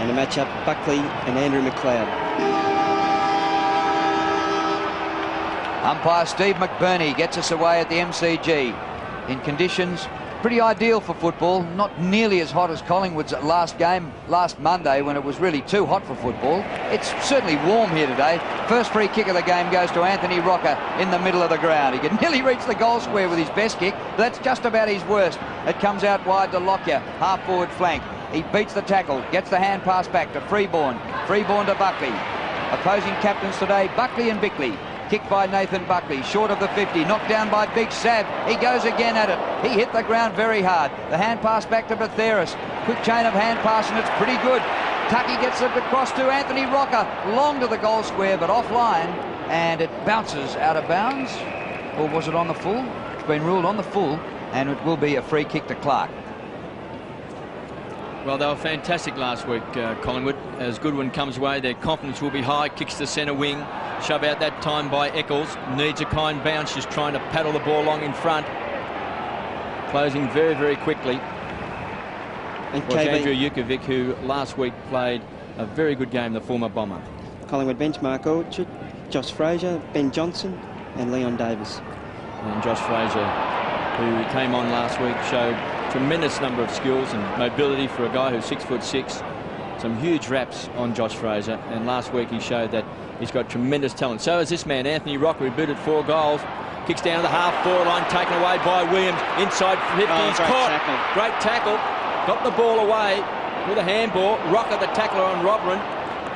And a match-up, Buckley and Andrew McLeod. Umpire Steve McBurney gets us away at the MCG in conditions pretty ideal for football, not nearly as hot as Collingwood's last game last Monday when it was really too hot for football. It's certainly warm here today. First free kick of the game goes to Anthony Rocker in the middle of the ground. He could nearly reach the goal square with his best kick, but that's just about his worst. It comes out wide to Lockyer, half forward flank. He beats the tackle, gets the hand pass back to Freeborn. Freeborn to Buckley. Opposing captains today, Buckley and Bickley. Kicked by Nathan Buckley, short of the 50, knocked down by Big Sav. He goes again at it. He hit the ground very hard. The hand pass back to Batheris. Quick chain of hand pass, and it's pretty good. Tucky gets it across to Anthony Rocker, long to the goal square, but offline, and it bounces out of bounds. Or was it on the full? It's been ruled on the full, and it will be a free kick to Clark. Well, they were fantastic last week, Collingwood. As Goodwin comes away, their confidence will be high. Kicks the centre wing. Shove out that time by Eccles. Needs a kind bounce. Just trying to paddle the ball along in front. Closing very, very quickly. And was Andrew Jukovic, who last week played a very good game, the former Bomber. Collingwood bench, Mark Orchard, Josh Fraser, Ben Johnson and Leon Davis. And Josh Fraser, who came on last week, showed tremendous number of skills and mobility for a guy who's 6'6". Some huge raps on Josh Fraser, and last week he showed that he's got tremendous talent. So is this man, Anthony Rocker, who booted 4 goals. Kicks down to the half-forward line, taken away by Williams. Inside 50, he's caught. Great tackle. Got the ball away with a handball. Rocker, the tackler on Robran.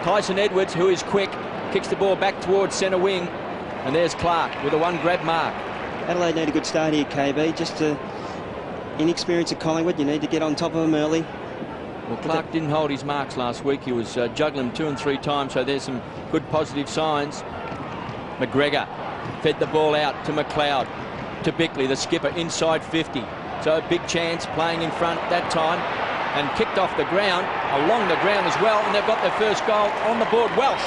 Tyson Edwards, who is quick, kicks the ball back towards centre wing. And there's Clark with a one-grab mark. Adelaide need a good start here, KB. Just to inexperience at Collingwood, you need to get on top of them early. Well, Clark didn't hold his marks last week. He was juggling 2 and 3 times, so there's some good positive signs. McGregor fed the ball out to McLeod, to Bickley, the skipper, inside 50. So a big chance playing in front that time, and kicked off the ground, along the ground as well, and they've got their first goal on the board. Welsh.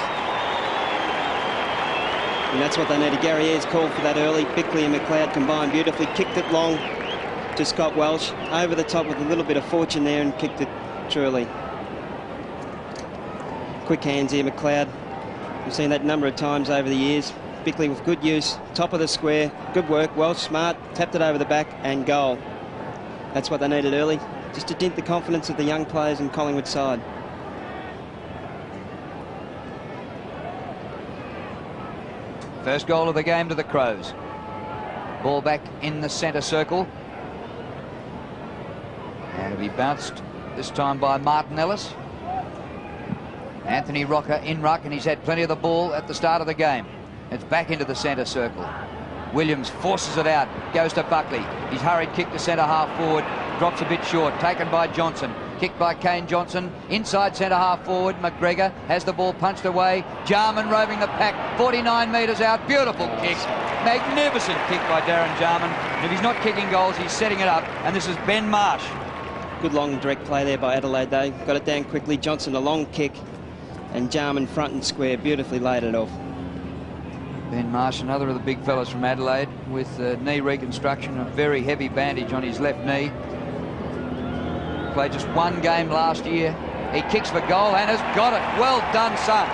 And that's what they needed. Gary Ayres called for that early. Bickley and McLeod combined beautifully, kicked it long to Scott Welsh, over the top with a little bit of fortune there, and kicked it truly. Quick hands here, McLeod. We've seen that a number of times over the years. Bickley with good use, top of the square, good work, Welsh smart, tapped it over the back, and goal. That's what they needed early, just to dent the confidence of the young players in Collingwood side. First goal of the game to the Crows. Ball back in the centre circle. And it'll be bounced this time by Martin Ellis. Anthony Rocker in ruck, and he's had plenty of the ball at the start of the game. It's back into the centre circle. Williams forces it out, goes to Buckley. He's hurried kick to centre half forward, drops a bit short, taken by Johnson. Kicked by Kane Johnson, inside centre half forward. McGregor has the ball punched away. Jarman roving the pack, 49 metres out. Beautiful kick, magnificent kick by Darren Jarman. And if he's not kicking goals, he's setting it up. And this is Ben Marsh. Good long direct play there by Adelaide though. Got it down quickly. Johnson a long kick, and Jarman front and square, beautifully laid it off. Ben Marsh, another of the big fellas from Adelaide, with knee reconstruction, a very heavy bandage on his left knee. Played just 1 game last year. He kicks for goal and has got it. Well done, son.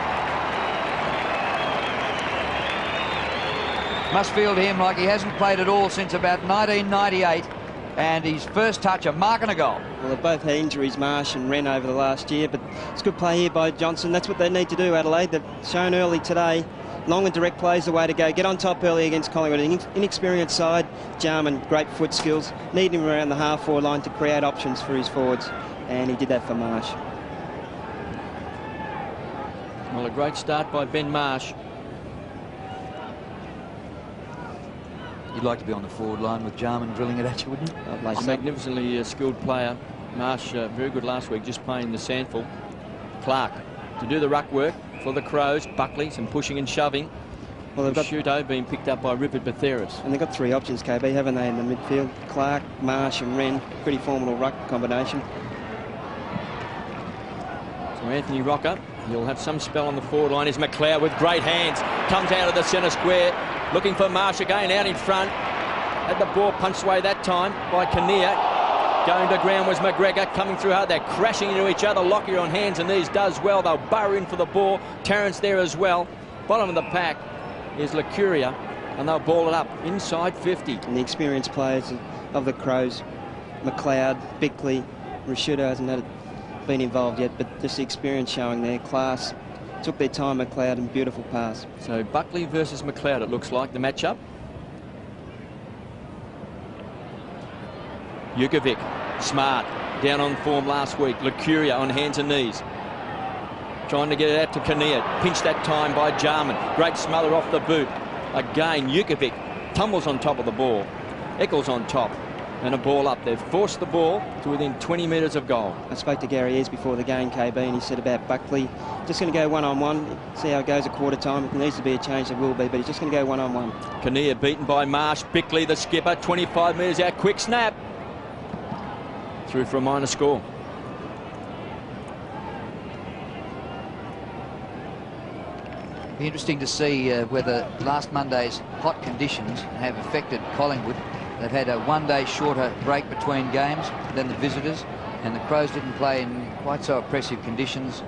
Must feel to him like he hasn't played at all since about 1998. And his first touch, a mark and a goal. Well, they've both had injuries, Marsh and Wren, over the last year, but it's good play here by Johnson. That's what they need to do, Adelaide. They've shown early today. Long and direct play is the way to go. Get on top early against Collingwood. An inexperienced side. Jarman, great foot skills. Need him around the half-forward line to create options for his forwards. And he did that for Marsh. Well, a great start by Ben Marsh. You'd like to be on the forward line with Jarman drilling it at you, wouldn't you? A magnificently skilled player. Marsh, very good last week, just playing the Sandful. Clark to do the ruck work for the Crows. Buckley, some pushing and shoving. Well, they've got Shuto being picked up by Rupert Batheris. And they've got 3 options, KB, haven't they, in the midfield? Clark, Marsh and Wren. Pretty formidable ruck combination. So Anthony Rocker, he'll have some spell on the forward line. Is McLeod with great hands. Comes out of the centre square. Looking for Marsh again out in front. Had the ball punched away that time by Kinnear. Going to ground was McGregor, coming through hard. They're crashing into each other. Lockyer on hands and knees does well. They'll burrow in for the ball. Terrence there as well. Bottom of the pack is Lacuria, and they'll ball it up inside 50. And the experienced players of the Crows, McLeod, Bickley, Rashuda hasn't been involved yet, but just the experience showing their class. Took their time, McLeod, and beautiful pass. So Buckley versus McLeod, it looks like, the matchup. Jukovic, smart, down on form last week. Lacuria on hands and knees. Trying to get it out to Kinnear. Pinched that time by Jarman. Great smother off the boot. Again, Jukovic tumbles on top of the ball. Eccles on top. And a ball up. They've forced the ball to within 20 metres of goal. I spoke to Gary Ayres before the game, KB, and he said about Buckley, just going to go one-on-one, see how it goes at quarter time. If there needs to be a change, there will be, but he's just going to go one-on-one. Kinnear beaten by Marsh. Bickley, the skipper, 25 metres out. Quick snap. Through for a minor score. Be interesting to see whether last Monday's hot conditions have affected Collingwood. They've had a one-day shorter break between games than the visitors, and the Crows didn't play in quite so oppressive conditions.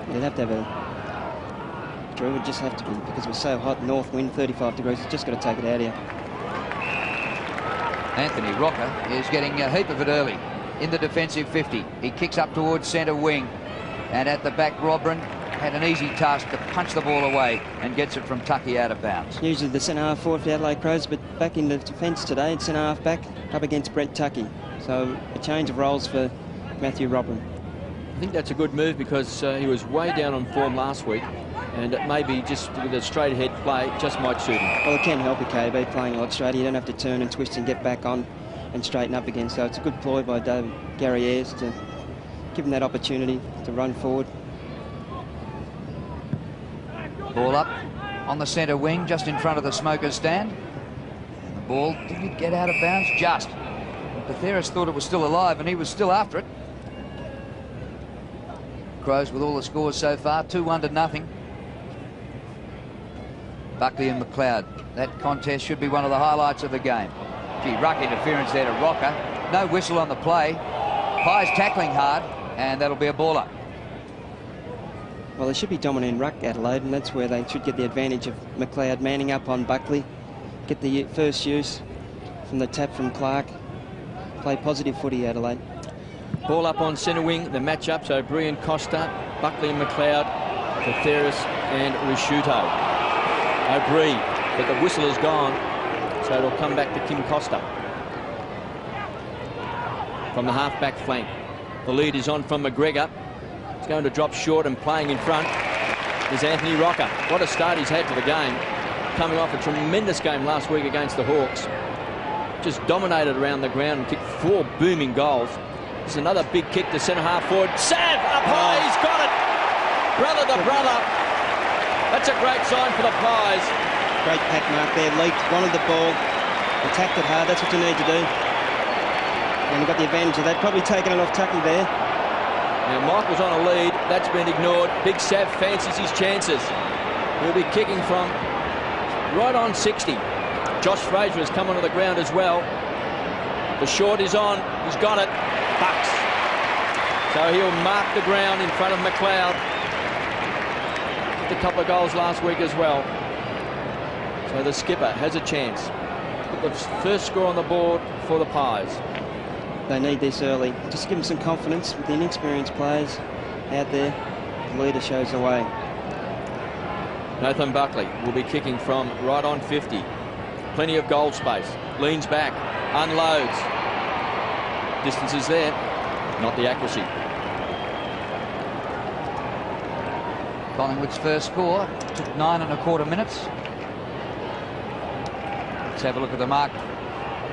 They'd have to have a... Drew would just have to be, because it was so hot, north wind, 35 degrees, it's just got to take it out of you. Anthony Rocker is getting a heap of it early in the defensive 50. He kicks up towards centre wing, and at the back Robran had an easy task to punch the ball away and gets it from Tucky out of bounds. Usually the centre half forward for the Adelaide Crows, but back in the defence today, it's centre half back up against Brent Tucky. So a change of roles for Matthew Robran. I think that's a good move because he was way down on form last week, and it maybe just with a straight ahead play just might suit him. Well, it can help you, KB, playing a lot straighter. You don't have to turn and twist and get back on and straighten up again. So it's a good ploy by Gary Ayres to give him that opportunity to run forward. Ball up on the centre wing, just in front of the smokers stand. And the ball, did it get out of bounds? Just. Batheris thought it was still alive, and he was still after it. Crows with all the scores so far, 2-1 to nothing. Buckley and McLeod. That contest should be one of the highlights of the game. Gee, ruck interference there to Rocker. No whistle on the play. Pies tackling hard, and that'll be a ball up. Well, they should be dominant in ruck, Adelaide, and that's where they should get the advantage of McLeod manning up on Buckley. Get the first use from the tap from Clark. Play positive footy, Adelaide. Ball up on centre wing, the matchup, so Brian Costa, Buckley and McLeod, Batheris and Risciuto. O'Brien, but the whistle is gone, so it'll come back to Kim Costa. From the half-back flank. The lead is on from McGregor. He's going to drop short, and playing in front is Anthony Rocker. What a start he's had to the game. Coming off a tremendous game last week against the Hawks. Just dominated around the ground and kicked 4 booming goals. This is another big kick to centre half forward. Sav up high, he's got it. Brother to brother. That's a great sign for the Pies. Great pack mark there. Leaked, wanted the ball, attacked it hard. That's what you need to do. And we've got the advantage of that. Probably taking it off Tucky there. Now Michael's on a lead. That's been ignored. Big Sav fancies his chances. He'll be kicking from right on 60. Josh Fraser has come onto the ground as well. The short is on. He's got it. Bucks. So he'll mark the ground in front of McLeod. A couple of goals last week as well. So the skipper has a chance. Put the first score on the board for the Pies. They need this early. Just give them some confidence with the inexperienced players out there. The leader shows the way. Nathan Buckley will be kicking from right on 50. Plenty of goal space. Leans back. Unloads. Distance is there. Not the accuracy. Collingwood's first score took 9¼ minutes. Let's have a look at the mark.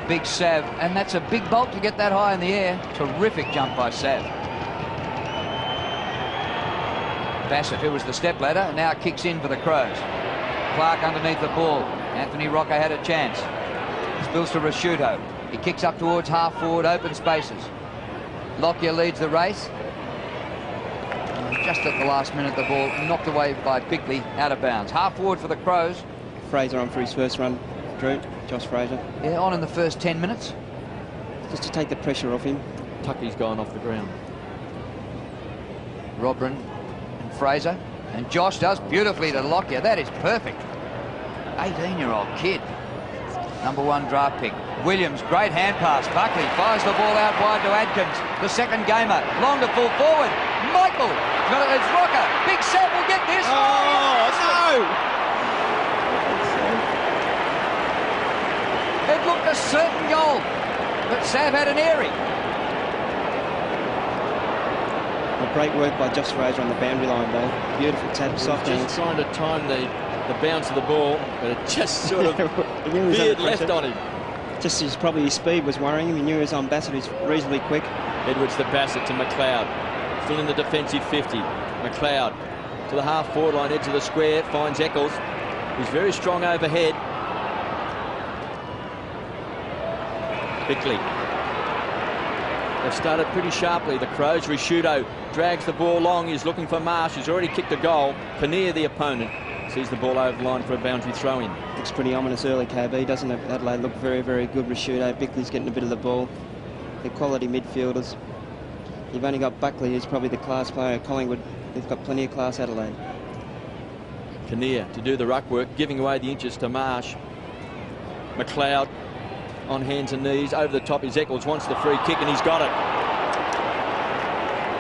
Big Sav, and that's a big bolt to get that high in the air. Terrific jump by Sav. Bassett, who was the stepladder, now kicks in for the Crows. Clark underneath the ball. Anthony Rocker had a chance. Spills to Risciuto. He kicks up towards half forward, open spaces. Lockyer leads the race. Just at the last minute, the ball knocked away by Bickley, out of bounds. Half forward for the Crows. Fraser on for his first run, Drew. Josh Fraser. Yeah, on in the first 10 minutes. just to take the pressure off him. Tucky's gone off the ground. Robrin and Fraser. And Josh does beautifully to Lockyer. That is perfect. 18-year-old kid. #1 draft pick. Williams, great hand pass. Buckley fires the ball out wide to Adkins. The second gamer. Long to full forward. Michael. It's Rocker. Big Sam will get this. Oh, no! It looked a certain goal. But Sam had an airy. Well, great work by Josh Fraser on the boundary line, though. Beautiful tap, soft hands. Just trying to time the bounce of the ball, but it just sort of veered left on him. Just probably his speed was worrying him. He knew he was on Bassett, who's reasonably quick. Edwards to Bassett to McLeod. Still in the defensive 50. McLeod to the half-forward line, edge of the square, finds Eccles, who's very strong overhead. Bickley. They've started pretty sharply, the Crows. Risciuto drags the ball long. He's looking for Marsh. He's already kicked a goal. Kinnear, the opponent, sees the ball over the line for a boundary throw-in. Looks pretty ominous early, KB, doesn't it? Adelaide look very, very good. Risciuto, Bickley's getting a bit of the ball. They're quality midfielders. You've only got Buckley, who's probably the class player at Collingwood. They've got plenty of class, Adelaide. Kinnear to do the ruck work, giving away the inches to Marsh. McLeod on hands and knees. Over the top is Eccles, wants the free kick, and he's got it.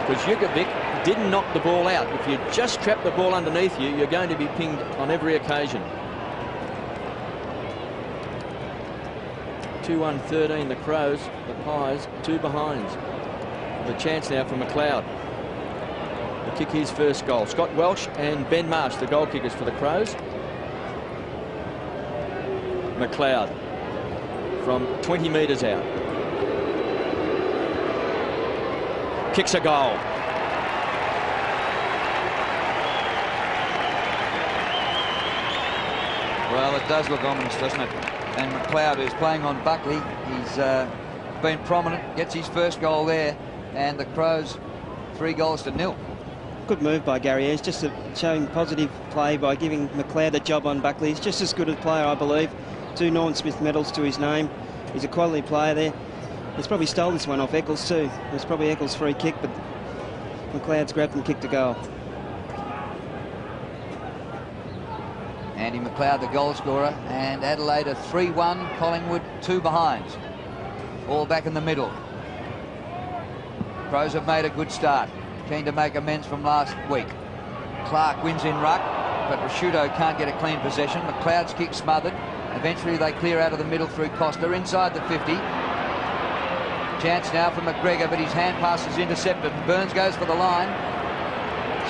Because Jukovic didn't knock the ball out. If you just trap the ball underneath you, you're going to be pinged on every occasion. 2-1-13 the Crows, the Pies, 2 behinds. The chance now for McLeod to kick his first goal. Scott Welsh and Ben Marsh, the goal kickers for the Crows. McLeod from 20 metres out. Kicks a goal. Well, it does look ominous, doesn't it? And McLeod, who's playing on Buckley, he's been prominent, gets his first goal there, and the Crows 3-0. Good move by Gary Ayres, just showing positive play by giving McLeod the job on Buckley. He's just as good a player, I believe. 2 Norm Smith medals to his name. He's a quality player there. He's probably stole this one off Eccles too. It was probably Eccles' free kick, but McLeod's grabbed and kicked a goal. Andy McLeod, the goal scorer, and Adelaide a 3-1, Collingwood 2 behinds. All back in the middle. Crows have made a good start. Keen to make amends from last week. Clark wins in ruck, but Risciuto can't get a clean possession. McLeod's kick smothered. Eventually they clear out of the middle through Costa inside the 50. Chance now for McGregor, but his hand pass is intercepted. Burns goes for the line.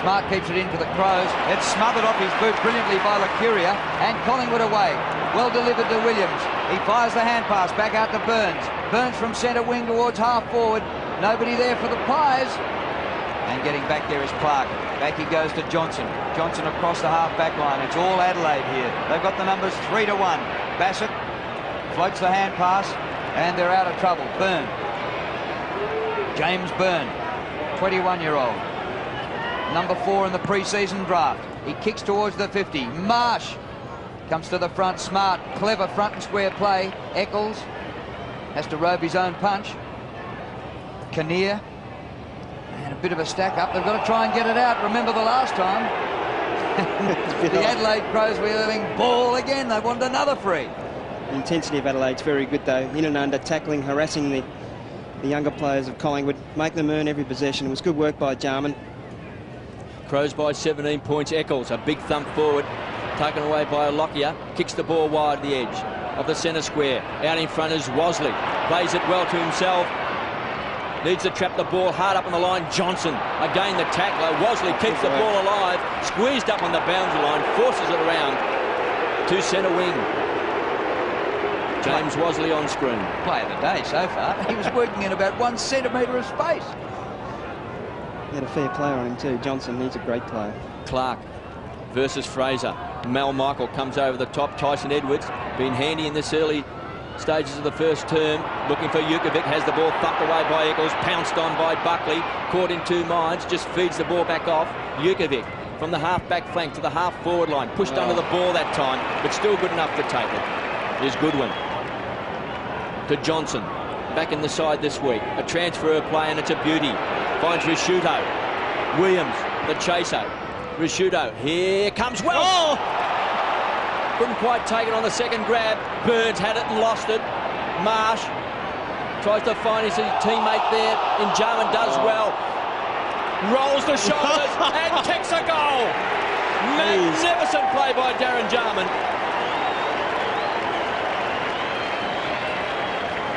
Smart keeps it in for the Crows. It's smothered off his boot brilliantly by Lacuria, and Collingwood away. Well delivered to Williams. He fires the hand pass back out to Burns. Burns from centre wing towards half forward. Nobody there for the Pies. And getting back there is Clark. Back he goes to Johnson. Johnson across the half-back line. It's all Adelaide here. They've got the numbers 3-1. Bassett floats the hand pass, and they're out of trouble. Byrne. James Byrne, 21-year-old. Number 4 in the pre-season draft. He kicks towards the 50. Marsh comes to the front. Smart, clever front and square play. Eccles has to robe his own punch. Kinnear. And a bit of a stack up. They've got to try and get it out. Remember the last time? The Adelaide Crows were yelling ball again. They wanted another free. The intensity of Adelaide's very good, though. In and under, tackling, harassing the younger players of Collingwood, make them earn every possession. It was good work by Jarman. Crows by 17 points. Eccles, a big thump forward, taken away by Lockyer. Kicks the ball wide the edge of the centre square. Out in front is Wosley. Plays it well to himself. Needs to trap the ball hard up on the line. Johnson, again the tackler. Wosley keeps the ball alive. Squeezed up on the boundary line. Forces it around to centre wing. James Wosley on screen. Play of the day so far. He was working in about 1 centimetre of space. He had a fair player on him too. Johnson, he's a great player. Clark versus Fraser. Mal Michael comes over the top. Tyson Edwards, been handy in this early stages of the first term, looking for Jukovic, has the ball thumped away by Eccles, pounced on by Buckley, caught in 2 minds, just feeds the ball back off. Jukovic from the half-back flank to the half-forward line, pushed under the ball that time, but still good enough to take it. Here's Goodwin to Johnson, back in the side this week. A transfer of play, and it's a beauty. Finds Risciuto. Williams, the chaser. Risciuto, here comes Welsh. Oh! Couldn't quite take it on the second grab. Burns had it and lost it. Marsh tries to find his teammate there. Jarman does well. Rolls the shoulders and kicks a goal. Magnificent play by Darren Jarman.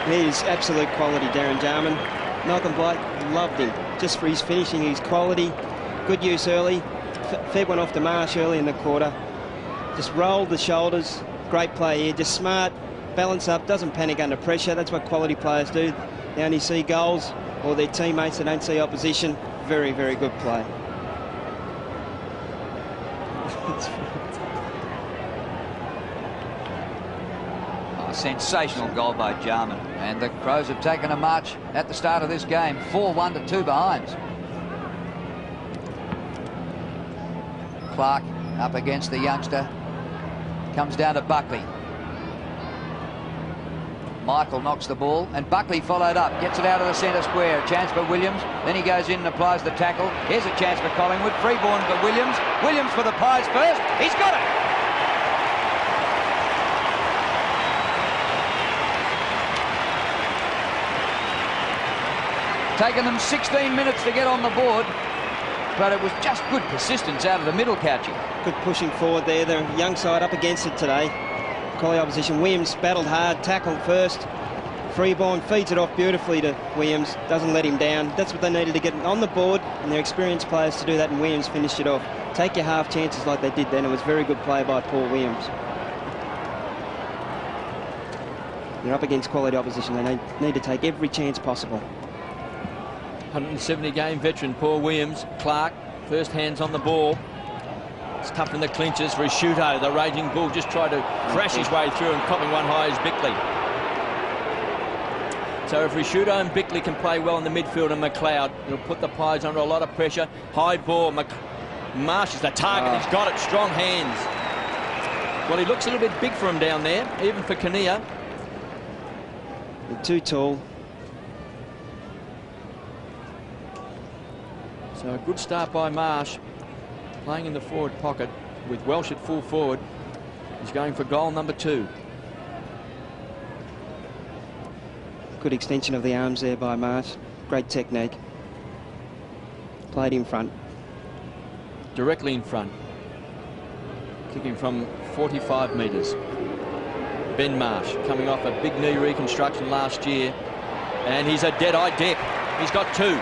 He is absolute quality, Darren Jarman. Malcolm Blight loved him just for his finishing, his quality. Good use early. Fed one off to Marsh early in the quarter. Just rolled the shoulders. Great play here. Just smart, balance up, doesn't panic under pressure. That's what quality players do. They only see goals or their teammates. They don't see opposition. Very, very good play. Sensational goal by Jarman, and the Crows have taken a march at the start of this game, 4-1 to 2 behind. Clark up against the youngster, comes down to Buckley. Michael knocks the ball, and Buckley followed up, gets it out of the centre square. A chance for Williams, then he goes in and applies the tackle. Here's a chance for Collingwood, Freeborn for Williams. Williams for the Pies first, he's got it! Taken them 16 minutes to get on the board, but it was just good persistence out of the middle catching. Good pushing forward there. The young side up against it today. Collie opposition. Williams battled hard, tackled first. Freeborn feeds it off beautifully to Williams, doesn't let him down. That's what they needed to get on the board, and they're experienced players to do that, and Williams finished it off. Take your half chances like they did then. It was very good play by Paul Williams. They're up against quality opposition. They need to take every chance possible. 170 game veteran Paul Williams. Clark, first hands on the ball. It's tough in the clinches. Risciuto, the raging bull, just tried to crash his way through and copping one high as Bickley. So if Risciuto and Bickley can play well in the midfield and McLeod, it'll put the Pies under a lot of pressure. High ball. Marsh is the target. He's got it. Strong hands. Well, he looks a little bit big for him down there, even for Kinnear. They're too tall. So a good start by Marsh, playing in the forward pocket with Welsh at full forward. He's going for goal number 2. Good extension of the arms there by Marsh. Great technique. Played in front. Directly in front. Kicking from 45 metres. Ben Marsh coming off a big knee reconstruction last year. And he's a dead-eye deck. He's got 2.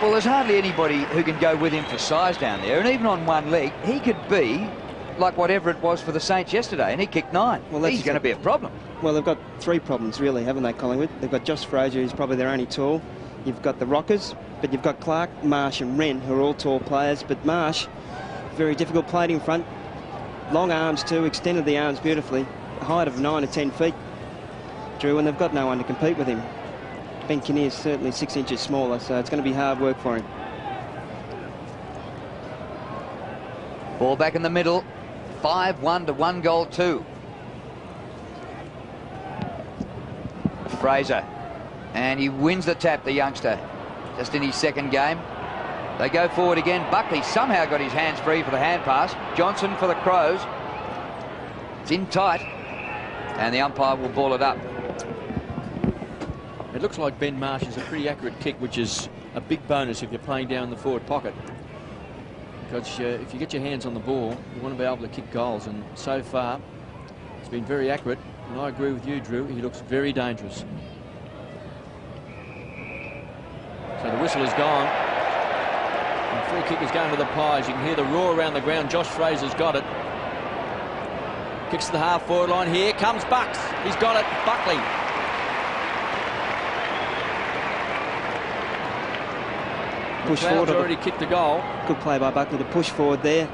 Well, there's hardly anybody who can go with him for size down there, and even on one leg, he could be like whatever it was for the Saints yesterday, and he kicked 9. Well, he's going to be a problem. Well, they've got 3 problems, really, haven't they, Collingwood? They've got Josh Fraser, who's probably their only tall. You've got the Rockers, but you've got Clark, Marsh and Wren, who are all tall players. But Marsh, very difficult, played in front. Long arms, too, extended the arms beautifully. A height of 9 or 10 feet, Drew, and they've got no one to compete with him. Ben Kinnear is certainly 6 inches smaller, so it's going to be hard work for him. Ball back in the middle. 5-1 to 1 goal 2. Fraser. And he wins the tap, the youngster. Just in his second game. They go forward again. Buckley somehow got his hands free for the hand pass. Johnson for the Crows. It's in tight. And the umpire will ball it up. It looks like Ben Marsh is a pretty accurate kick, which is a big bonus if you're playing down the forward pocket. Because if you get your hands on the ball, you want to be able to kick goals. And so far, it's been very accurate. And I agree with you, Drew. He looks very dangerous. So the whistle is gone. And free kick is going to the Pies. You can hear the roar around the ground. Josh Fraser's got it. Kicks to the half-forward line. Here comes Bucks. He's got it. Buckley. Push forward. Already kicked the goal. Good play by Buckley to push forward there.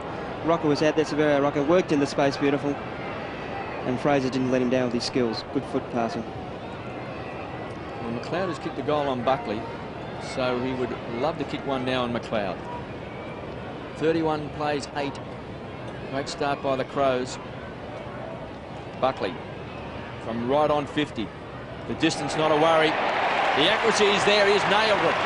Rocker was out there. Severo Rocker worked in the space beautiful. And Fraser didn't let him down with his skills. Good foot passing. Well, McLeod has kicked the goal on Buckley. So he would love to kick one now on McLeod. 31 plays 8. Great start by the Crows. Buckley from right on 50. The distance not a worry. The accuracy is there. He's nailed it.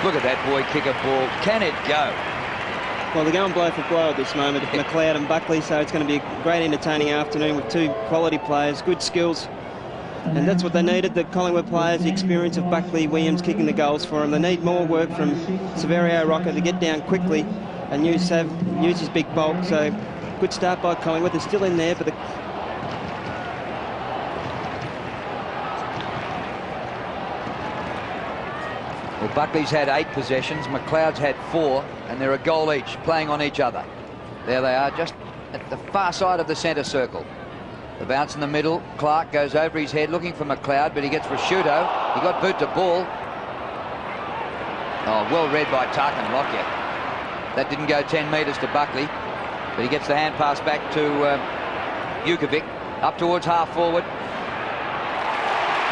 Look at that boy kick a ball. Can it go? Well, they're going blow for blow at this moment, McLeod and Buckley, so it's going to be a great entertaining afternoon with two quality players, good skills. And that's what they needed, the Collingwood players, the experience of Buckley, Williams kicking the goals for them. They need more work from Severio Rocker to get down quickly and use his big bulk. So good start by Collingwood. They're still in there, but Well, Buckley's had 8 possessions, McLeod's had 4, and they're a goal each, playing on each other. There they are, just at the far side of the centre circle. The bounce in the middle. Clark goes over his head looking for McLeod, but he gets Rashudo. He got boot to ball. Oh, well read by Tarkin Lockyer. That didn't go 10 metres to Buckley, but he gets the hand pass back to Jukovic, up towards half forward.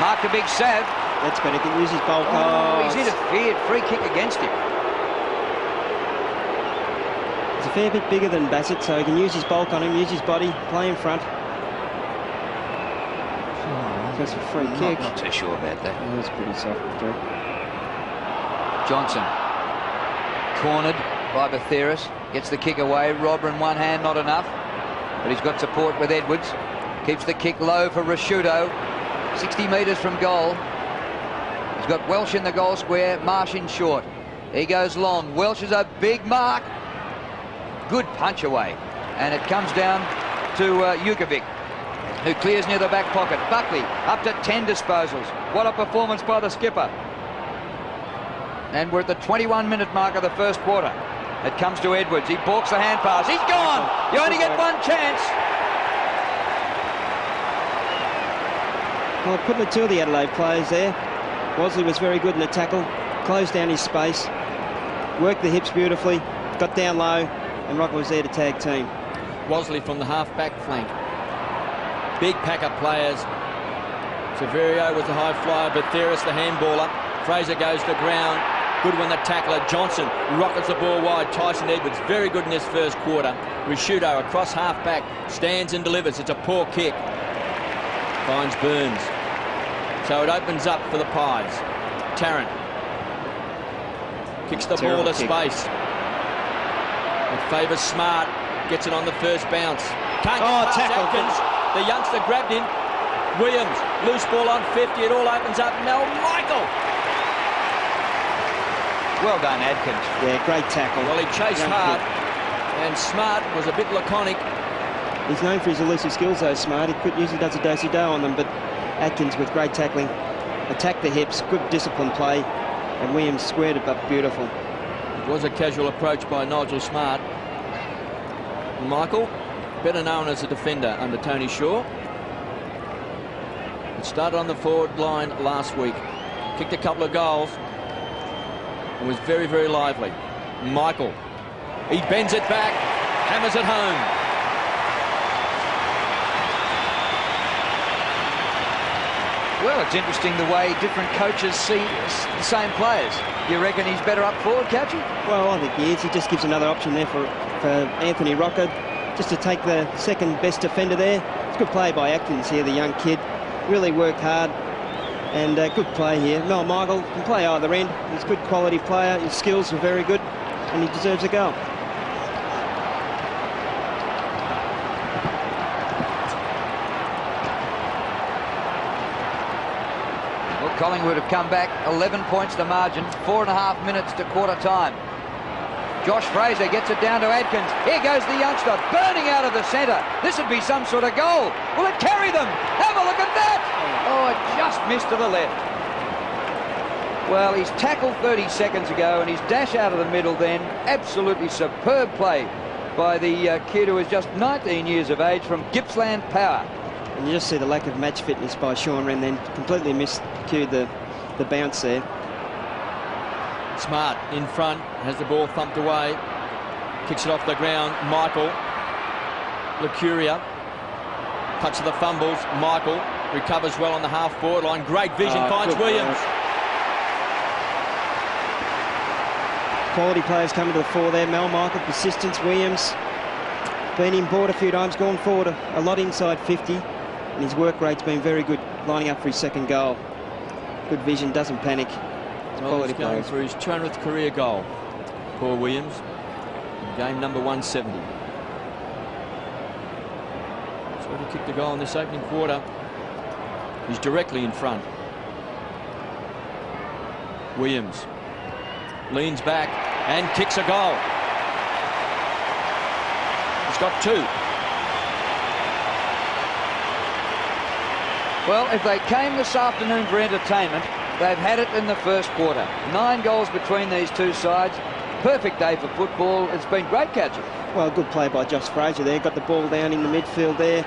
Marked a big save. that's good. He can use his bulk. Oh, he's interfered. Free kick against him. He's a fair bit bigger than Bassett, so he can use his bulk on him, use his body, play in front. That's a free kick. Not too sure about that. Oh, that's pretty soft, too. Johnson cornered by Batheris, gets the kick away. Robber in one hand, not enough, but he's got support with Edwards. Keeps the kick low for Rashudo, 60 metres from goal. He's got Welsh in the goal square, Marsh in short. He goes long. Welsh is a big mark. Good punch away, and it comes down to Jukovic, who clears near the back pocket. Buckley up to 10 disposals. What a performance by the skipper. And we're at the 21-minute mark of the first quarter. It comes to Edwards. He balks the hand pass. He's gone. You only get one chance. Well, putting the two of the Adelaide players there. Wosley was very good in the tackle, closed down his space, worked the hips beautifully, got down low, and Rocker was there to tag team. Wosley from the half-back flank. Big pack of players. Severio was the high flyer, Batheris the handballer. Fraser goes to ground. Goodwin the tackler. Johnson rockets the ball wide. Tyson Edwards very good in this first quarter. Rashudo across half-back, stands and delivers. It's a poor kick. Finds Burns. So it opens up for the Pies. Tarrant kicks the ball to space. It favours Smart. Gets it on the first bounce. Can't get past Atkins. The youngster grabbed him. Williams, loose ball on 50. It all opens up. Now Michael. Well done, Atkins. Yeah, great tackle. Well, he chased hard, and Smart was a bit laconic. He's known for his elusive skills, though, Smart. He usually does a do-si-do on them, but Atkins with great tackling. Attacked the hips, good disciplined play, and Williams squared it up beautiful. It was a casual approach by Nigel Smart. Michael, better known as a defender under Tony Shaw. It started on the forward line last week. Kicked a couple of goals. And was very, very lively. Michael, he bends it back, hammers it home. Well, it's interesting the way different coaches see the same players. You reckon he's better up forward, Couchy? Well, I think he is. He just gives another option there for Anthony Rocker, just to take the second best defender there. It's a good play by Atkins here, the young kid. Really worked hard. And good play here. Mel Michael can play either end. He's a good quality player. His skills are very good, and he deserves a goal. Well, Collingwood have come back 11 points to margin, 4.5 minutes to quarter time. Josh Fraser gets it down to Atkins. Here goes the youngster, burning out of the centre. This would be some sort of goal. Will it carry them? Have a look at that. Oh, it just missed to the left. Well, he's tackled 30 seconds ago, and his dash out of the middle then. Absolutely superb play by the kid who is just 19 years of age from Gippsland Power. And you just see the lack of match fitness by Sean Wren then. Completely miscued the bounce there. Smart in front, has the ball thumped away, kicks it off the ground. Michael, Lucuria, touch of the fumbles. Michael recovers well on the half-forward line. Great vision, finds Williams. Quality players coming to the fore there. Mel Michael, persistence, Williams. been in board a few times, gone forward a lot inside 50, and his work rate's been very good, lining up for his second goal. Good vision, doesn't panic. Well, he's going for his 200th career goal, Paul Williams, game number 170. So he kicked the goal in this opening quarter. He's directly in front. Williams leans back and kicks a goal. He's got 2. Well, if they came this afternoon for entertainment, they've had it in the first quarter. 9 goals between these two sides. Perfect day for football. It's been great catching. Well, good play by Josh Fraser there. Got the ball down in the midfield there.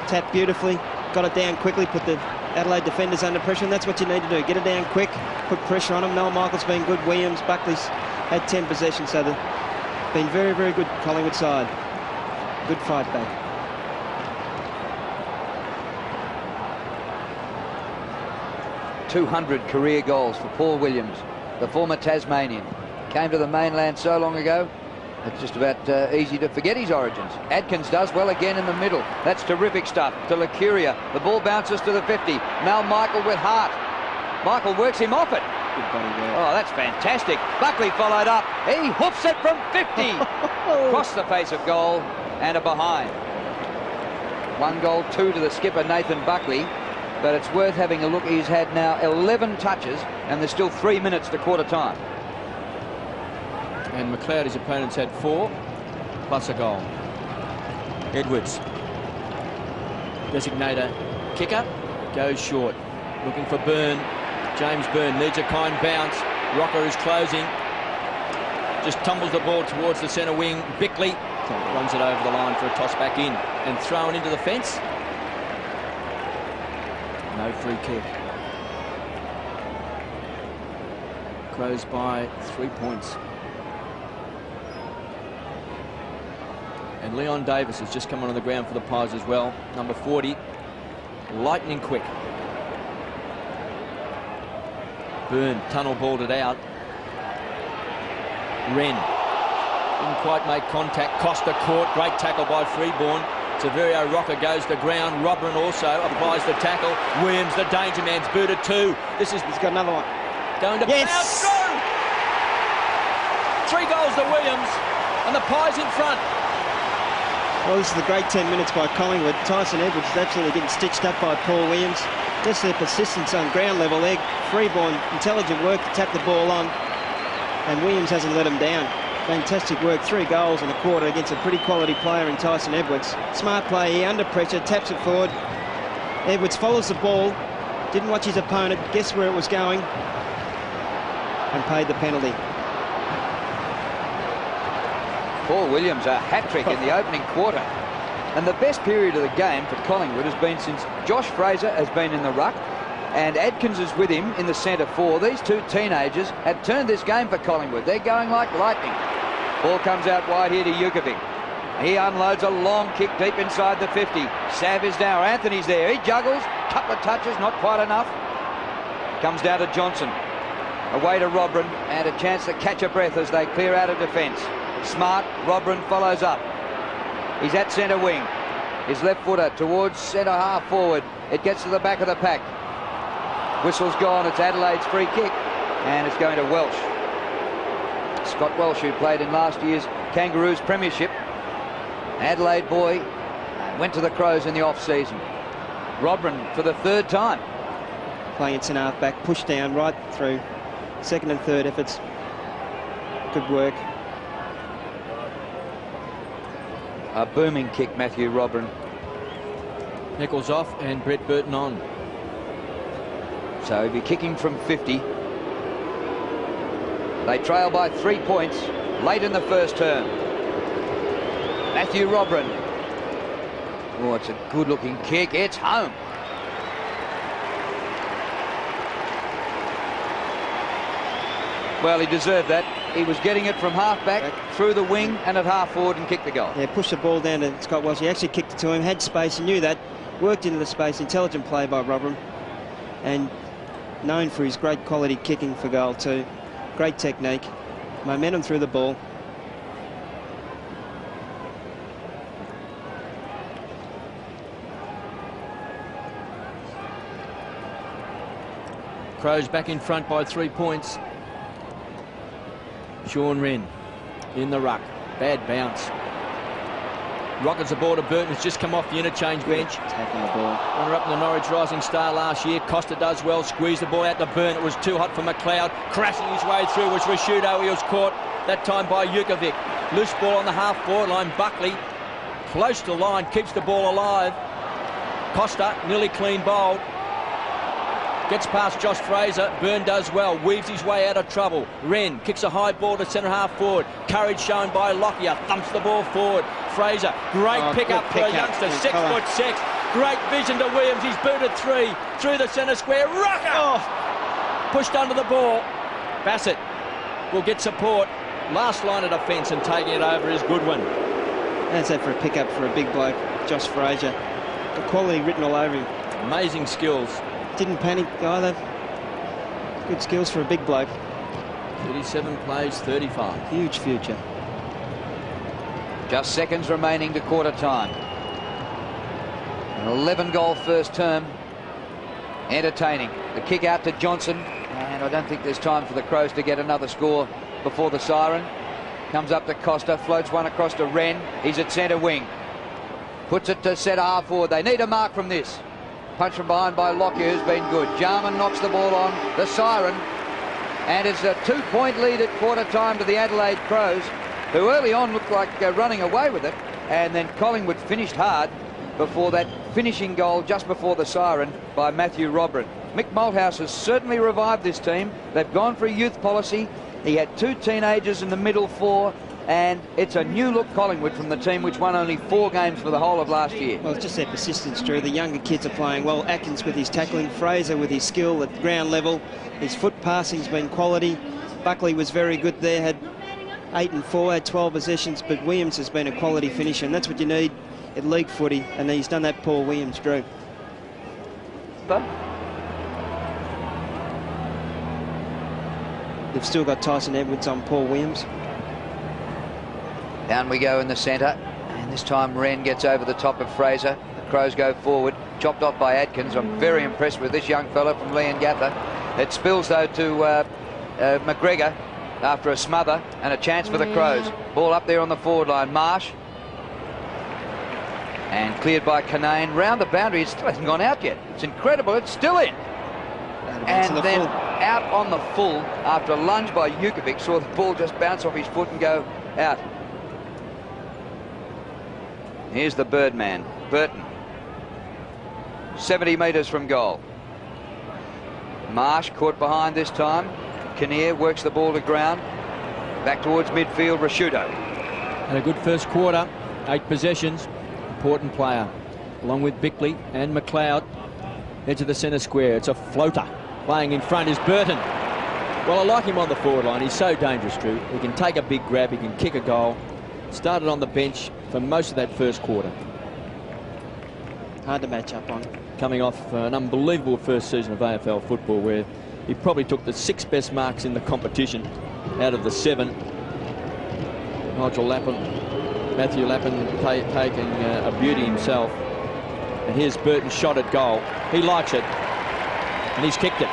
Tapped beautifully. Got it down quickly. Put the Adelaide defenders under pressure, and that's what you need to do. Get it down quick. Put pressure on them. Noel Michael's been good. Williams, Buckley's had 10 possessions, so they've been very, very good Collingwood side. Good fight back. .200 career goals for Paul Williams, the former Tasmanian. Came to the mainland so long ago, it's just about easy to forget his origins. Adkins does well again in the middle. That's terrific stuff to Lacuria. The ball bounces to the 50. Now Michael with heart. Michael works him off it. Good body there. Oh, that's fantastic. Buckley followed up. He hoofs it from 50. Across the face of goal and a behind. 1 goal, 2 to the skipper, Nathan Buckley. But it's worth having a look. He's had now 11 touches, and there's still 3 minutes to quarter time. And McLeod, his opponents, had 4 plus a goal. Edwards, designator kicker, goes short. Looking for Byrne. James Byrne needs a kind bounce. Rocker is closing. Just tumbles the ball towards the centre wing. Bickley runs it over the line for a toss back in and thrown into the fence. No free kick. Crows by 3 points. And Leon Davis has just come on the ground for the Pies as well. Number 40. Lightning quick. Byrne tunnel balled it out. Wren didn't quite make contact. Costa caught. Great tackle by Freeborn. Severio Rocker goes to ground. Robin also applies the tackle. Williams, the danger man's booted 2. He's got another one. Going to bounce through. 3 goals to Williams, and the Pies in front. Well, this is the great 10 minutes by Collingwood. Tyson Edwards is absolutely getting stitched up by Paul Williams. Just their persistence on ground level there. Freeborn, intelligent work to tap the ball on, and Williams hasn't let him down. Fantastic work. 3 goals and a quarter against a pretty quality player in Tyson Edwards. Smart play here, under pressure, taps it forward. Edwards follows the ball, didn't watch his opponent, guessed where it was going, and paid the penalty. Paul Williams, a hat-trick in the opening quarter. And the best period of the game for Collingwood has been since Josh Fraser has been in the ruck and Adkins is with him in the centre four. These 2 teenagers have turned this game for Collingwood. They're going like lightning. Ball comes out wide here to Jukovic. He unloads a long kick deep inside the 50. Sav is down. Anthony's there. He juggles. Couple of touches, not quite enough. Comes down to Johnson. Away to Robrin, and a chance to catch a breath as they clear out of defence. Smart. Robrin follows up. He's at centre wing. His left footer towards centre half forward. It gets to the back of the pack. Whistle's gone. It's Adelaide's free kick, and it's going to Welsh. Scott Welsh, who played in last year's Kangaroos Premiership. Adelaide boy, went to the Crows in the off-season. Robrin for the 3rd time. Playing at centre half back, pushed down right through. 2nd and 3rd efforts. Good work. A booming kick, Matthew Robrin. Nichols off and Brett Burton on. So he'll be kicking from 50. They trail by 3 points late in the first term. Matthew Robrin. Oh, it's a good-looking kick. It's home. Well, he deserved that. He was getting it from half-back, through the wing, and at half-forward and kicked the goal. Yeah, pushed the ball down to Scott Welsh. He actually kicked it to him, had space, he knew that. Worked into the space. Intelligent play by Robin. And known for his great quality kicking for goal too. Great technique. Momentum through the ball. Crows back in front by 3 points. Sean Wren in the ruck. Bad bounce. Rockets the ball to Burton, who's just come off the interchange bench. Taking the ball. Runner up in the Norwich Rising Star last year. Costa does well. Squeezed the ball out to Burton. It was too hot for McLeod. Crashing his way through was Rashudo. He was caught that time by Jukovic. Loose ball on the half-forward line. Buckley close to line. Keeps the ball alive. Costa nearly clean bowled. Gets past Josh Fraser. Byrne does well. Weaves his way out of trouble. Wren kicks a high ball to centre half forward. Courage shown by Lockyer. Thumps the ball forward. Fraser. Great pick-up for a youngster. 6'6". Great vision to Williams. He's booted 3 through the centre square. Rucker! Pushed under the ball. Bassett will get support. Last line of defence, and taking it over is Goodwin. That's that for a pick-up for a big bloke, Josh Fraser. The quality written all over him. Amazing skills. Didn't panic either. Good skills for a big bloke. 37 plays, 35. Huge future. Just seconds remaining to quarter time. An 11-goal first term. Entertaining. The kick out to Johnson. And I don't think there's time for the Crows to get another score before the siren. Comes up to Costa. Floats one across to Wren. He's at centre wing. Puts it to centre half forward. They need a mark from this. Punch from behind by Lockyer, who's been good. Jarman knocks the ball on the siren. And it's a 2-point lead at quarter time to the Adelaide Crows, who early on looked like running away with it. And then Collingwood finished hard before that finishing goal just before the siren by Matthew Robrin. Mick Malthouse has certainly revived this team. They've gone for a youth policy. He had 2 teenagers in the middle 4. And it's a new look Collingwood from the team which won only 4 games for the whole of last year. Well, it's just their persistence, Drew. The younger kids are playing well. Atkins with his tackling, Fraser with his skill at ground level. His foot passing's been quality. Buckley was very good there, had 8 and 4, had 12 possessions, but Williams has been a quality finisher, and that's what you need at league footy, and he's done that, Paul Williams, Drew. They've still got Tyson Edwards on Paul Williams. Down we go in the centre, and this time Wren gets over the top of Fraser. The Crows go forward, chopped off by Atkins. I'm very impressed with this young fellow from Leongatha. It spills though to McGregor after a smother, and a chance for the Crows. Ball up there on the forward line. Marsh, and cleared by Canane. Round the boundary, it still hasn't gone out yet. It's incredible, it's still in. And then out on the full after a lunge by Jukovic. Saw the ball just bounce off his foot and go out. Here's the Birdman, Burton. 70 metres from goal. Marsh caught behind this time. Kinnear works the ball to ground. Back towards midfield, Rashudo. And a good first quarter. 8 possessions. Important player. Along with Bickley and McLeod. Edge of the centre square. It's a floater. Playing in front is Burton. Well, I like him on the forward line. He's so dangerous, Drew. He can take a big grab. He can kick a goal. Started on the bench for most of that first quarter. Hard to match up on. Coming off an unbelievable first season of AFL football, where he probably took the 6 best marks in the competition out of the 7. Nigel Lappin, Matthew Lappin taking a beauty himself. And here's Burton's shot at goal. He likes it, and he's kicked it.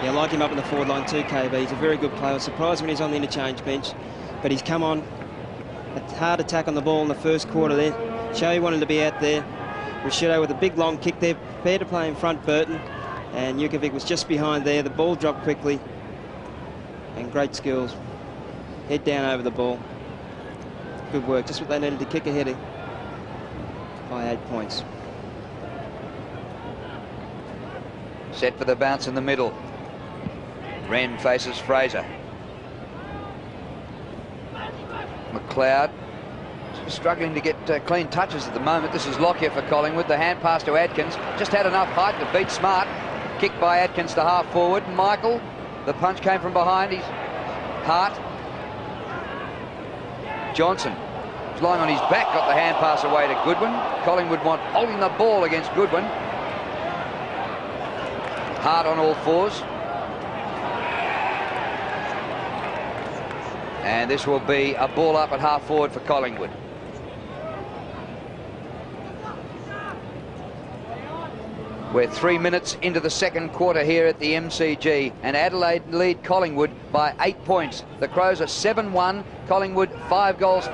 Yeah, I like him up in the forward line too, KB. He's a very good player. I was surprised when he's on the interchange bench, but he's come on. A hard attack on the ball in the first quarter there. Show he wanted to be out there. Rashudo with a big long kick there, prepared to play in front, Burton. And Jukovic was just behind there. The ball dropped quickly. And great skills. Head down over the ball. Good work. Just what they needed to kick ahead by 8 points. Set for the bounce in the middle. Wren faces Fraser. McLeod struggling to get clean touches at the moment. This is Lockyer for Collingwood. The hand pass to Atkins. Just had enough height to beat Smart. Kick by Atkins to half forward. Michael. The punch came from behind his heart. Johnson was lying on his back. Got the hand pass away to Goodwin. Collingwood want holding the ball against Goodwin. Hart on all fours. And this will be a ball up at half forward for Collingwood. We're 3 minutes into the second quarter here at the MCG, and Adelaide lead Collingwood by 8 points. The Crows are 7-1, Collingwood 5-5.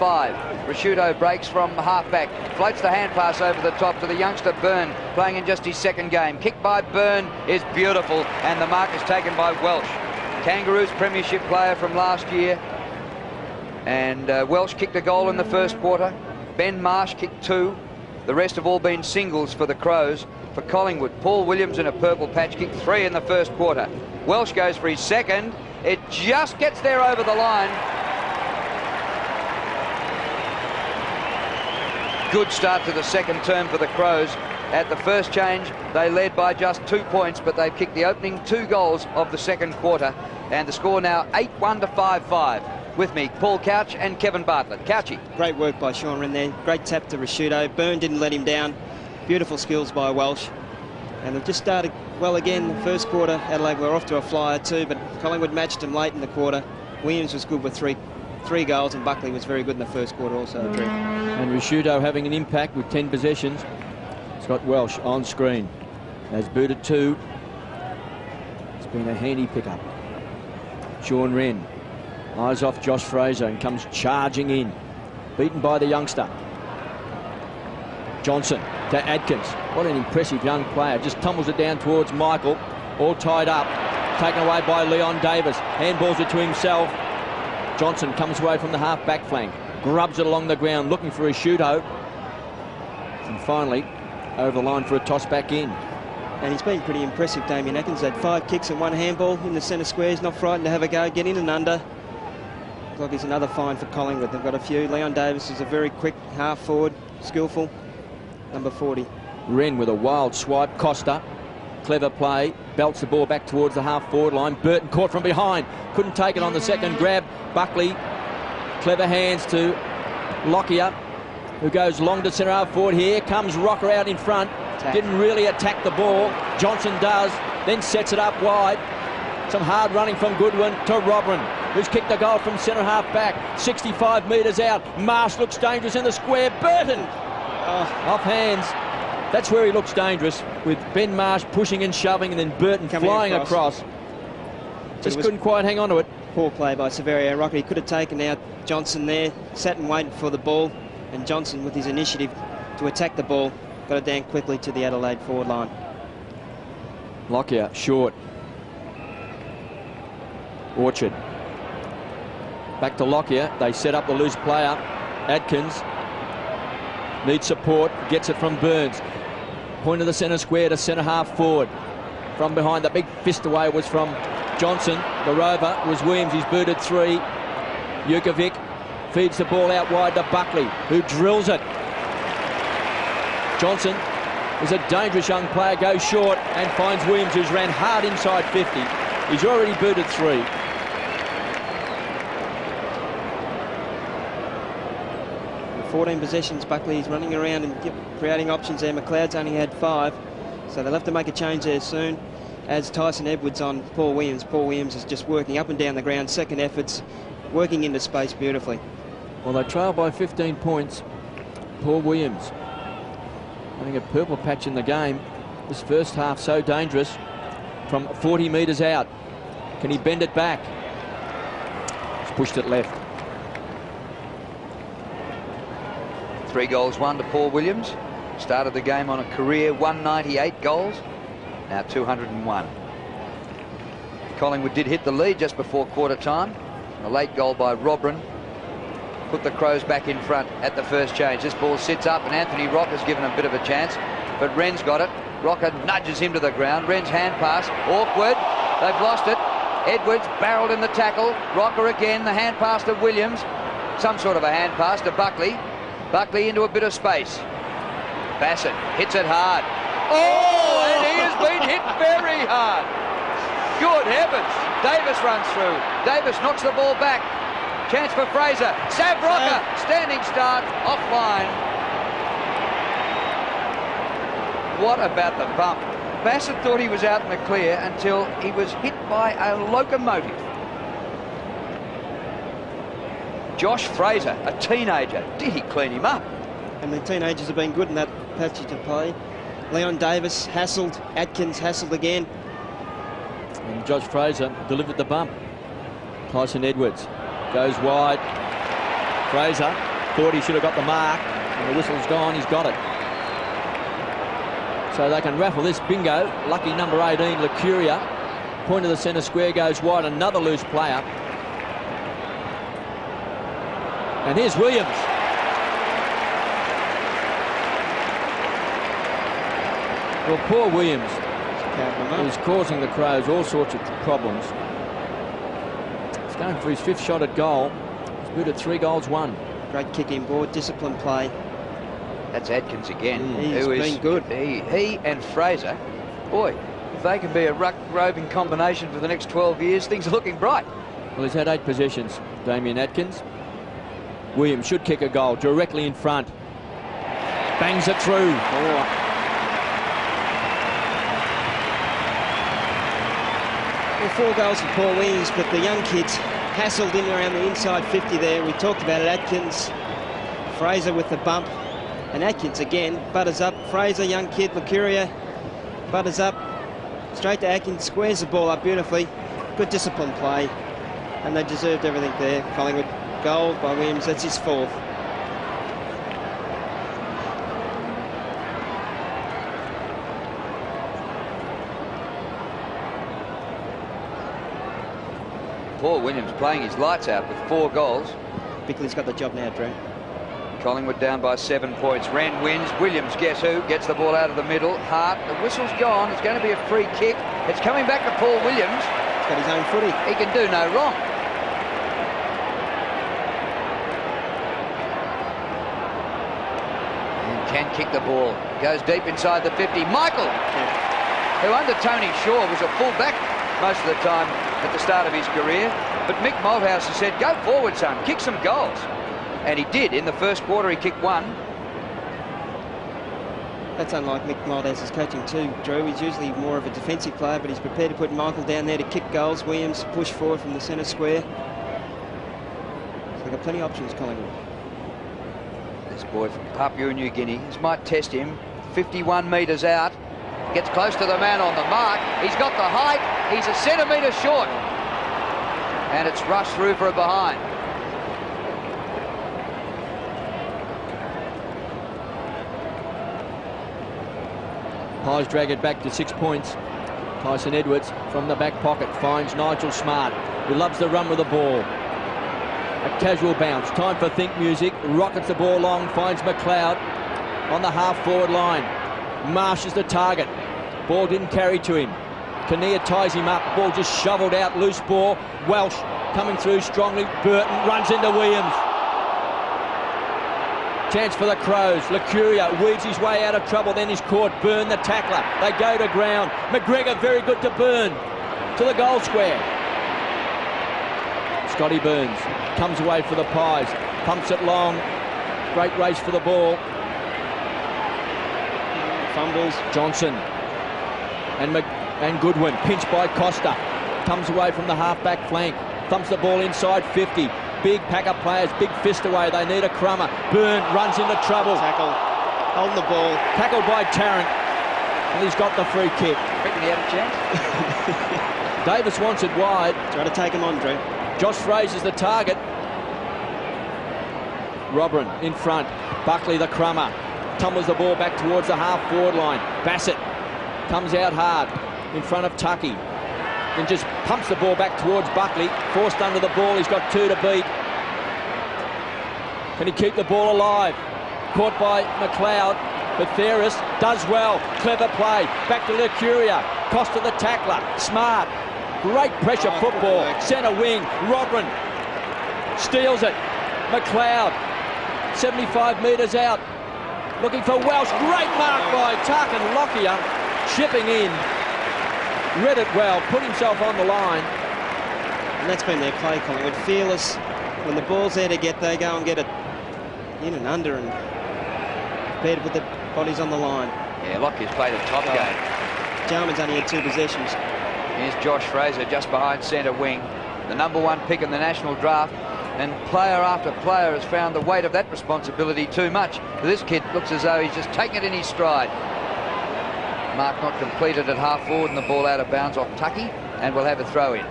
Rashudo breaks from halfback, floats the hand pass over the top to the youngster Byrne, playing in just his second game. Kick by Byrne is beautiful, and the mark is taken by Welsh. Kangaroos premiership player from last year, and Welsh kicked a goal in the first quarter. Ben Marsh kicked 2. The rest have all been singles for the Crows. For Collingwood, Paul Williams in a purple patch kicked 3 in the first quarter. Welsh goes for his second. It just gets there over the line. Good start to the second term for the Crows. At the first change, they led by just 2 points, but they've kicked the opening 2 goals of the second quarter. And the score now 8-1 to 5-5. With me, Paul Couch and Kevin Bartlett. Couchy. Great work by Sean Wren there. Great tap to Rashudo. Byrne didn't let him down. Beautiful skills by Welsh. And they've just started well again. The first quarter, Adelaide were off to a flyer too, but Collingwood matched them late in the quarter. Williams was good with three goals, and Buckley was very good in the first quarter also. And Rashudo having an impact with 10 possessions. It's got Welsh on screen. Has booted 2. It's been a handy pickup. Sean Wren eyes off Josh Fraser and comes charging in. Beaten by the youngster. Johnson to Adkins. What an impressive young player. Just tumbles it down towards Michael. All tied up. Taken away by Leon Davis. Handballs it to himself. Johnson comes away from the half-back flank. Grubs it along the ground, looking for a shootout. And finally, over the line for a toss back in. And he's been pretty impressive, Damien Atkins. Had 5 kicks and 1 handball in the centre square. He's not frightened to have a go, get in and under. Looks like he's another find for Collingwood. They've got a few. Leon Davis is a very quick half-forward, skillful. Number 40. Wren with a wild swipe. Costa, clever play, belts the ball back towards the half-forward line. Burton caught from behind. Couldn't take it on the second grab. Buckley, clever hands to Lockyer, who goes long to centre half forward. Here comes Rocker out in front. Didn't really attack the ball. Johnson does, then sets it up wide. Some hard running from Goodwin to Robin, who's kicked a goal from centre half back. 65 metres out. Marsh looks dangerous in the square. Burton off hands. That's where he looks dangerous, with Ben Marsh pushing and shoving, and then Burton flying across. Just couldn't quite hang on to it. Poor play by Severio Rocker. He could have taken out Johnson there, sat and waited for the ball, and Johnson, with his initiative to attack the ball, got it down quickly to the Adelaide forward line. Lockyer short. Orchard back to Lockyer. They set up the loose player. Adkins needs support, gets it from Burns. Point of the centre square to centre half forward. From behind, the big fist away was from Johnson. The rover was Williams. He's booted 3. Jukovic feeds the ball out wide to Buckley, who drills it. Johnson is a dangerous young player, goes short and finds Williams, who's ran hard inside 50. He's already booted 3. With 14 possessions, Buckley's running around and creating options there. McLeod's only had 5, so they'll have to make a change there soon. As Tyson Edwards on Paul Williams. Paul Williams is just working up and down the ground, second efforts, working into space beautifully. Well, they trail by 15 points. Paul Williams having a purple patch in the game. This first half so dangerous from 40 metres out. Can he bend it back? He's pushed it left. 3 goals, 1 to Paul Williams. Started the game on a career 198 goals. Now 201. Collingwood did hit the lead just before quarter time. A late goal by Robrin put the Crows back in front at the first change. This ball sits up and Anthony Rocker's given a bit of a chance, but Wren's got it. Rocker nudges him to the ground. Wren's hand pass, awkward. They've lost it. Edwards barreled in the tackle. Rocker again, the hand pass to Williams. Some sort of a hand pass to Buckley. Buckley into a bit of space. Bassett hits it hard. Oh, and he has been hit very hard. Good heavens. Davis runs through. Davis knocks the ball back. Chance for Fraser. Sav Rocker, standing start, offline. What about the bump? Bassett thought he was out in the clear until he was hit by a locomotive. Josh Fraser, a teenager. Did he clean him up? And the teenagers have been good in that passage of play. Leon Davis hassled. Atkins hassled again. And Josh Fraser delivered the bump. Tyson Edwards goes wide. Fraser thought he should have got the mark. And the whistle's gone. He's got it. So they can raffle this bingo. Lucky number 18, Lacuria. Point of the centre square goes wide. Another loose player. And here's Williams. Well, poor Williams is causing the Crows all sorts of problems. He's going for his 5th shot at goal. He's booted 3 goals, 1. Great kick in board, disciplined play. That's Atkins again. He's been good. He and Fraser, boy, if they can be a ruck-roving combination for the next 12 years, things are looking bright. Well, he's had 8 possessions, Damien Atkins. Williams should kick a goal directly in front. Bangs it through. Well, 4 goals for Paul Williams, but the young kids hassled in around the inside 50 there. We talked about it. Atkins, Fraser with the bump, and Atkins again butters up. Fraser, young kid, Lacuria butters up straight to Atkins, squares the ball up beautifully. Good disciplined play, and they deserved everything there. Collingwood goal by Williams. That's his 4th. Paul Williams playing his lights out with 4 goals. Bickley's got the job now, Drew. Collingwood down by 7 points. Wren wins. Williams, guess who? Gets the ball out of the middle. Hart, the whistle's gone. It's going to be a free kick. It's coming back to Paul Williams. He's got his own footy. He can do no wrong. And can kick the ball. Goes deep inside the 50. Michael, who under Tony Shaw was a full-back most of the time at the start of his career. But Mick Malthouse has said, go forward, son, kick some goals. And he did. In the first quarter, he kicked 1. That's unlike Mick Malthouse's coaching too, Drew. He's usually more of a defensive player, but he's prepared to put Michael down there to kick goals. Williams push forward from the centre square. So they've got plenty of options, Collingwood. This boy from Papua New Guinea. This might test him. 51 metres out. Gets close to the man on the mark. He's got the height. He's a centimetre short. And it's rushed through for a behind. Pies drag it back to 6 points. Tyson Edwards from the back pocket finds Nigel Smart, who loves the run with the ball. A casual bounce. Time for think music. Rockets the ball long. Finds McLeod on the half-forward line. Marsh is the target. Ball didn't carry to him. Kinnear ties him up. Ball just shoveled out. Loose ball. Welsh coming through strongly. Burton runs into Williams. Chance for the Crows. Lacuria weeds his way out of trouble. Then he's caught. Byrne, the tackler. They go to ground. McGregor very good to Byrne. To the goal square. Scotty Burns comes away for the Pies. Pumps it long. Great race for the ball. Fumbles. Johnson and Goodwin pinched by Costa. Comes away from the half-back flank. Thumps the ball inside 50. Big pack of players, big fist away. They need a crummer. Byrne runs into trouble. Tackle. Holding the ball. Tackled by Tarrant. And he's got the free kick. Reckon he had a chance? Davis wants it wide. Try to take him on, Drew. Josh Fraser's the target. Robrin in front. Buckley the crummer. Tumbles the ball back towards the half-forward line. Bassett comes out hard in front of Tucky. And just pumps the ball back towards Buckley. Forced under the ball. He's got 2 to beat. Can he keep the ball alive? Caught by McLeod. But Theris does well. Clever play. Back to Lacuria. Costa the tackler. Smart. Great pressure football. Centre wing. Robrin steals it. McLeod. 75 metres out. Looking for Welsh. Great mark by Tarkin Lockyer. Chipping in. Read it well. Put himself on the line. And that's been their play, Collingwood. Fearless. When the ball's there to get, they go and get it in and under and prepared to put their bodies on the line. Yeah, Lockyer's played a top game. Jarman's only had 2 possessions. Here's Josh Fraser just behind centre wing. The #1 pick in the national draft. And player after player has found the weight of that responsibility too much. This kid looks as though he's just taken it in his stride. Mark not completed at half forward and the ball out of bounds off Tucky, and we'll have a throw in.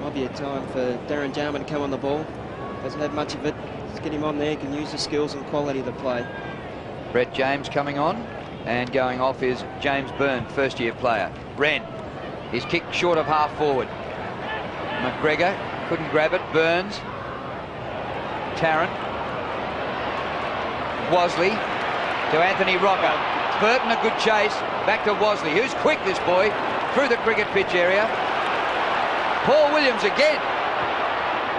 Might be a time for Darren Jarman to come on the ball. Doesn't have much of it. Let's get him on there. Can use the skills and quality of the play. Brett James coming on, and going off is James Byrne, first-year player. Wren, his kick short of half forward. McGregor couldn't grab it. Burns, Tarrant, Wosley to Anthony Rocker. Burton a good chase. Back to Wosley, who's quick, this boy, through the cricket pitch area. Paul Williams again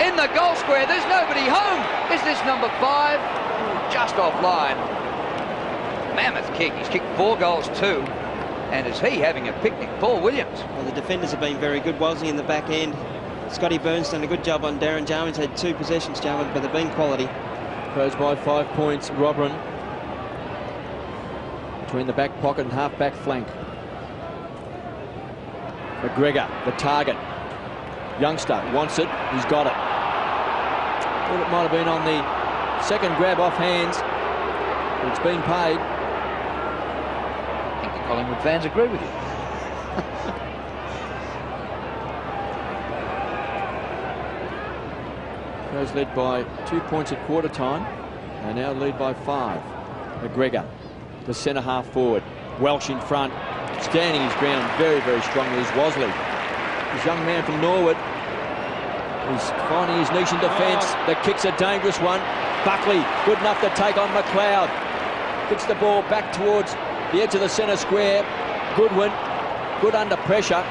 in the goal square. There's nobody home. Is this number 5? Just offline. Mammoth kick. He's kicked 4 goals too. And is he having a picnic, Paul Williams? Well, the defenders have been very good. Wosley in the back end. Scotty Burns done a good job on Darren Jarman. He's had 2 possessions, Jarman, but they've been quality. Goes by 5 points. Robin between the back pocket and half-back flank. McGregor, the target. Youngster wants it. He's got it. Thought it might have been on the second grab off hands. But it's been paid. I think the Collingwood fans agree with you. Goes led by 2 points at quarter time. They now lead by 5. McGregor, the centre half forward. Welsh in front, standing his ground very, very strongly is Wosley. This young man from Norwood is finding his niche in defence. The kick's a dangerous one. Buckley, good enough to take on McLeod. Kicks the ball back towards the edge of the centre square. Goodwin, good under pressure.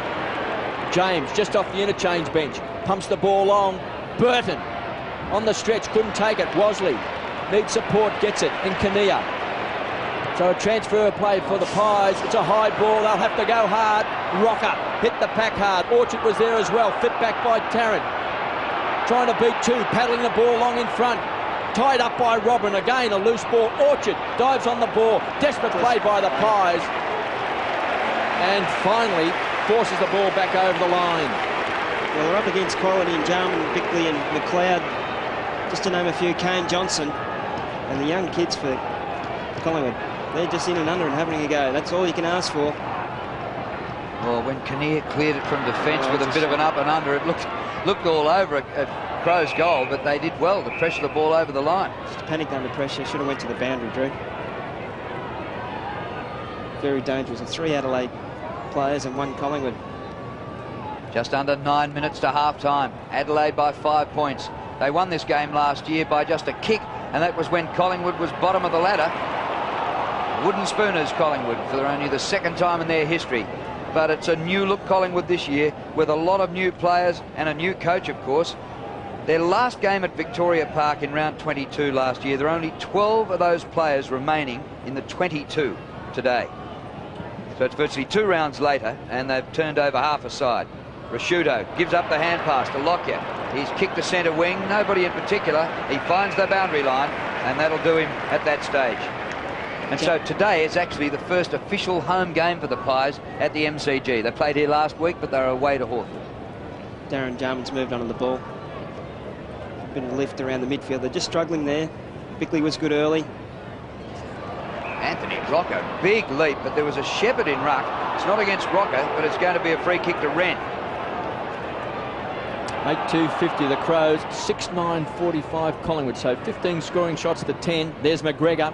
James, just off the interchange bench, pumps the ball long. Burton, on the stretch, couldn't take it. Wosley needs support, gets it, and Kinnear. So a transfer play for the Pies. It's a high ball. They'll have to go hard. Rocker hit the pack hard. Orchard was there as well. Fit back by Tarrant. Trying to beat 2. Paddling the ball long in front. Tied up by Robin. Again, a loose ball. Orchard dives on the ball. Desperate play by the Pies. And finally forces the ball back over the line. Well, they're up against quality in Jarman, Bickley and McLeod. Just to name a few, Kane Johnson. And the young kids for Collingwood. They're just in and under and having a go. That's all you can ask for. Well, when Kinnear cleared it from defence with a bit of an up and under, it looked all over at Crow's goal, but they did well to pressure the ball over the line. Just panicked under pressure. Should have went to the boundary, Drew. Very dangerous. 3 Adelaide players and 1 Collingwood. Just under 9 minutes to half-time. Adelaide by 5 points. They won this game last year by just a kick, and that was when Collingwood was bottom of the ladder. Wooden spooners, Collingwood, for only the 2nd time in their history. But it's a new-look Collingwood this year, with a lot of new players and a new coach, of course. Their last game at Victoria Park in round 22 last year, there are only 12 of those players remaining in the 22 today. So it's virtually 2 rounds later, and they've turned over half a side. Rasciuto gives up the hand pass to Lockyer. He's kicked the centre wing, nobody in particular. He finds the boundary line, and that'll do him at that stage. And so today is actually the first official home game for the Pies at the MCG. They played here last week, but they're away to Hawthorn. Darren Jarman's moved on to the ball. A bit of lift around the midfield. They're just struggling there. Bickley was good early. Anthony Rocker, big leap, but there was a shepherd in ruck. It's not against Rocker, but it's going to be a free kick to Wren. 8-2-50 the Crows, 6-9-45 Collingwood. So 15 scoring shots to 10. There's McGregor.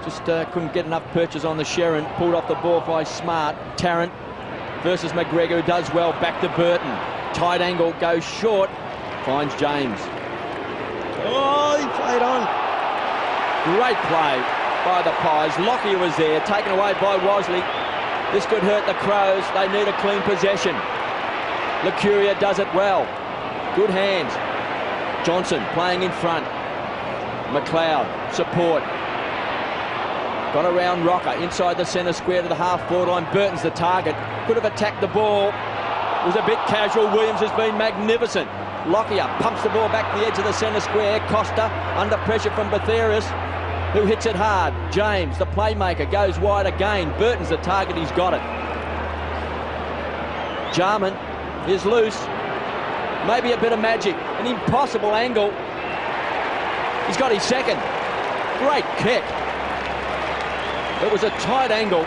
Just couldn't get enough purchase on the Sherrin. Pulled off the ball by Smart. Tarrant versus McGregor, who does well. Back to Burton. Tight angle, goes short. Finds James. Oh, he played on. Great play by the Pies. Lockyer was there, taken away by Wosley. This could hurt the Crows. They need a clean possession. Lucuria does it well. Good hands. Johnson playing in front. McLeod, support. Got around Rocker, inside the centre square to the half-forward line. Burton's the target. Could have attacked the ball. It was a bit casual. Williams has been magnificent. Lockyer pumps the ball back to the edge of the centre square. Costa under pressure from Batheris, who hits it hard. James, the playmaker, goes wide again. Burton's the target. He's got it. Jarman is loose. Maybe a bit of magic. An impossible angle. He's got his second. Great kick. It was a tight angle.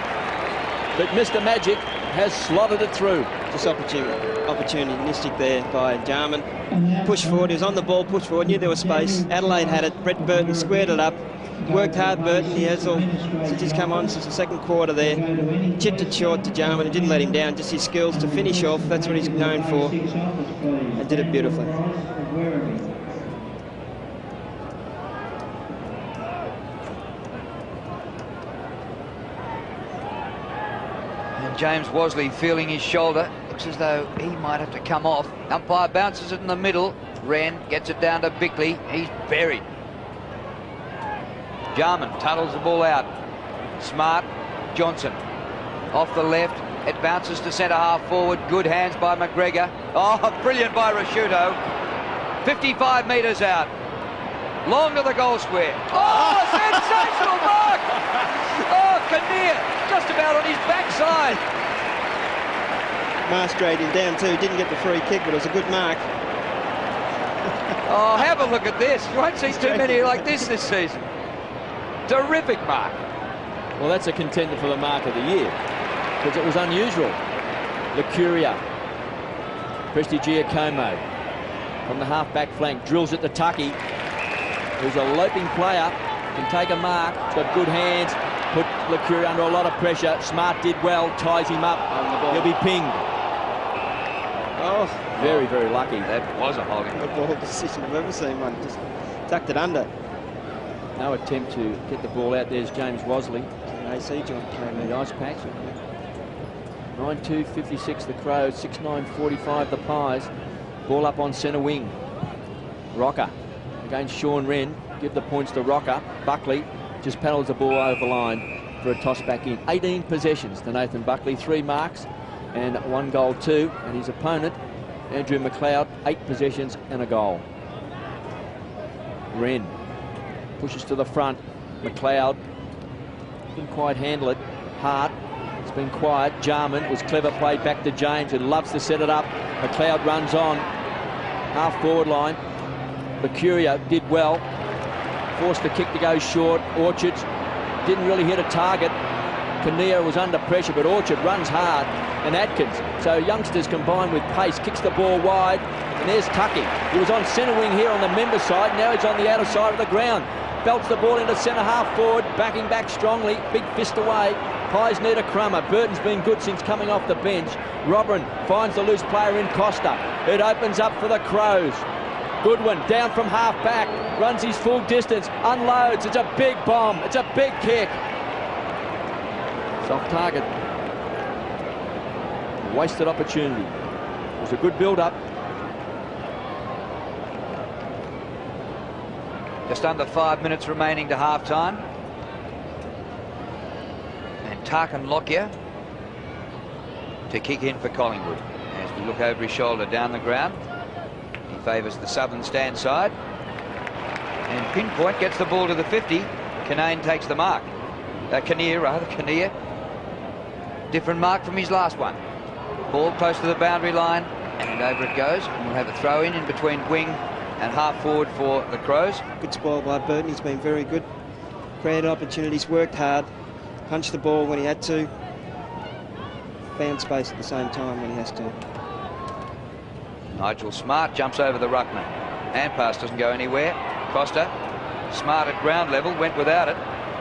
but Mr. Magic has slotted it through. Just opportunistic there by Jarman. Push forward, he was on the ball, push forward, knew there was space. Adelaide had it, Brett Burton squared it up. Worked hard, Burton. He has all, since he's come on since the second quarter there. Chipped it short to Jarman and didn't let him down. Just his skills to finish off. That's what he's known for. And did it beautifully. And James Wasley feeling his shoulder. Looks as though he might have to come off. Umpire bounces it in the middle. Wren gets it down to Bickley. He's buried. Jarman tunnels the ball out. Smart, Johnson off the left. It bounces to centre half forward. Good hands by McGregor. Oh, brilliant by Rasciuto. 55 metres out. Long to the goal square. Oh, sensational mark! Oh, Kinnear just about on his backside. Marsh dragged him down too. Didn't get the free kick, but it was a good mark. Oh, have a look at this. You won't see too many like this season. Terrific mark. Well, that's a contender for the mark of the year because it was unusual. Lucuria, Prestigiacomo from the half-back flank drills it to Tucky, who's a loping player, can take a mark, he's got good hands, put Lucuria under a lot of pressure. Smart did well, ties him up, he'll be pinged. Oh, very, very lucky. That was a holding. The ball decision I've ever seen one. Just tucked it under. No attempt to get the ball out. There's James Wasley. AC joint came in. The ice patch. 9-2-56 the Crows, 6-9-45 the Pies. Ball up on centre wing. Rocker against Sean Wren. Give the points to Rocker. Buckley just paddles the ball over the line for a toss back in. 18 possessions to Nathan Buckley, 3 marks and 1 goal too. And his opponent, Andrew McLeod, 8 possessions and a goal. Wren pushes to the front. McLeod didn't quite handle it. Hart, it's been quiet. Jarman was clever, played back to James, who loves to set it up. McLeod runs on. Half forward line. Lucuria did well. Forced the kick to go short. Orchard didn't really hit a target. Kinnear was under pressure, but Orchard runs hard. And Atkins, so youngsters combined with pace, kicks the ball wide. And there's Tucky. He was on centre wing here on the member side. Now he's on the outer side of the ground. Belts the ball into centre half forward, backing back strongly. Big fist away. Pies need a crummer. Burton's been good since coming off the bench. Robin finds the loose player in Costa. It opens up for the Crows. Goodwin down from half back, runs his full distance, unloads. It's a big bomb. It's a big kick. Soft target. Wasted opportunity. It was a good build-up. Just under 5 minutes remaining to half-time. And Tarkin Lockyer to kick in for Collingwood. As we look over his shoulder down the ground, he favours the southern stand side. And Pinpoint gets the ball to the 50. Kinnear takes the mark. Kinnear. Different mark from his last one. Ball close to the boundary line, and over it goes. And we'll have a throw in between wing and half forward for the Crows. Good spoil by Burton. He's been very good. Created opportunities, worked hard, punched the ball when he had to, found space at the same time when he has to. Nigel Smart jumps over the ruckman. Hand pass doesn't go anywhere. Costa, Smart at ground level, went without it.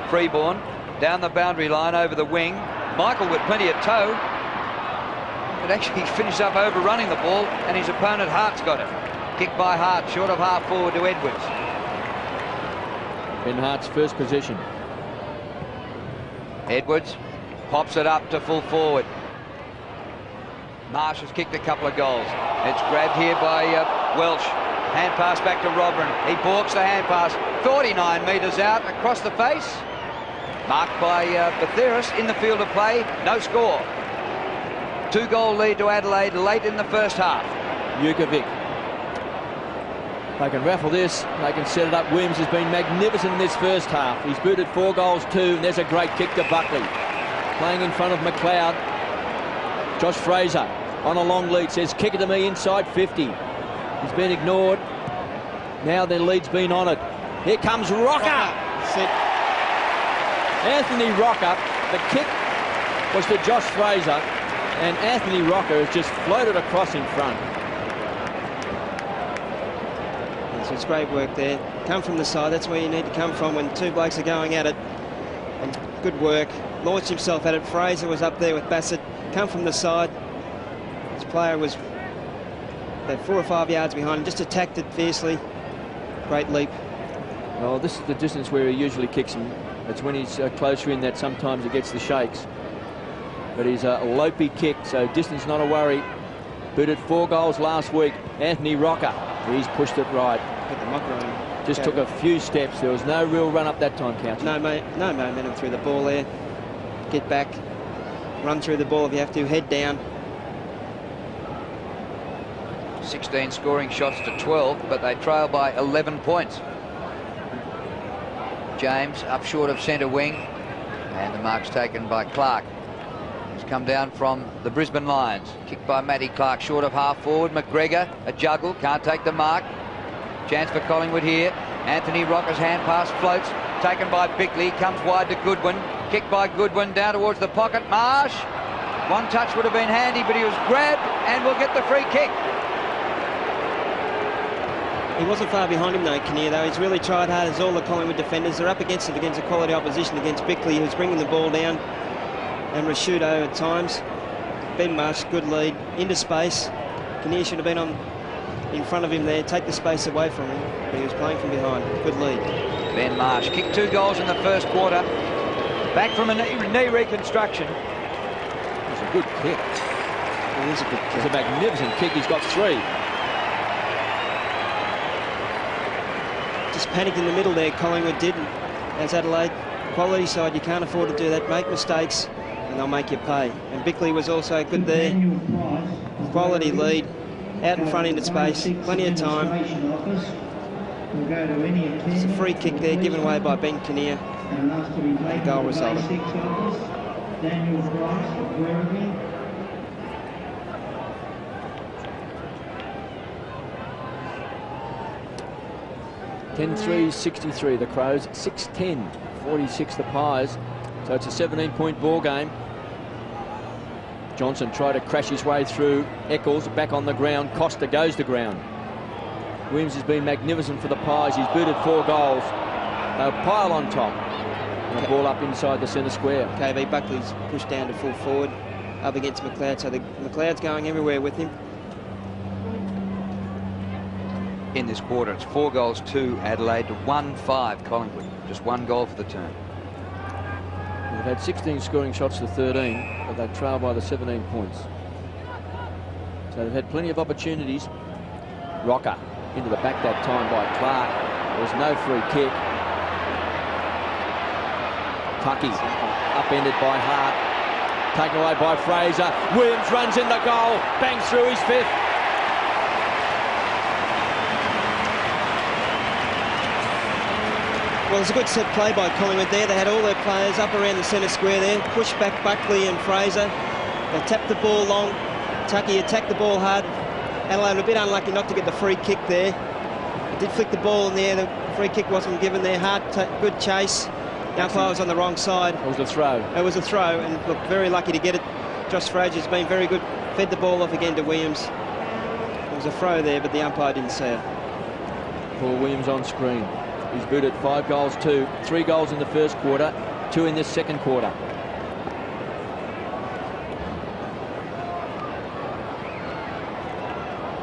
Freeborn down the boundary line over the wing. Michael with plenty of toe, but actually finishes up overrunning the ball, and his opponent Hart's got it. Kick by Hart, short of half forward to Edwards. In Hart's first position. Edwards pops it up to full forward. Marsh has kicked a couple of goals. It's grabbed here by Welsh. Hand pass back to Robin. He balks the hand pass. 49 metres out across the face. Marked by Batheris in the field of play. No score. 2-goal lead to Adelaide late in the first half. Jukovic. They can raffle this. They can set it up. Williams has been magnificent in this first half. He's booted 4 goals too. And there's a great kick to Buckley. Playing in front of McLeod. Josh Fraser on a long lead says, kick it to me inside 50. He's been ignored. Now their lead's been honoured. Here comes Rocker. Sit. Anthony Rocker. The kick was to Josh Fraser, and Anthony Rocker has just floated across in front. So it's great work there. Come from the side. That's where you need to come from when two blokes are going at it. And good work. Launched himself at it. Fraser was up there with Bassett. Come from the side. This player was about 4 or 5 yards behind him. Just attacked it fiercely. Great leap. Well, this is the distance where he usually kicks him. It's when he's closer in that sometimes he gets the shakes. But he's a lopey kick, so distance not a worry. Booted 4 goals last week. Anthony Rocker, he's pushed it right. Put the mocker on. Just took a few steps. There was no real run up that time, Couch. No momentum through the ball there. Get back. Run through the ball if you have to. Head down. 16 scoring shots to 12, but they trail by 11 points. James up short of centre wing, and the mark's taken by Clark. He's come down from the Brisbane Lions. Kicked by Matty Clark, short of half forward. McGregor, a juggle, can't take the mark. Chance for Collingwood here. Anthony Rocker's hand pass floats, taken by Bickley, comes wide to Goodwin. Kicked by Goodwin down towards the pocket. Marsh, one touch would have been handy, but he was grabbed and will get the free kick. He wasn't far behind him though, Kinnear, though. He's really tried hard as all the Collingwood defenders. They're up against it, against a quality opposition, against Bickley, who's bringing the ball down, and Rashudo at times. Ben Marsh, good lead, into space. Kinnear should have been in front of him there, take the space away from him, but he was playing from behind. Good lead. Ben Marsh kicked 2 goals in the first quarter. Back from a knee reconstruction. It's a good kick. It is a good kick. It's a magnificent kick. He's got 3. Just panicked in the middle there, Collingwood did, as Adelaide. Quality side, you can't afford to do that. Make mistakes and they'll make you pay. And Bickley was also good there. Quality lead, out in front into space, plenty of time. It's a free kick there, given away by Ben Kinnear. The goal resulted. 10-3, 63 the Crows, 6-10, 46 the Pies. So it's a 17-point ball game. Johnson tried to crash his way through. Eccles back on the ground. Costa goes to ground. Williams has been magnificent for the Pies. He's booted 4 goals. They'll pile on top. And the ball up inside the centre square. KB Buckley's pushed down to full forward, up against McLeod. So McLeod's going everywhere with him. In this quarter, it's 4 goals to Adelaide, 1-5 Collingwood. Just 1 goal for the turn. They've had 16 scoring shots to 13, but they trail by the 17 points. So they've had plenty of opportunities. Rocker into the back that time by Clark. There's no free kick. Tucky upended by Hart. Taken away by Fraser. Williams runs in the goal. Bangs through his 5th. Well, it was a good set play by Collingwood there. They had all their players up around the centre square there. Pushed back Buckley and Fraser. They tapped the ball long. Tucky attacked the ball hard. Adelaide were a bit unlucky not to get the free kick there. They did flick the ball in the air. The free kick wasn't given there. Good chase. The umpire was on the wrong side. It was a throw. It was a throw, and look, very lucky to get it. Josh Fraser's been very good. Fed the ball off again to Williams. It was a throw there, but the umpire didn't see it. Paul Williams on screen. He's booted 5 goals too. 3 goals in the first quarter, 2 in this second quarter.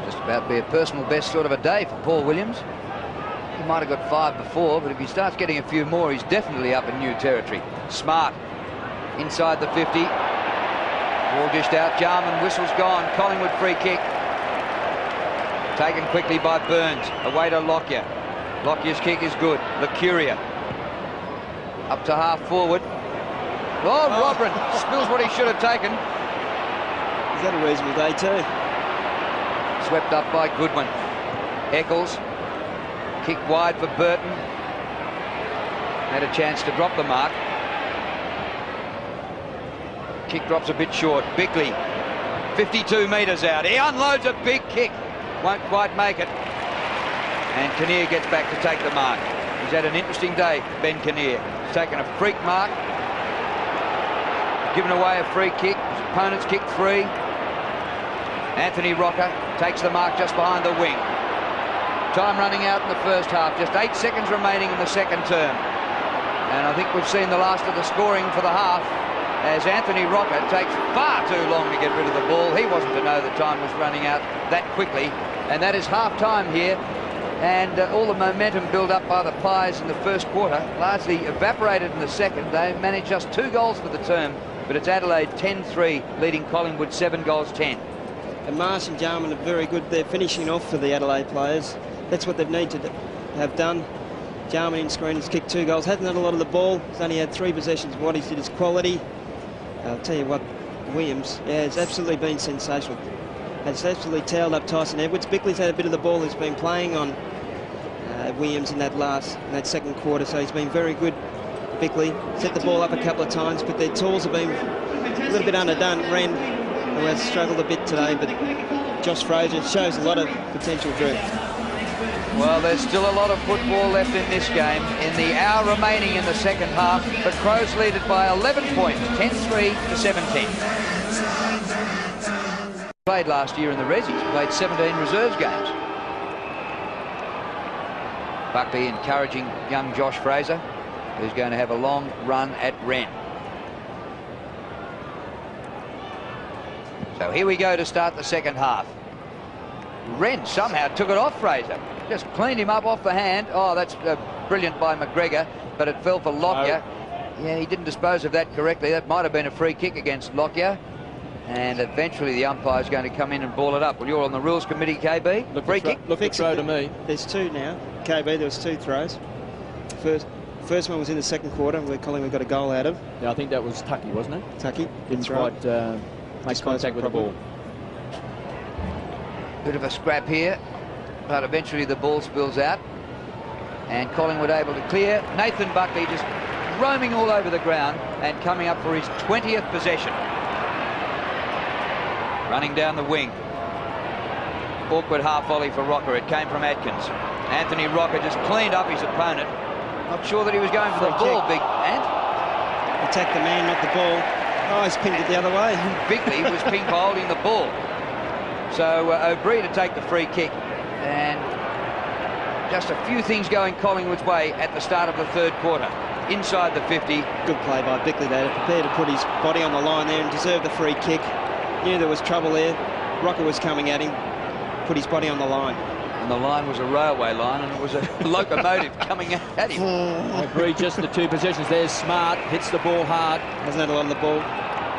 Just about be a personal best sort of a day for Paul Williams. He might have got 5 before, but if he starts getting a few more, he's definitely up in new territory. Smart inside the 50. Ball dished out. Jarman, whistle's gone. Collingwood free kick. Taken quickly by Burns. Away to Lockyer. Lockyer's kick is good. Lucuria up to half forward. Oh, Robert spills what he should have taken. Is that a reasonable day too? Swept up by Goodwin. Eccles kicked wide for Burton. Had a chance to drop the mark. Kick drops a bit short. Bickley 52 metres out. He unloads a big kick. Won't quite make it. And Kinnear gets back to take the mark. He's had an interesting day, Ben Kinnear. He's taken a freak mark. given away a free kick. His opponent's kicked free. Anthony Rocker takes the mark just behind the wing. Time running out in the first half. Just 8 seconds remaining in the second term. And I think we've seen the last of the scoring for the half, as Anthony Rocker takes far too long to get rid of the ball. He wasn't to know the time was running out that quickly. And that is half-time here. And all the momentum built up by the Pies in the first quarter largely evaporated in the second. They managed just 2 goals for the term, but it's Adelaide 10-3, leading Collingwood 7 goals 10. And Marsh and Jarman are very good. They're finishing off for the Adelaide players. That's what they've needed to have done. Jarman in screen has kicked 2 goals. Hasn't had a lot of the ball. He's only had 3 possessions. What he's did is quality. I'll tell you what, Williams, has absolutely been sensational. Has absolutely towed up Tyson Edwards. Bickley's had a bit of the ball. He's been playing on Williams in that second quarter, so he's been very good. Bickley set the ball up a couple of times, but their tools have been a little bit underdone. Wren, who has struggled a bit today, but Josh Fraser shows a lot of potential drift. Well, there's still a lot of football left in this game. In the hour remaining in the second half, the Crows lead it by 11 points, 10-3 to 17. Played last year in the Rezzies, played 17 reserves games. Buckley encouraging young Josh Fraser, who's going to have a long run at Wren. So here we go to start the second half. Wren somehow took it off Fraser. Just cleaned him up off the hand. Oh, that's brilliant by McGregor, but it fell for Lockyer. Yeah, he didn't dispose of that correctly. That might have been a free kick against Lockyer. And eventually the umpire's going to come in and ball it up. Well, you're on the rules committee, KB. Free kick. Look at throw to me. There's 2 now. KB, there was 2 throws. First one was in the second quarter where Collingwood got a goal out of. Yeah, I think that was Tucky, wasn't it? Tucky. Didn't quite make contact with the ball. Bit of a scrap here, but eventually the ball spills out. And Collingwood able to clear. Nathan Buckley just roaming all over the ground and coming up for his 20th possession. Running down the wing. Awkward half volley for Rocker. It came from Atkins. Anthony Rocker just cleaned up his opponent. Not sure that he was going for the ball, Big Ant. Attacked the man, not the ball. Oh, he's pinned it the other way. Bickley was ping holding the ball. So O'Brien to take the free kick. And just a few things going Collingwood's way at the start of the third quarter. Inside the 50. Good play by Bickley there, prepared to put his body on the line there and deserve the free kick. Knew there was trouble there. Rocker was coming at him, put his body on the line. And the line was a railway line, and it was a locomotive coming at him. I agree, just the 2 possessions. There's Smart, hits the ball hard. Hasn't had a lot of the ball.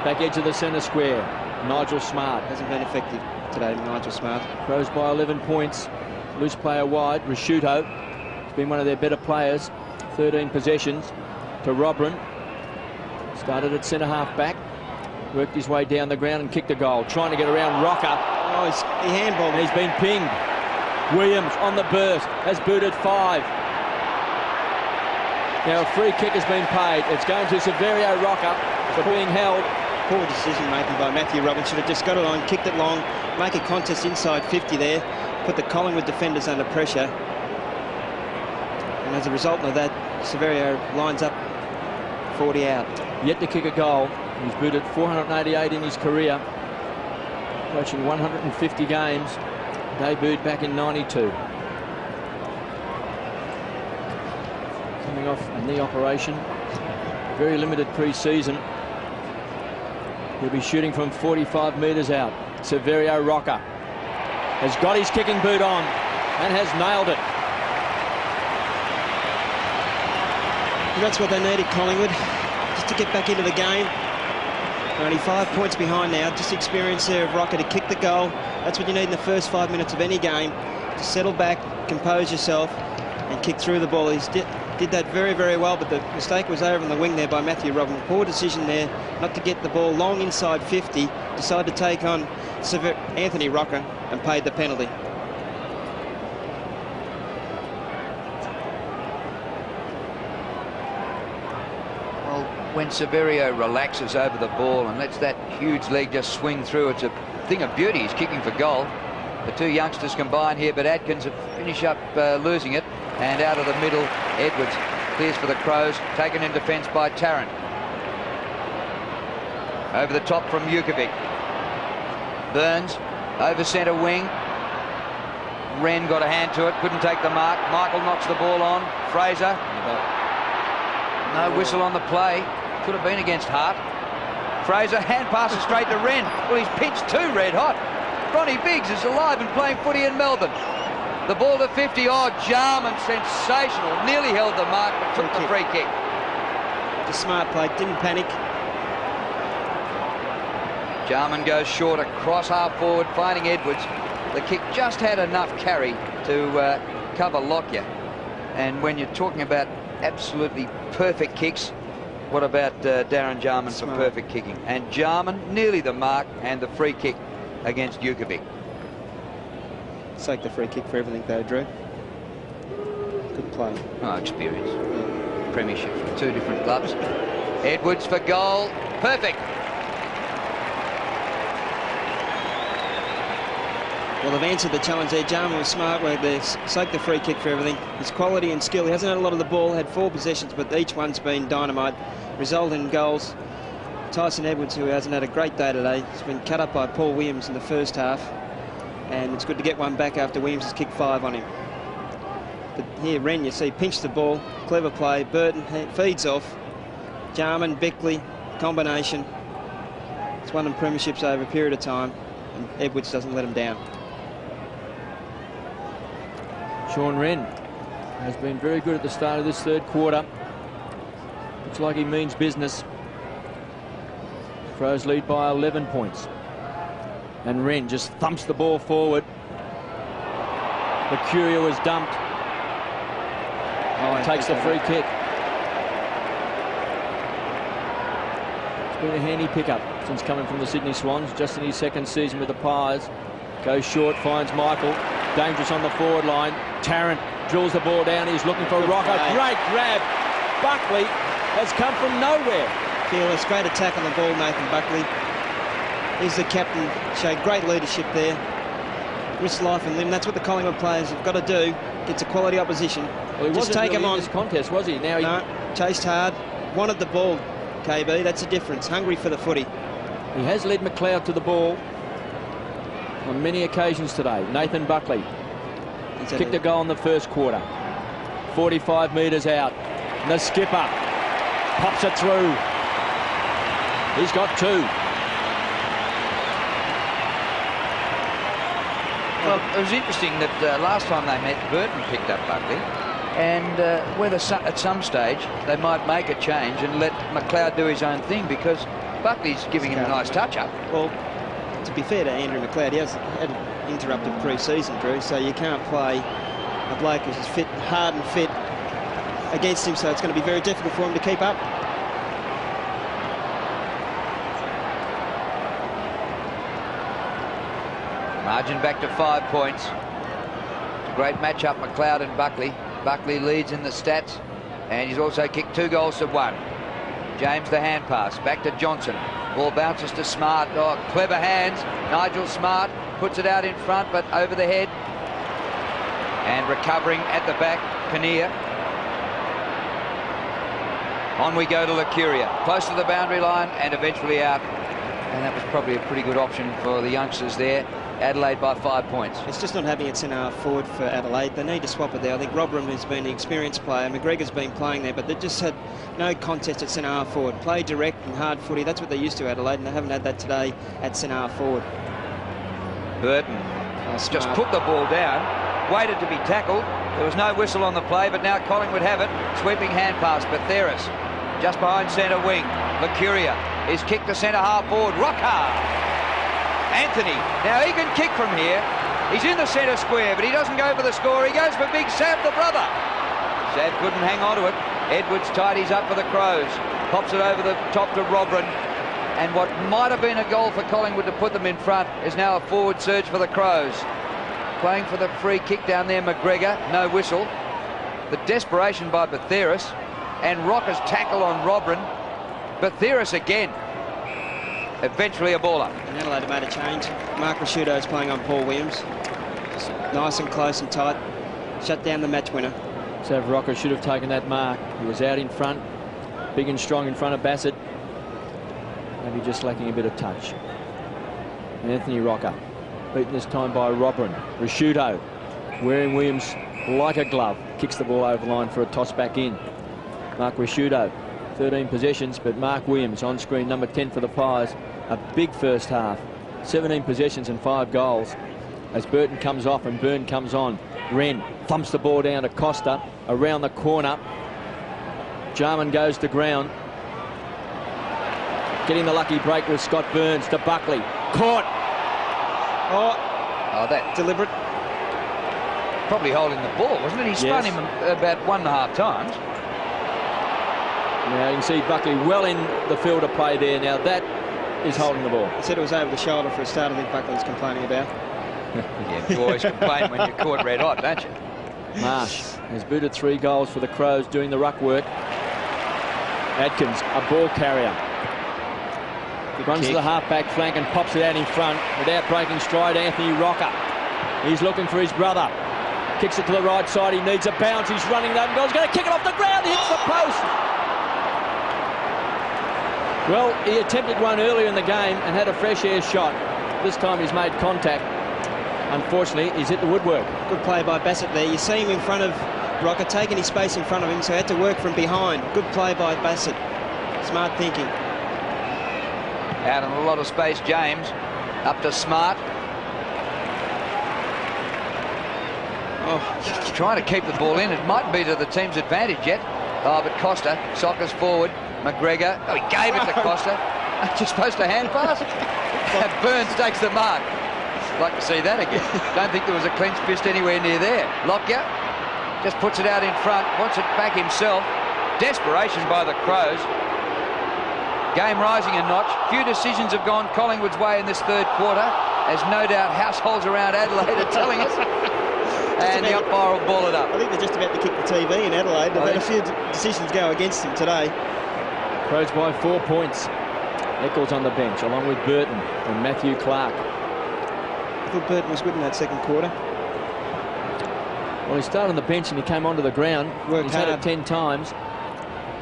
Back edge of the centre square. Nigel Smart. Hasn't been effective today, Nigel Smart. Crows by 11 points. Loose player wide. Rashuto has been one of their better players. 13 possessions to Robran. Started at centre half back. Worked his way down the ground and kicked a goal. Trying to get around Rocker. Oh, he handballed. And he's been pinged. Williams on the burst. Has booted 5. Now a free kick has been paid. It's going to Severio Rocker for being held. Poor decision making by Matthew Robin. Should have just got it on, kicked it long, make a contest inside 50 there, put the Collingwood defenders under pressure. And as a result of that, Severio lines up 40 out. Yet to kick a goal. He's booted 488 in his career. Coaching 150 games. Debuted back in 92. Coming off a knee operation. Very limited pre-season. He'll be shooting from 45 metres out. Severio Rocker has got his kicking boot on and has nailed it. That's what they needed, Collingwood, just to get back into the game. Only 5 points behind now. Just experience there of Rocker to kick the goal. That's what you need in the first 5 minutes of any game. To settle back, compose yourself, and kick through the ball. He did that very, very well, but the mistake was over on the wing there by Matthew Robin. Poor decision there not to get the ball long inside 50. Decided to take on Anthony Rocker and paid the penalty. When Severio relaxes over the ball and lets that huge leg just swing through, it's a thing of beauty. He's kicking for goal. The 2 youngsters combine here, but Atkins finish up losing it. And out of the middle, Edwards clears for the Crows, taken in defence by Tarrant. Over the top from Jukovic. Burns over centre wing. Wren got a hand to it, couldn't take the mark. Michael knocks the ball on. Fraser. No whistle on the play. Could have been against Hart. Fraser hand passes straight to Wren. Well, he's pinched too red hot. Ronnie Biggs is alive and playing footy in Melbourne. The ball to 50. Oh, Jarman, sensational. Nearly held the mark, but took the free kick. Just smart play, didn't panic. Jarman goes short across half forward, finding Edwards. The kick just had enough carry to cover Lockyer. And when you're talking about absolutely perfect kicks, what about Darren Jarman for perfect kicking? And Jarman nearly the mark, and the free kick against Jukovic. Take the free kick for everything though, Drew. Good play. Oh, experience. Yeah. Premiership from 2 different clubs. Edwards for goal. Perfect. Well, they've answered the challenge there. Jarman was smart work there. Soaked the free kick for everything. His quality and skill. He hasn't had a lot of the ball. Had 4 possessions, but each one's been dynamite. Resulted in goals. Tyson Edwards, who hasn't had a great day today, has been cut up by Paul Williams in the first half. And it's good to get one back after Williams has kicked 5 on him. But here, Wren, you see, pinched the ball. Clever play. Burton feeds off. Jarman, Beckley, combination. It's won them premierships over a period of time. And Edwards doesn't let him down. Sean Wren has been very good at the start of this 3rd quarter. Looks like he means business. Crows lead by 11 points. And Wren just thumps the ball forward. Mercurio was dumped. Takes the free kick. It's been a handy pickup since coming from the Sydney Swans, just in his 2nd season with the Pies. Goes short, finds Michael. Dangerous on the forward line. Tarrant drills the ball down. He's looking for Rocker. Great grab. Buckley has come from nowhere. Fearless, great attack on the ball, Nathan Buckley. He's the captain, showed great leadership there. Risk life and limb. That's what the Collingwood players have got to do. Gets a quality opposition. Well, he just wasn't take really him on in this contest, was he? Now he chased hard, wanted the ball. KB, that's the difference. Hungry for the footy. He has led McLeod to the ball on many occasions today. Nathan Buckley kicked a goal in the 1st quarter. 45 metres out. And the skipper pops it through. He's got 2. Well, it was interesting that last time they met, Burton picked up Buckley, and whether at some stage they might make a change and let McLeod do his own thing, because Buckley's giving him a nice touch-up. Well, to be fair to Andrew McLeod, he has had an interrupted pre-season, Drew, so you can't play a bloke who's fit, hard and fit against him, so it's going to be very difficult for him to keep up. Margin back to 5 points. Great match-up, McLeod and Buckley. Buckley leads in the stats, and he's also kicked 2 goals to 1. James the hand pass, back to Johnson. Ball bounces to Smart. Oh, clever hands. Nigel Smart puts it out in front, but over the head. And recovering at the back, Kinnear. On we go to Lacuria. Close to the boundary line and eventually out. And that was probably a pretty good option for the youngsters there. Adelaide by 5 points. It's just not having it centre half forward for Adelaide. They need to swap it there. I think Robram has been the experienced player. McGregor's been playing there, but they just had no contest at centre half forward. Play direct and hard footy. That's what they're used to, Adelaide, and they haven't had that today at centre half forward. Burton just put the ball down, waited to be tackled. There was no whistle on the play, but now Collingwood have it. Sweeping hand pass, Batheris just behind centre wing. Lacuria is kicked to centre half forward. Rocker. Anthony, now he can kick from here. He's in the centre square, but he doesn't go for the score. He goes for Big Sav, the brother. Sav couldn't hang on to it. Edwards tidies up for the Crows. Pops it over the top to Robran. And what might have been a goal for Collingwood to put them in front is now a forward surge for the Crows. Playing for the free kick down there, McGregor. No whistle. The desperation by Batheris. And Rocker's tackle on Robran. Batheris again. Eventually a baller. And Adelaide have made a change. Mark Rasciuto is playing on Paul Williams. Just nice and close and tight. Shut down the match winner. So Rocker should have taken that mark. He was out in front, big and strong in front of Bassett. Maybe just lacking a bit of touch. Anthony Rocker, beaten this time by Robin. Rashuto, wearing Williams like a glove, kicks the ball over the line for a toss back in. Mark Rashuto, 13 possessions, but Mark Williams on screen, number 10 for the Pies. A big first half, 17 possessions and 5 goals. As Burton comes off and Byrne comes on. Wren thumps the ball down to Costa, around the corner. Jarman goes to ground. Getting the lucky break with Scott Burns to Buckley. Caught. Oh, that Deliberate. probably holding the ball, wasn't it? He spun him about 1.5 times. Now you can see Buckley well in the field of play there. Now that is holding the ball. I said it was over the shoulder for a start. I think Buckley's complaining about. Yeah, you always complain when you're caught red hot, don't you? Marsh has booted 3 goals for the Crows doing the ruck work. Adkins, a ball carrier. Runs to the half-back flank and pops it out in front without breaking stride. Anthony Rocker. He's looking for his brother. Kicks it to the right side. He needs a bounce. He's running that goal. He's going to kick it off the ground. He hits the post. Well, he attempted one earlier in the game and had a fresh air shot. This time he's made contact. Unfortunately, he's hit the woodwork. Good play by Bassett there. You see him in front of Rocker, taking his space in front of him, so he had to work from behind. Good play by Bassett. Smart thinking. Out in a lot of space, James. Up to Smart. Oh, Trying to keep the ball in. It might be to the team's advantage yet. Oh, but Costa, Soccer's forward. McGregor. Oh, he gave it to Costa. Aren't you supposed to hand pass? And Burns takes the mark. Like to see that again. Don't think there was a clenched fist anywhere near there. Lockyer just puts it out in front, wants it back himself. Desperation by the Crows. Game rising a notch. Few decisions have gone Collingwood's way in this third quarter, as no doubt households around Adelaide are telling us. And the umpire will ball it up. I think they're just about to kick the TV in Adelaide. They've had a few decisions go against them today. Crows by 4 points. Eccles on the bench, along with Burton and Matthew Clark. I thought Burton was good in that second quarter. Well, he started on the bench and he came onto the ground. Worked He's had hard. it 10 times.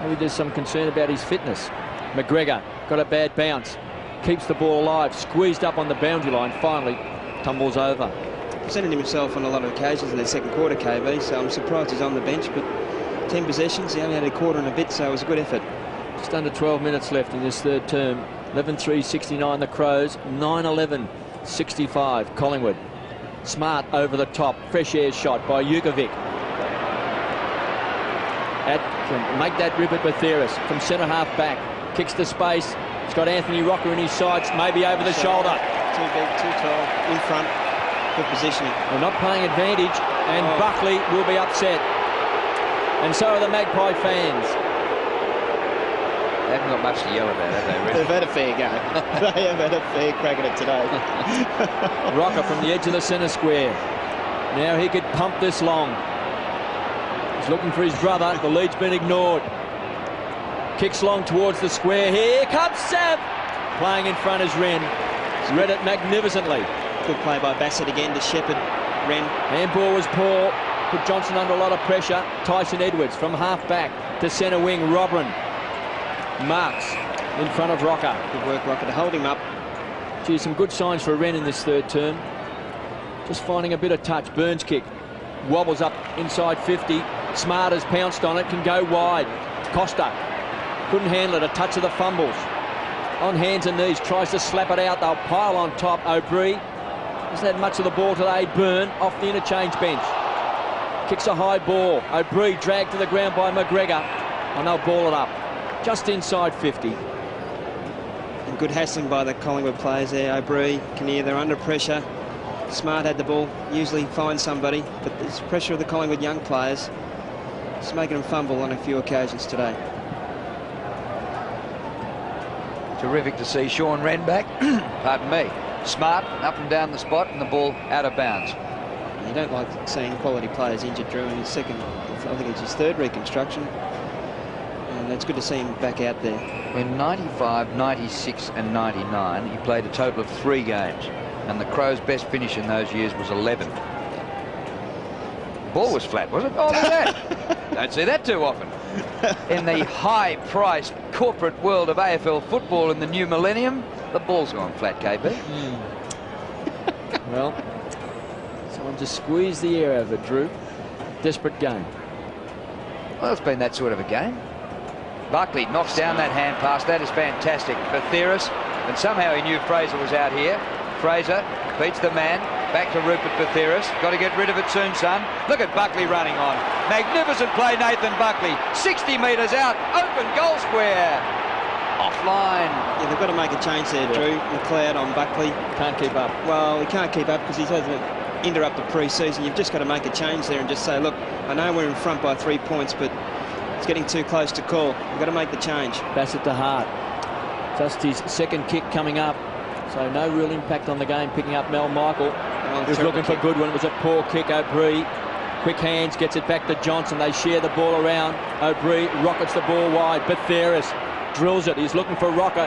Maybe there's some concern about his fitness. McGregor got a bad bounce. Keeps the ball alive. Squeezed up on the boundary line. Finally tumbles over. Presented himself on a lot of occasions in the second quarter, KB, so I'm surprised he's on the bench, but 10 possessions, he only had a quarter and a bit, so it was a good effort. Just under 12 minutes left in this third term. 11-3-69 the Crows. 9-11-65 Collingwood. Smart over the top. Fresh air shot by Jukovic. Can make that rip at Batheris from centre half back. Kicks to space. He's got Anthony Rocker in his sights. Maybe over the shoulder. Too big, too tall, in front. Good positioning. They're not playing advantage, and Buckley will be upset. And so are the Magpie fans. They haven't got much to yell about, have they, really? They've had a fair go. They have had a fair crack at it today. Rocker from the edge of the centre square. Now he could pump this long. He's looking for his brother. The lead's been ignored. Kicks long towards the square. Here comes Sav. Playing in front is Wren. He's read it magnificently. Good play by Bassett again to shepherd Wren. Handball was poor. Put Johnson under a lot of pressure. Tyson Edwards from half back to centre wing. Robrin marks in front of Rocker. Good work, Rocker, to hold him up. Gee, some good signs for Wren in this third term. Just finding a bit of touch. Burns kick. Wobbles up inside 50. Smart has pounced on it. Can go wide. Costa couldn't handle it. A touch of the fumbles. On hands and knees. Tries to slap it out. They'll pile on top. O'Brien hasn't had much of the ball today. Byrne off the interchange bench. Kicks a high ball. O'Brien dragged to the ground by McGregor. And they'll ball it up. Just inside 50. And good hassling by the Collingwood players there. O'Brien, Kinnear, they're under pressure. Smart had the ball, usually finds somebody, but there's pressure of the Collingwood young players. It's making them fumble on a few occasions today. Terrific to see Sean Wren back. Pardon me. Smart up and down the spot, and the ball out of bounds. You don't like seeing quality players injured. Drew in his second, I think it's his third reconstruction. And it's good to see him back out there. In 95, 96 and 99, he played a total of 3 games. And the Crows' best finish in those years was 11. Ball was flat, was it? Oh, look at that. Don't see that too often. in the high-priced corporate world of AFL football in the new millennium. The ball's gone flat, KB. Well, someone just squeezed the air out of it, Drew. Desperate game. Well, it's been that sort of a game. Buckley knocks down that hand pass. That is fantastic. Bathiris, and somehow he knew Fraser was out here. Fraser beats the man. Back to Rupert Bathiris. Got to get rid of it soon, son. Look at Buckley running on. Magnificent play, Nathan Buckley. 60 metres out. Open goal square. Offline. Yeah, they've got to make a change there, Drew. McLeod on Buckley. Can't keep up. Well, he can't keep up because he hasn't interrupted pre-season. You've just got to make a change there and just say, look, I know we're in front by 3 points, but it's getting too close to call. We've got to make the change. Bassett to Hart. Just his second kick coming up. So no real impact on the game, picking up Mel Michael. He was looking for Goodwin. It was a poor kick. O'Brien, quick hands, gets it back to Johnson. They share the ball around. O'Brien rockets the ball wide. Bathiris drills it. He's looking for Rocker.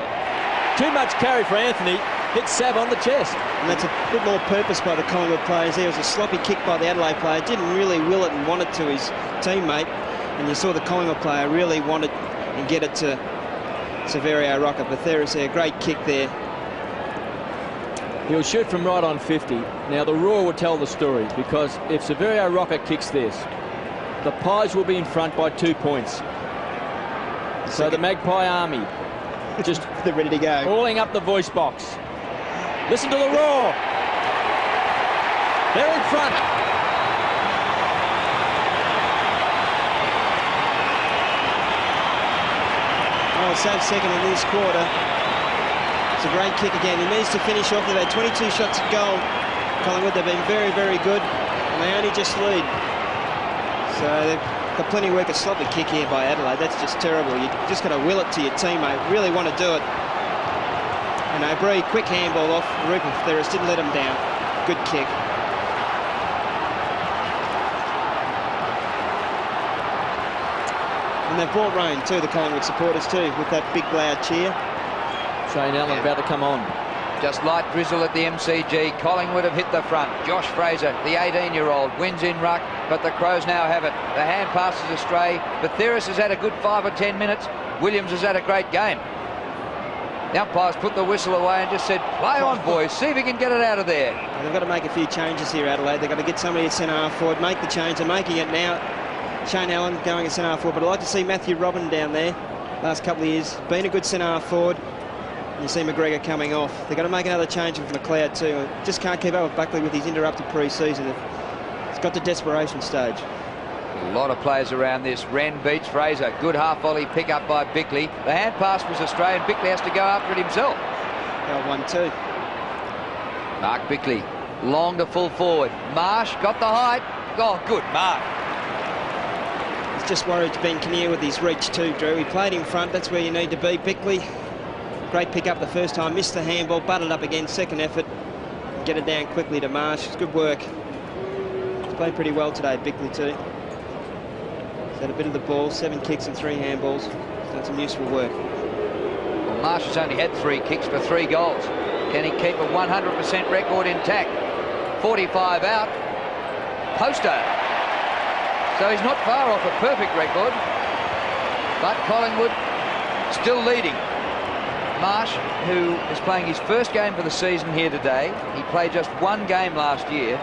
Too much carry for Anthony. Hits Sav on the chest. And that's a bit more purpose by the Collingwood players. There was a sloppy kick by the Adelaide player. Didn't really will it and want it to his teammate. And you saw the Collingwood player really want it and get it to Severio Rocker. Bathiris there, great kick there. He'll shoot from right on 50. Now the Roar will tell the story, because if Severio Rocker kicks this, the Pies will be in front by 2 points. So the Magpie Army just they're ready to go. Hauling up the voice box. Listen to the roar. They're in front. Oh, Sav's second in this quarter. It's a great kick again. He needs to finish off. They've had 22 shots at goal. Collingwood, they've been very, very good, and they only just lead. So they've got plenty of work. A sloppy kick here by Adelaide. That's just terrible. You just got to will it to your teammate. Really want to do it. And O'Brien, quick handball off. Rupert Bathiris didn't let him down. Good kick. And they've brought rain too, the Collingwood supporters too, with that big loud cheer. Shane Allen about to come on. Just light drizzle at the MCG. Collingwood have hit the front. Josh Fraser, the 18-year-old, wins in ruck, but the Crows now have it. The hand passes astray. Bathiris has had a good 5 or 10 minutes. Williams has had a great game. The umpires put the whistle away and just said, play on, boys. See if we can get it out of there. They've got to make a few changes here, Adelaide. They've got to get somebody at centre-half forward, make the change. They're making it now. Shane Allen going at centre-half forward, but I'd like to see Matthew Robin down there. Last couple of years, been a good centre-half forward. You see McGregor coming off. They've got to make another change with McLeod too. Just can't keep up with Buckley with his interrupted pre-season. It's got to desperation stage. A lot of players around this. Wren beats Fraser. Good half volley pick up by Bickley. The hand pass was Australian. Bickley has to go after it himself. 1-2. Mark Bickley, long to full forward. Marsh got the height. Oh, good mark. He's just worried Ben Kinnear with his reach too, Drew. He played in front. That's where you need to be. Bickley, great pick up the first time. Missed the handball. Butted up again. Second effort. Get it down quickly to Marsh. It's good work. He's played pretty well today, Bickley too. He's had a bit of the ball. 7 kicks and 3 handballs. He's done some useful work. Well, Marsh has only had 3 kicks for 3 goals. Can he keep a 100% record intact? 45 out. Poster. So he's not far off a perfect record. But Collingwood still leading. Marsh, who is playing his first game for the season here today. He played just 1 game last year.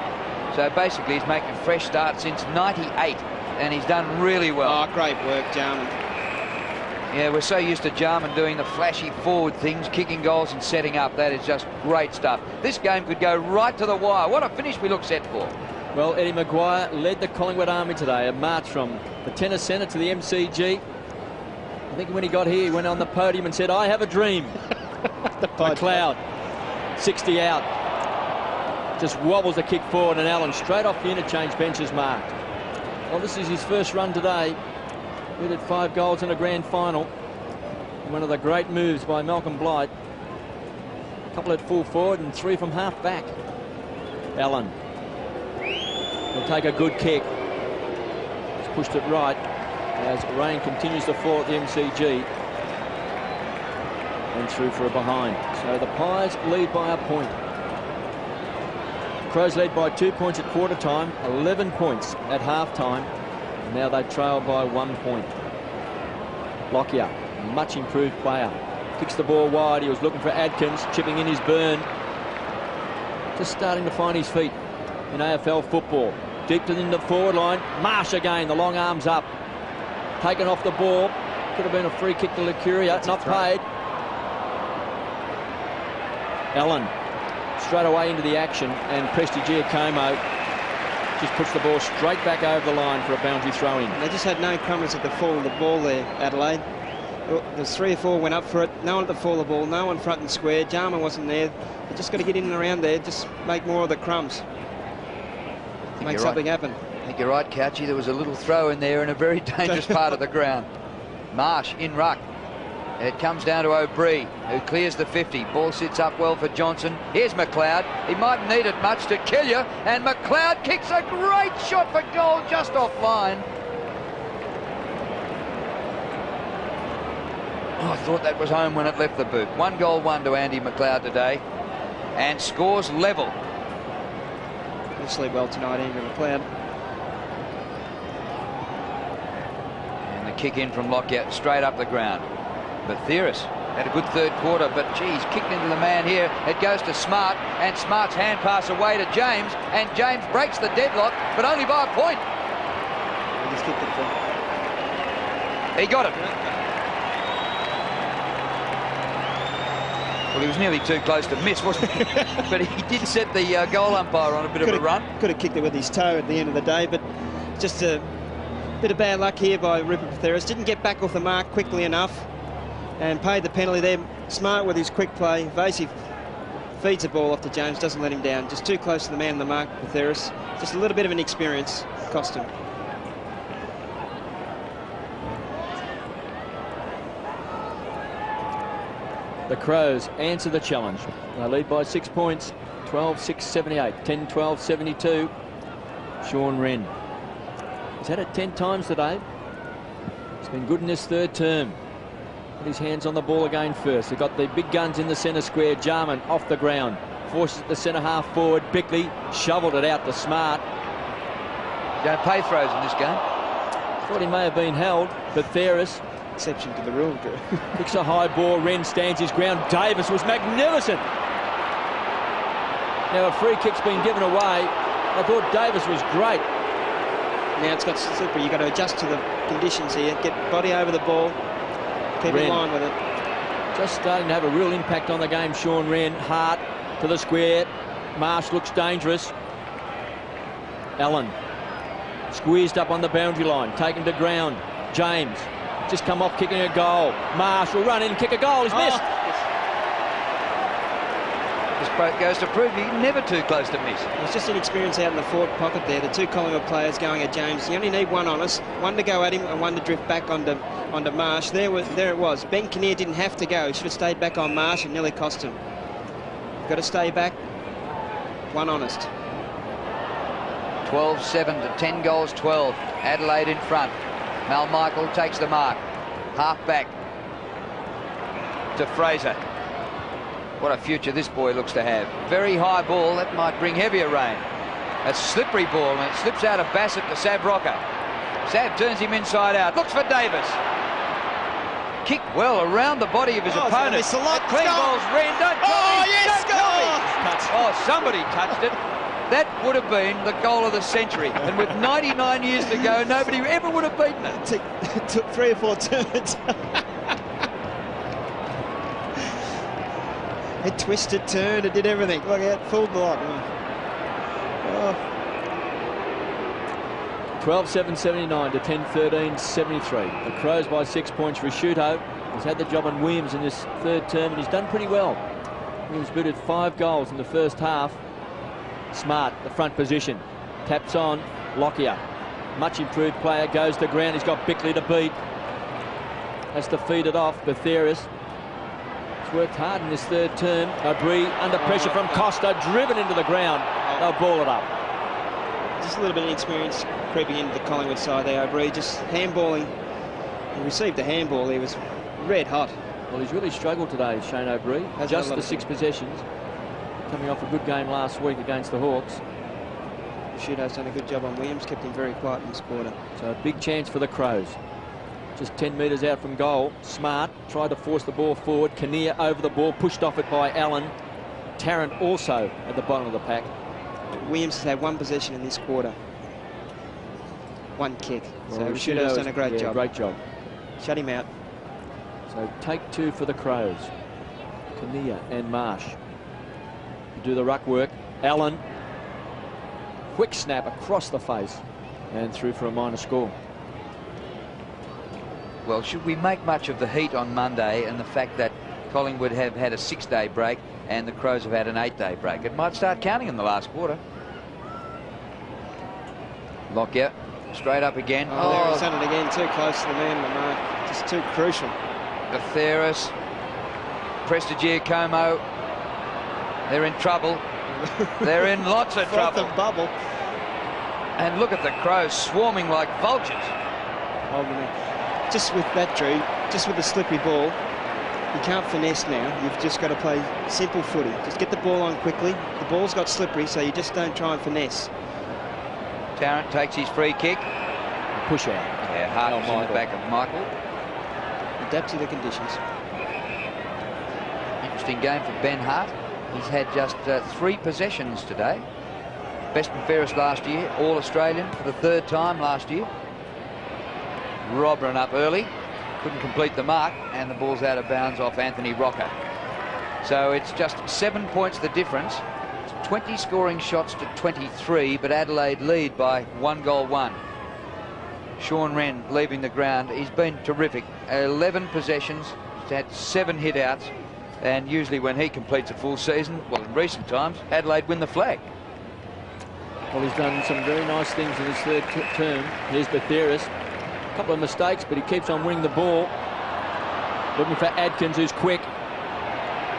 So basically he's making a fresh start since '98. And he's done really well. Oh, great work, Jarman. Yeah, we're so used to Jarman doing the flashy forward things, kicking goals and setting up. That is just great stuff. This game could go right to the wire. What a finish we look set for. Well, Eddie Maguire led the Collingwood Army today, a march from the Tennis Centre to the MCG. I think when he got here, he went on the podium and said, I have a dream. The McLeod, 60 out. Just wobbles the kick forward, and Allen straight off the interchange bench is marked. Well, this is his first run today. He did 5 goals in a grand final. One of the great moves by Malcolm Blight. A couple at full forward and 3 from half back. Allen will take a good kick. He's pushed it right as rain continues to fall at the MCG. And through for a behind. So the Pies lead by a point. Crows led by 2 points at quarter time, 11 points at half time. Now they trail by 1 point. Lockyer, a much improved player. Kicks the ball wide. He was looking for Adkins, chipping in his burn. Just starting to find his feet in AFL football. Deep in the forward line. Marsh again, the long arms up. Taken off the ball. Could have been a free kick to Licuria. Not paid. Allen straight away into the action, and Prestigiacomo just puts the ball straight back over the line for a boundary throw in. They just had no crumbers at the fall of the ball there, Adelaide. There's 3 or 4 went up for it. No one at the fall of the ball. No one front and square. Jarman wasn't there. They just got to get in and around there. Just make more of the crumbs. Make something happen. I think you're right, Couchy. There was a little throw in there in a very dangerous part of the ground. Marsh in ruck. And it comes down to O'Brien, who clears the 50. Ball sits up well for Johnson. Here's McLeod. He mightn't need it much to kill you. And McLeod kicks a great shot for goal just offline. Oh, I thought that was home when it left the boot. 1 goal, 1 to Andy McLeod today. And scores level. He'll sleep well tonight, Andy McLeod. And the kick in from Lockyer straight up the ground. But Theris had a good third quarter, but geez, kicked into the man here. It goes to Smart, and Smart's hand pass away to James, and James breaks the deadlock, but only by a point. He just kicked it for. He got it. Well, he was nearly too close to miss, wasn't he? But he did set the goal umpire on a bit of a run. Could have kicked it with his toe at the end of the day, but just a bit of bad luck here by Rupert Theris. Didn't get back off the mark quickly enough and paid the penalty there. Smart with his quick play. Vasey feeds the ball off to James, doesn't let him down. Just too close to the man on the mark for Theris. Just a little bit of inexperience cost him. The Crows answer the challenge. They lead by 6 points. 12-6-78. 10-12-72. Sean Wren. He's had it 10 times today. He's been good in this third term. Put his hands on the ball again first. They've got the big guns in the centre square. Jarman off the ground. Forces the centre half forward. Bickley shoveled it out to Smart. Don't pay throws in this game. Thought he may have been held, but Theris, exception to the rule. kicks a high ball. Wren stands his ground. Davis was magnificent. Now a free kick's been given away. I thought Davis was great. Now it's got slippery. You've got to adjust to the conditions here. Get body over the ball. Keep in line with it. Just starting to have a real impact on the game. Sean Wren. Hart to the square. Marsh looks dangerous. Allen squeezed up on the boundary line. Taken to ground. James just come off kicking a goal. Marsh will run in and kick a goal. He's missed. This goes to prove you're never too close to miss. It's just inexperience out in the forward pocket there. The 2 Collingwood players going at James. You only need one on us, one to go at him and one to drift back onto Marsh. There it was. Ben Kinnear didn't have to go. He should have stayed back on Marsh and nearly cost him. Got to stay back. One honest. 12-7 to 10 goals 12. Adelaide in front. Mal Michael takes the mark. Half back to Fraser. What a future this boy looks to have. Very high ball. That might bring heavier rain. A slippery ball, and it slips out of Bassett to Sav Rocker. Sav turns him inside out. Looks for Davis. Kick well around the body of his opponent. It's a lot. Clean balls, Wren. Don't tell me. Yes, Don't tell me. Oh, somebody touched it. That would have been the goal of the century. And with 99 years to go, nobody ever would have beaten it. It took 3 or 4 turns. It twisted, turned, it did everything. Look out, full block. Oh. 12-7-79 to 10-13-73. The Crows by 6 points. Risciuto has had the job on Williams in this third term, and he's done pretty well. Williams booted 5 goals in the first half. Smart, the front position. Taps on. Lockyer, much improved player, goes to ground. He's got Bickley to beat. Has to feed it off. Theris worked hard in this third term. O'Brien under pressure from Costa, driven into the ground. They'll ball it up. Just a little bit of inexperience creeping into the Collingwood side there. O'Brien just handballing. He received the handball. He was red hot. Well, he's really struggled today, Shane O'Brien. Just the 6 possessions. Coming off a good game last week against the Hawks. Shooto's done a good job on Williams, kept him very quiet in this quarter. So a big chance for the Crows. just 10 metres out from goal. Smart tried to force the ball forward. Kinnear over the ball, pushed off it by Allen. Tarrant also at the bottom of the pack. Williams has had one possession in this quarter. One kick. So Rashudo's done a great job. Great job. Shut him out. So take 2 for the Crows. Kinnear and Marsh do the ruck work. Allen, quick snap across the face and through for a minor score. Well, should we make much of the heat on Monday and the fact that Collingwood have had a 6-day break and the Crows have had an 8-day break? It might start counting in the last quarter. Lockyer, straight up again. There he's done it again, too close to the man on the mark. Just too crucial. Atheris, Prestigiacomo, they're in trouble. They're in lots of trouble. Bubble. And look at the Crows swarming like vultures. Just with that, Drew, just with the slippery ball, you can't finesse now. You've just got to play simple footy. Just get the ball on quickly. The ball's got slippery, so you just don't try and finesse. Tarrant takes his free kick. Push out. Yeah, hard in the back of Michael. Adapt to the conditions. Interesting game for Ben Hart. He's had just 3 possessions today. Best and fairest last year. All-Australian for the 3rd time last year. Robran up early. Couldn't complete the mark. And the ball's out of bounds off Anthony Rocker. So it's just 7 points the difference. It's 20 scoring shots to 23. But Adelaide lead by 1 goal 1. Sean Wren leaving the ground. He's been terrific. 11 possessions. He's had 7 hit-outs. And usually when he completes a full season, well, in recent times, Adelaide win the flag. Well, he's done some very nice things in his 3rd term. Here's Batheris. A couple of mistakes, but he keeps on winning the ball. Looking for Adkins, who's quick.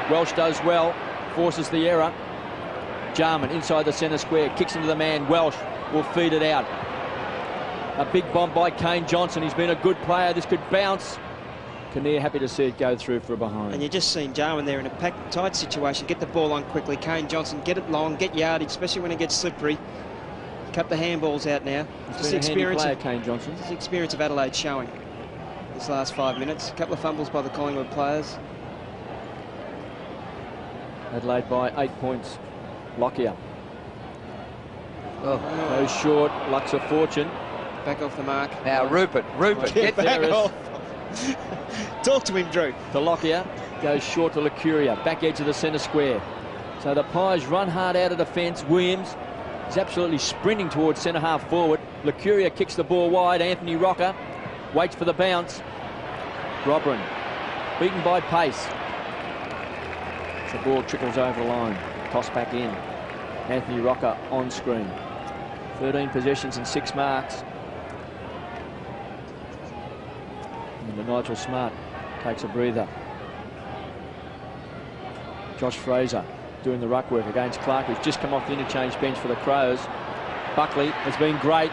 Welsh does well, forces the error. Jarman inside the centre square, kicks into the man. Welsh will feed it out. A big bomb by Kane Johnson. He's been a good player. This could bounce. Kinnear happy to see it go through for a behind. And you just seen Jarman there in a tight situation. Get the ball on quickly. Kane Johnson, get it long, get yardage, especially when it gets slippery. Cut the handballs out now. Just the experience of Kane Johnson. Just the experience of Adelaide showing this last 5 minutes. A couple of fumbles by the Collingwood players. Adelaide by 8 points. Lockyer. Oh. Goes short. Luck's a fortune. Back off the mark. Now Rupert, get back off. Talk to him, Drew. To Lockyer, goes short to Lucuria, back edge of the centre square. So the Pies run hard out of defence. Williams is absolutely sprinting towards centre half forward. Lucuria kicks the ball wide. Anthony Rocker waits for the bounce. Robran beaten by pace. The ball trickles over the line. Toss back in. Anthony Rocker on screen. 13 possessions and 6 marks. And Nigel Smart takes a breather. Josh Fraser doing the ruck work against Clark, who's just come off the interchange bench for the Crows. Buckley has been great.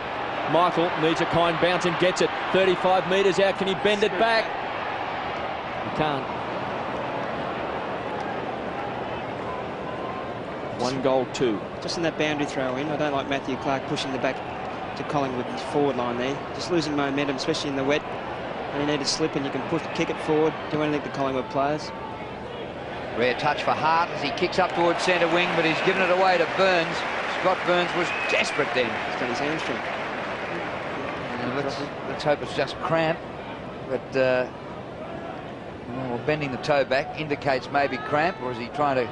Michael needs a kind bounce and gets it. 35 metres out. Can he bend it back? He can't. 1 goal 2. Just in that boundary throw in. I don't like Matthew Clark pushing the back to Collingwood's forward line there. Just losing momentum, especially in the wet. And you need to slip and you can kick it forward, do anything to Collingwood players. Rare touch for Hart as he kicks up towards centre wing, but he's given it away to Burns. Scott Burns was desperate then. He's got his hamstring. Let's hope it's just cramp. But well, bending the toe back indicates maybe cramp, or is he trying to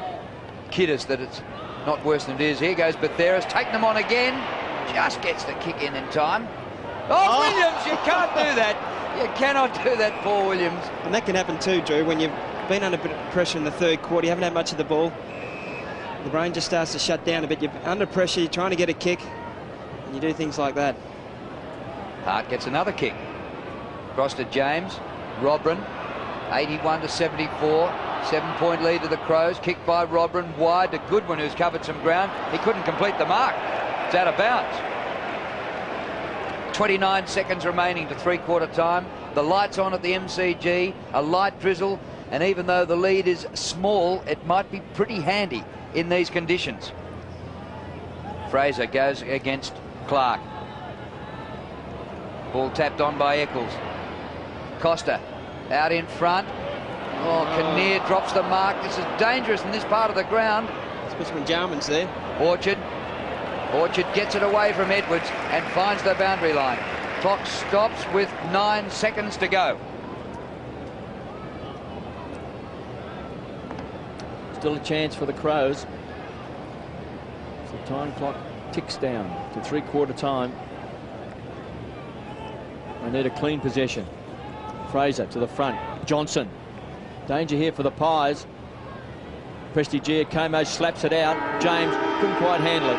kid us that it's not worse than it is? Here goes Batheris, taking them on again. Just gets the kick in time. Oh, Williams, you can't do that. You cannot do that, Paul Williams. And that can happen too, Drew, when you've been under a bit of pressure in the 3rd quarter. You haven't had much of the ball. The brain just starts to shut down a bit. You're under pressure, you're trying to get a kick, and you do things like that. Hart gets another kick. Cross to James. Robran, 81 to 74. 7-point lead to the Crows. Kicked by Robran, wide to Goodwin, who's covered some ground. He couldn't complete the mark. It's out of bounds. 29 seconds remaining to 3/4 time. The lights on at the MCG, a light drizzle, and even though the lead is small, it might be pretty handy in these conditions. Fraser goes against Clark. Ball tapped on by Eccles. Costa out in front. Oh, Kinnear drops the mark. This is dangerous in this part of the ground. Especially when Jarman's there. Orchard gets it away from Edwards and finds the boundary line. Clock stops with 9 seconds to go. Still a chance for the Crows. So the time clock ticks down to 3/4 time. They need a clean possession. Fraser to the front. Johnson. Danger here for the Pies. Prestigiacomo slaps it out. James couldn't quite handle it.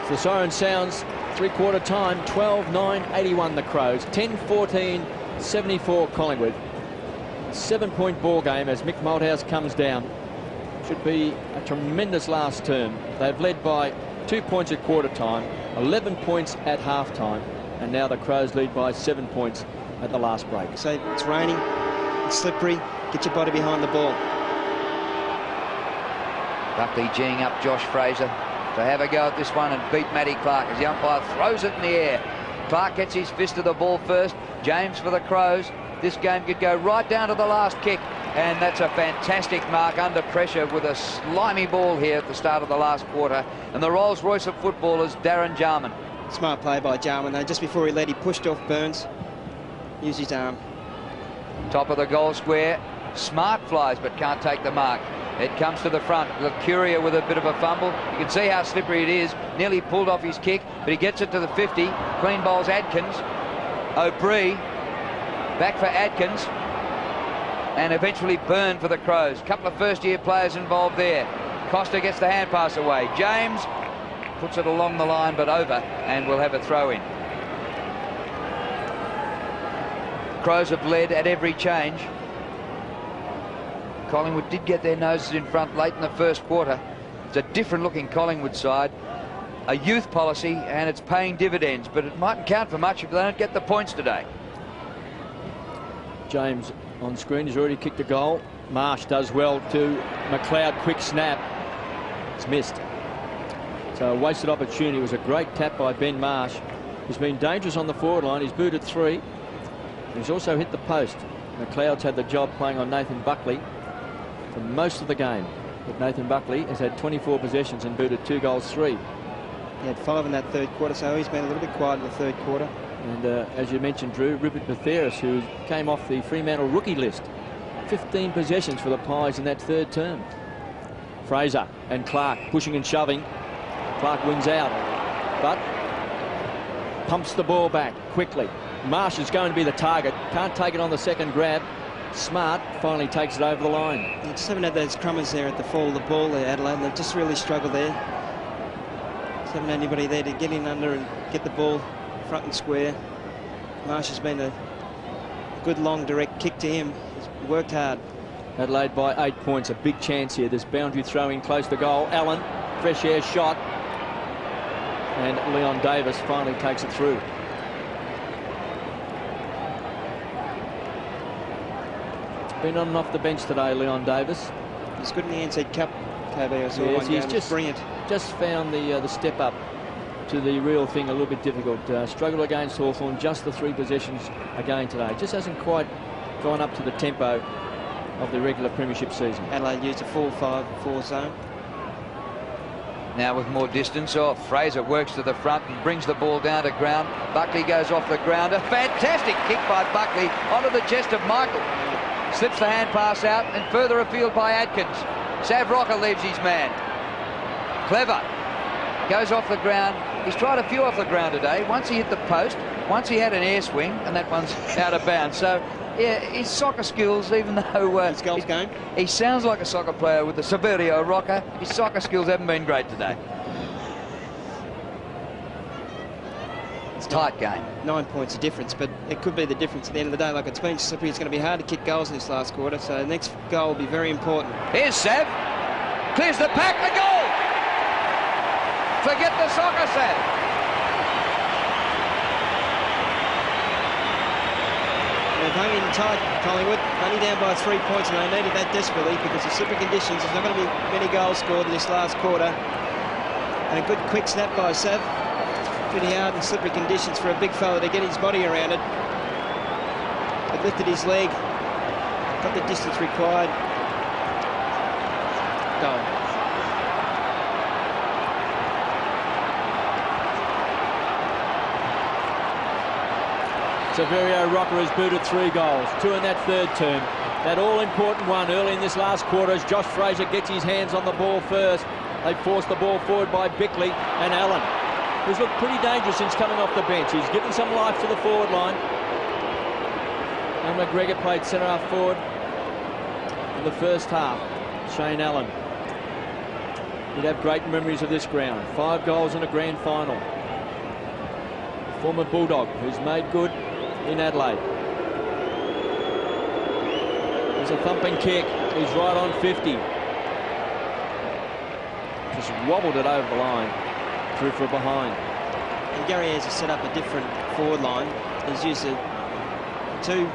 So the siren sounds, 3/4 time, 12-9-81 the Crows. 10-14, 74 Collingwood. 7-point ball game as Mick Malthouse comes down. Should be a tremendous last term. They've led by 2 points at quarter time, 11 points at half time, and now the Crows lead by 7 points at the last break. So it's raining, it's slippery, get your body behind the ball. Buckley geeing up Josh Fraser to have a go at this one and beat Matty Clark as the umpire throws it in the air. Clark gets his fist to the ball first. James for the Crows. This game could go right down to the last kick, and that's a fantastic mark under pressure with a slimy ball here at the start of the last quarter. And the Rolls Royce of football is Darren Jarman. Smart play by Jarman though. Just before he led, he pushed off Burns. Used his arm. Top of the goal square. Smart flies but can't take the mark. It comes to the front. Curia with a bit of a fumble. You can see how slippery it is. Nearly pulled off his kick, but he gets it to the 50. Clean bowls Adkins. O'Brien back for Adkins. And eventually Byrne for the Crows. Couple of first-year players involved there. Costa gets the hand pass away. James puts it along the line but over, and we'll have a throw in. Crows have led at every change. Collingwood did get their noses in front late in the first quarter. It's a different looking Collingwood side. A youth policy, and it's paying dividends, but it mightn't count for much if they don't get the points today. James on screen has already kicked a goal. Marsh does well to McLeod. Quick snap. It's missed. So a wasted opportunity. It was a great tap by Ben Marsh. He's been dangerous on the forward line. He's booted 3. He's also hit the post. McLeod's had the job playing on Nathan Buckley for most of the game. But Nathan Buckley has had 24 possessions and booted 2 goals 3. He had 5 in that third quarter, so he's been a little bit quiet in the third quarter. And as you mentioned, Drew, Rupert Matheris, who came off the Fremantle rookie list. 15 possessions for the Pies in that third term. Fraser and Clark pushing and shoving. Clark wins out, but pumps the ball back quickly. Marsh is going to be the target. Can't take it on the second grab. Smart finally takes it over the line. You just haven't had those crummers there at the fall of the ball there, Adelaide. They've just really struggled there. Just haven't had anybody there to get in under and get the ball front and square. Marsh has been a good long direct kick to him. He's worked hard. Adelaide by 8 points. A big chance here. This boundary throw in close to goal. Allen, fresh air shot. And Leon Davis finally takes it through. Been on and off the bench today, Leon Davis. He's good in the NZ Cup, KB. I saw Yes, one he's game. just Brilliant. Just found the step up to the real thing a little bit difficult. Struggled against Hawthorn, just the 3 possessions again today. Just hasn't quite gone up to the tempo of the regular premiership season. Adelaide used a 4-5-4 zone. Now with more distance, Fraser works to the front and brings the ball down to ground. Buckley goes off the ground. A fantastic kick by Buckley onto the chest of Michael. Slips the hand pass out and further afield by Adkins. Sav Rocker leaves his man. Clever. Goes off the ground. He's tried a few off the ground today. Once he hit the post, once he had an air swing, and that one's out of bounds. So, yeah, his soccer skills, even though his golf game, he sounds like a soccer player with the Severio rocker, his soccer skills haven't been great today. It's a tight game. 9 points of difference, but it could be the difference at the end of the day. Like, it's been slippery. It's going to be hard to kick goals in this last quarter, so the next goal will be very important. Here's Sav. Clears the pack, the goal! Forget the soccer, Sav. They've hung in tight, Collingwood, only down by 3 points, and they needed that desperately because of slippery conditions. There's not going to be many goals scored in this last quarter. And a good quick snap by Sav. Pretty hard and slippery conditions for a big fella to get his body around it. lifted his leg, got the distance required. Goal. Saverio Rocker has booted 3 goals, 2 in that third term. That all-important one early in this last quarter as Josh Fraser gets his hands on the ball first. They force the ball forward by Bickley and Allen, who's looked pretty dangerous since coming off the bench. He's given some life to the forward line. And McGregor played centre-half forward in the first half. Shane Allen. He'd have great memories of this ground. 5 goals in a grand final. Former Bulldog who's made good in Adelaide. There's a thumping kick. He's right on 50. Just wobbled it over the line. Through for a behind. And Gary has set up a different forward line. He's used the 2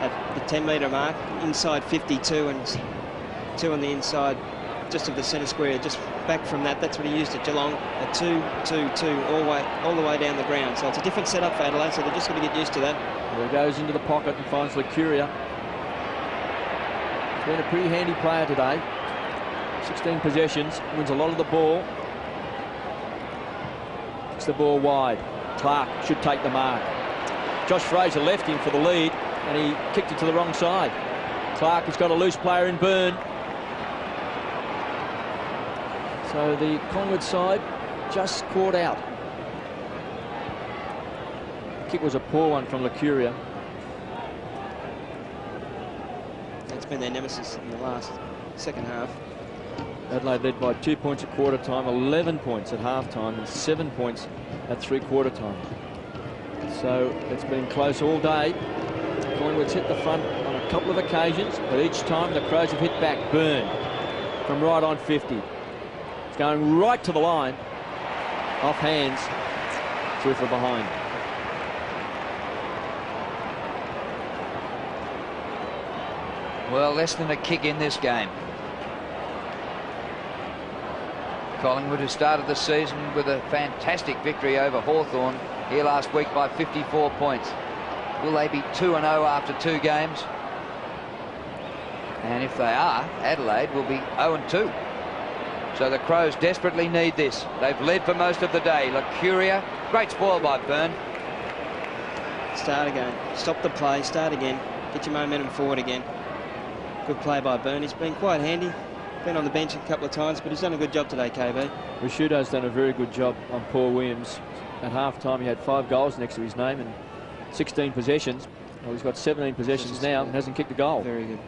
at the 10-metre mark, inside 52 and 2 on the inside just of the centre square, just back from that. That's what he used at Geelong, a 2-2-2 all the way down the ground. So it's a different setup for Adelaide, so they're just going to get used to that. Well, he goes into the pocket and finds Licuria. He's been a pretty handy player today. 16 possessions, wins a lot of the ball. Kicks the ball wide. Clark should take the mark. Josh Fraser left him for the lead, and he kicked it to the wrong side. Clark has got a loose player in Byrne. So the Collingwood side just caught out. The kick was a poor one from Licuria. That's been their nemesis in the last second half. Adelaide led by 2 points at quarter time, 11 points at half time, and 7 points at 3/4 time. So it's been close all day. Collingwood's hit the front on a couple of occasions, but each time the Crows have hit back. Byrne from right on 50. It's going right to the line. Off hands. Through for behind. Well, less than a kick in this game. Collingwood, who started the season with a fantastic victory over Hawthorn here last week by 54 points. Will they be 2-0 after 2 games? And if they are, Adelaide will be 0-2. So the Crows desperately need this. They've led for most of the day. Licuria, great spoil by Byrne. Start again. Stop the play. Start again. Get your momentum forward again. Good play by Byrne. He's been quite handy. Been on the bench a couple of times, but he's done a good job today, KB. Rashudo's done a very good job on Paul Williams. At half-time, he had 5 goals next to his name and 16 possessions. Well, he's got 17 possessions now and hasn't kicked a goal. Very good.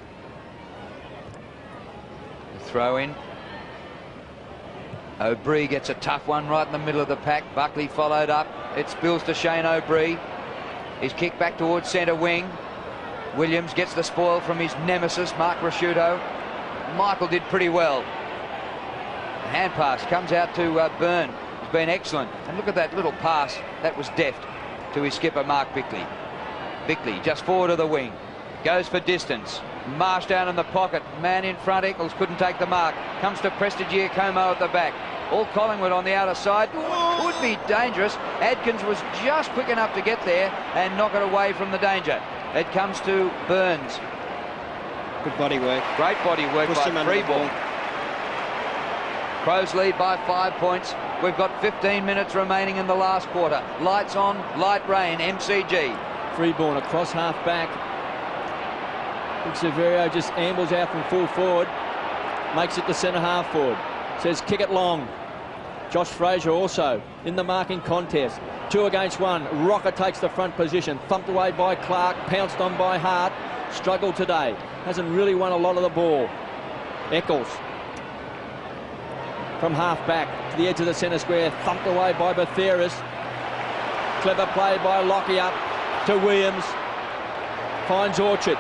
The throw in. O'Brien gets a tough one right in the middle of the pack. Buckley followed up. It spills to Shane O'Brien. He's kicked back towards centre wing. Williams gets the spoil from his nemesis, Mark Rashudo. Michael did pretty well. The hand pass comes out to Byrne. He's been excellent. And look at that little pass. That was deft to his skipper, Mark Bickley. Bickley just forward of the wing. Goes for distance. Marsh down in the pocket. Man in front. Eccles couldn't take the mark. Comes to Prestigiacomo at the back. All Collingwood on the outer side. Could be dangerous. Adkins was just quick enough to get there and knock it away from the danger. It comes to Burns. Good body work. Great body work by Freeborn. Crows lead by 5 points. We've got 15 minutes remaining in the last quarter. Lights on, light rain, MCG. Freeborn across half back. Big Severio just ambles out from full forward. Makes it the centre half forward. Says kick it long. Josh Fraser also in the marking contest. 2 against 1. Rocker takes the front position. Thumped away by Clark. Pounced on by Hart. Struggled today. Hasn't really won a lot of the ball. Eccles from half back to the edge of the centre square. Thumped away by Batheris. Clever play by Lockyer to Williams. Finds Orchard.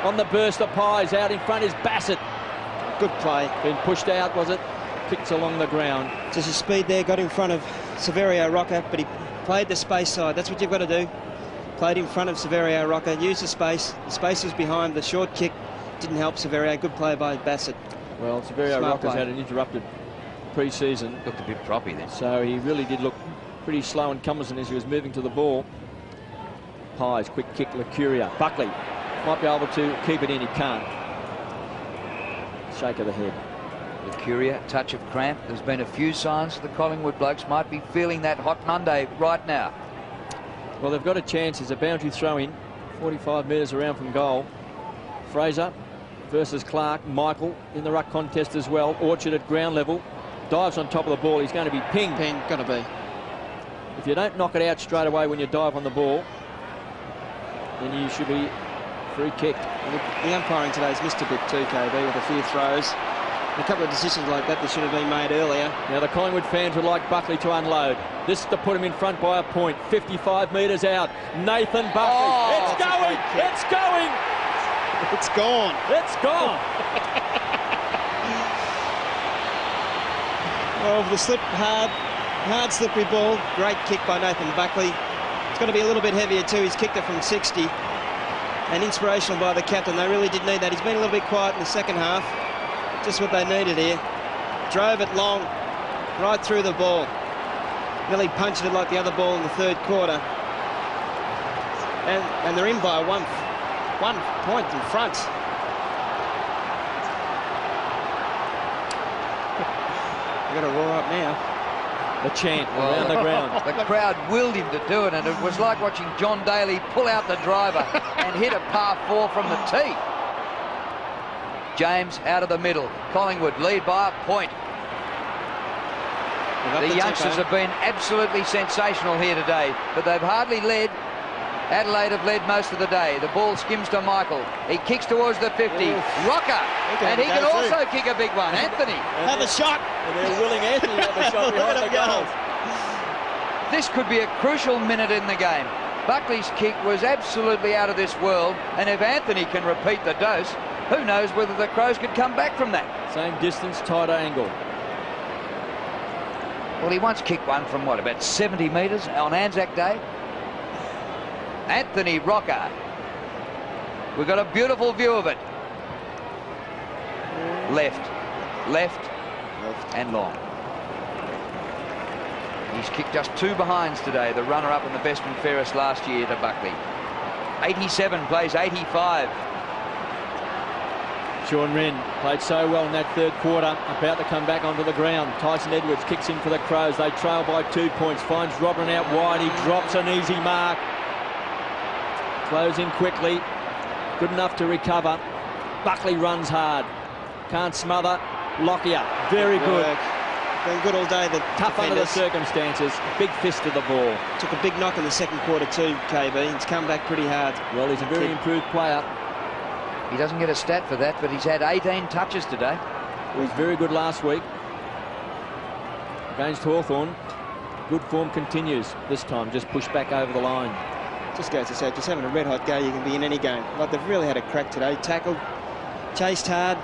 On the burst of Pies. Out in front is Bassett. Good play. Been pushed out, was it? Kicked along the ground. Just his speed there, got in front of Severio Rocker, but he played the space side. That's what you've got to do. Played in front of Severio Rocker, used the space. The space was behind. The short kick didn't help Severio. Good play by Bassett. Well, Severio Rocker's had an interrupted pre-season. Looked a bit proppy then. So he really did look pretty slow and cumbersome as he was moving to the ball. Pies, quick kick, Lucuria. Buckley might be able to keep it in, he can't. Shake of the head. Lucuria, touch of cramp. There's been a few signs the Collingwood blokes might be feeling that hot Monday right now. Well, they've got a chance. There's a boundary throw in, 45 metres around from goal. Fraser versus Clark. Michael in the ruck contest as well. Orchard at ground level. Dives on top of the ball. He's going to be pinged. Ping, got to be. If you don't knock it out straight away when you dive on the ball, then you should be free kicked. The umpiring today's missed a bit too, KB, with a few throws. A couple of decisions like that should have been made earlier. Now the Collingwood fans would like Buckley to unload. This is to put him in front by a point. 55 metres out. Nathan Buckley. Oh, it's going! It's going! It's gone. It's gone! Well, the slip, hard slippery ball. Great kick by Nathan Buckley. It's got to be a little bit heavier too. He's kicked it from 60. And inspirational by the captain. They really did need that. He's been a little bit quiet in the second half. Just what they needed here. Drove it long, right through the ball. Nearly punched it like the other ball in the third quarter. And they're in by one point in front. They've got to roar up now. The chant around the ground. The crowd willed him to do it, and it was like watching John Daly pull out the driver and hit a par 4 from the tee. James out of the middle. Collingwood lead by a point. The youngsters have been absolutely sensational here today, but they've hardly led. Adelaide have led most of the day. The ball skims to Michael. He kicks towards the 50. Rocker, and he can also kick a big one. Anthony. Have a shot. And they're willing Anthony to have a shot behind the goal. This could be a crucial minute in the game. Buckley's kick was absolutely out of this world, and if Anthony can repeat the dose, who knows whether the Crows could come back from that. Same distance, tighter angle. Well, he once kicked one from, what, about 70 metres on Anzac Day? Anthony Rocker. We've got a beautiful view of it. Left, and long. He's kicked just 2 behinds today, the runner-up in the best and fairest last year to Buckley. 87 plays 85. Sean Wren played so well in that third quarter, about to come back onto the ground. Tyson Edwards kicks in for the Crows. They trail by 2 points, finds Robin out wide. He drops an easy mark. Flows in quickly, good enough to recover. Buckley runs hard, can't smother. Lockyer, very good. Been good all day. The tough defenders. under the circumstances. Big fist to the ball. Took a big knock in the second quarter too, KB. He's come back pretty hard. Well, he's a very improved player. He doesn't get a stat for that, but he's had 18 touches today. He was very good last week against Hawthorn. Good form continues this time. Just pushed back over the line. Just goes to say, just having a red-hot go, you can be in any game. Like they've really had a crack today. Tackled, chased hard,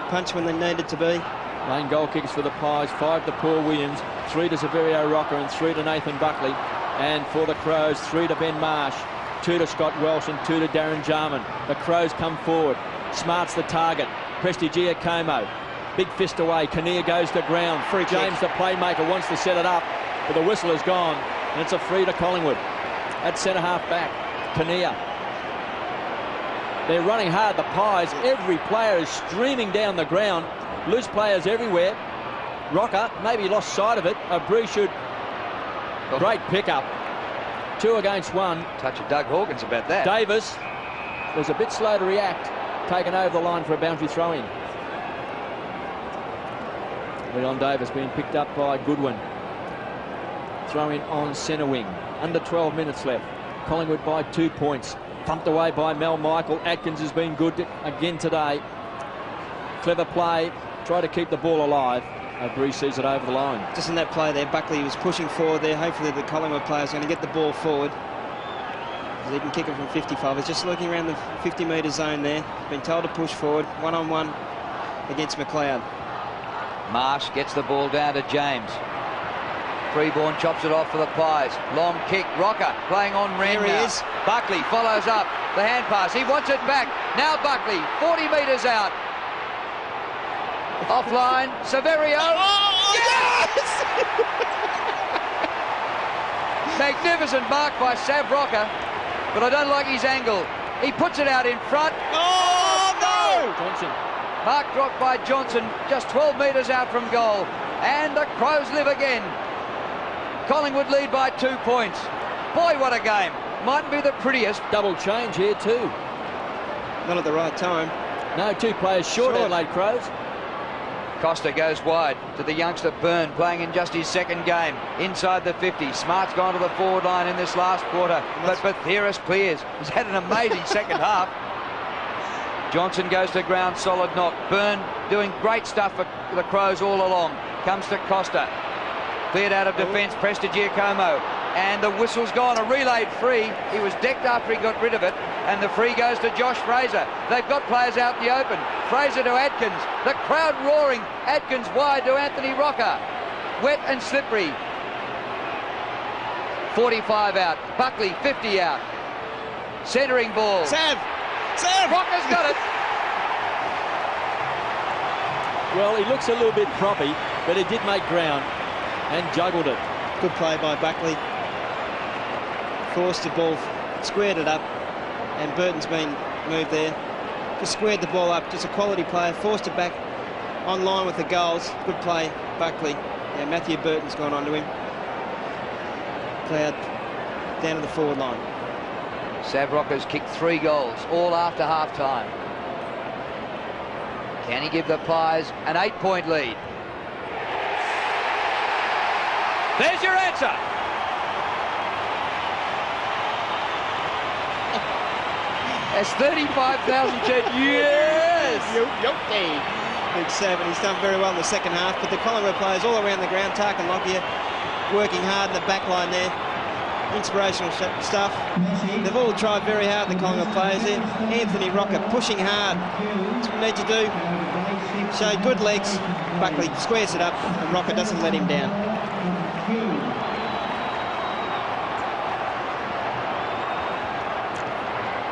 punched when they needed to be. Lane goal kicks for the Pies. 5 to Paul Williams, 3 to Severio Rocker, and 3 to Nathan Buckley. And for the Crows, 3 to Ben Marsh, 2 to Scott Welsh, and 2 to Darren Jarman. The Crows come forward. Smart's the target. Prestigia Como. Big fist away. Kinnear goes to ground. Free James, kick. the playmaker, wants to set it up, but the whistle is gone, and it's a free to Collingwood. At centre half back, Kinnear. They're running hard, the Pies. Every player is streaming down the ground. Loose players everywhere. Rocker maybe lost sight of it. Abreu should. Great pickup. 2 against 1. Touch of Doug Hawkins about that. Davis was a bit slow to react. Taken over the line for a boundary throw-in. Leon Davis being picked up by Goodwin. Throw-in on centre wing. Under 12 minutes left. Collingwood by 2 points. Thumped away by Mel Michael. Atkins has been good again today. Clever play. Try to keep the ball alive. Abreu sees it over the line. Just in that play there, Buckley was pushing forward there. Hopefully the Collingwood players are going to get the ball forward. He can kick it from 55. He's just looking around the 50-metre zone there. Been told to push forward. One-on-one against McLeod. Marsh gets the ball down to James. Freeborn chops it off for the Pies. Long kick. Rocker playing on Wren. There he is. Buckley follows up. The hand pass. He wants it back. Now Buckley, 40 metres out. Offline. Severio. Oh, yes! Magnificent mark by Sav Rocker. but I don't like his angle. He puts it out in front. Oh, no! Johnson. Mark dropped by Johnson, just 12 metres out from goal. And the Crows live again. Collingwood lead by 2 points. Boy, what a game. Mightn't be the prettiest. Double change here too. Not at the right time. No, 2 players short, Adelaide Crows. Costa goes wide to the youngster Byrne, playing in just his second game. Inside the 50. Smart's gone to the forward line in this last quarter. But Batheris clears. He's had an amazing second half. Johnson goes to ground, solid knock. Byrne doing great stuff for the Crows all along. Comes to Costa. Cleared out of defence, pressed to Giacomo. And the whistle's gone, a relayed free. He was decked after he got rid of it. And the free goes to Josh Fraser. They've got players out in the open. Fraser to Adkins. The crowd roaring. Adkins wide to Anthony Rocker. Wet and slippery. 45 out. Buckley, 50 out. Centering ball. Sav! Rocker's got it. Well, he looks a little bit proppy, but he did make ground and juggled it. Good play by Buckley. Forced the ball, squared it up, and Burton's been moved there. Just squared the ball up, just a quality player, forced it back on line with the goals. Good play, Buckley. Yeah, Matthew Burton's gone on to him. Cloud down to the forward line. Sav Rocker's kicked 3 goals, all after half-time. Can he give the Pies an 8-point lead? There's your answer. That's 35,000 jet. Yes! Big Sav, and he's done very well in the second half, but the Collingwood players all around the ground, Tark and Lockyer, working hard in the back line there. Inspirational stuff. They've all tried very hard, the Collingwood players there. Anthony Rocker pushing hard. That's what we need to do. Show good legs. Buckley squares it up, and Rocker doesn't let him down.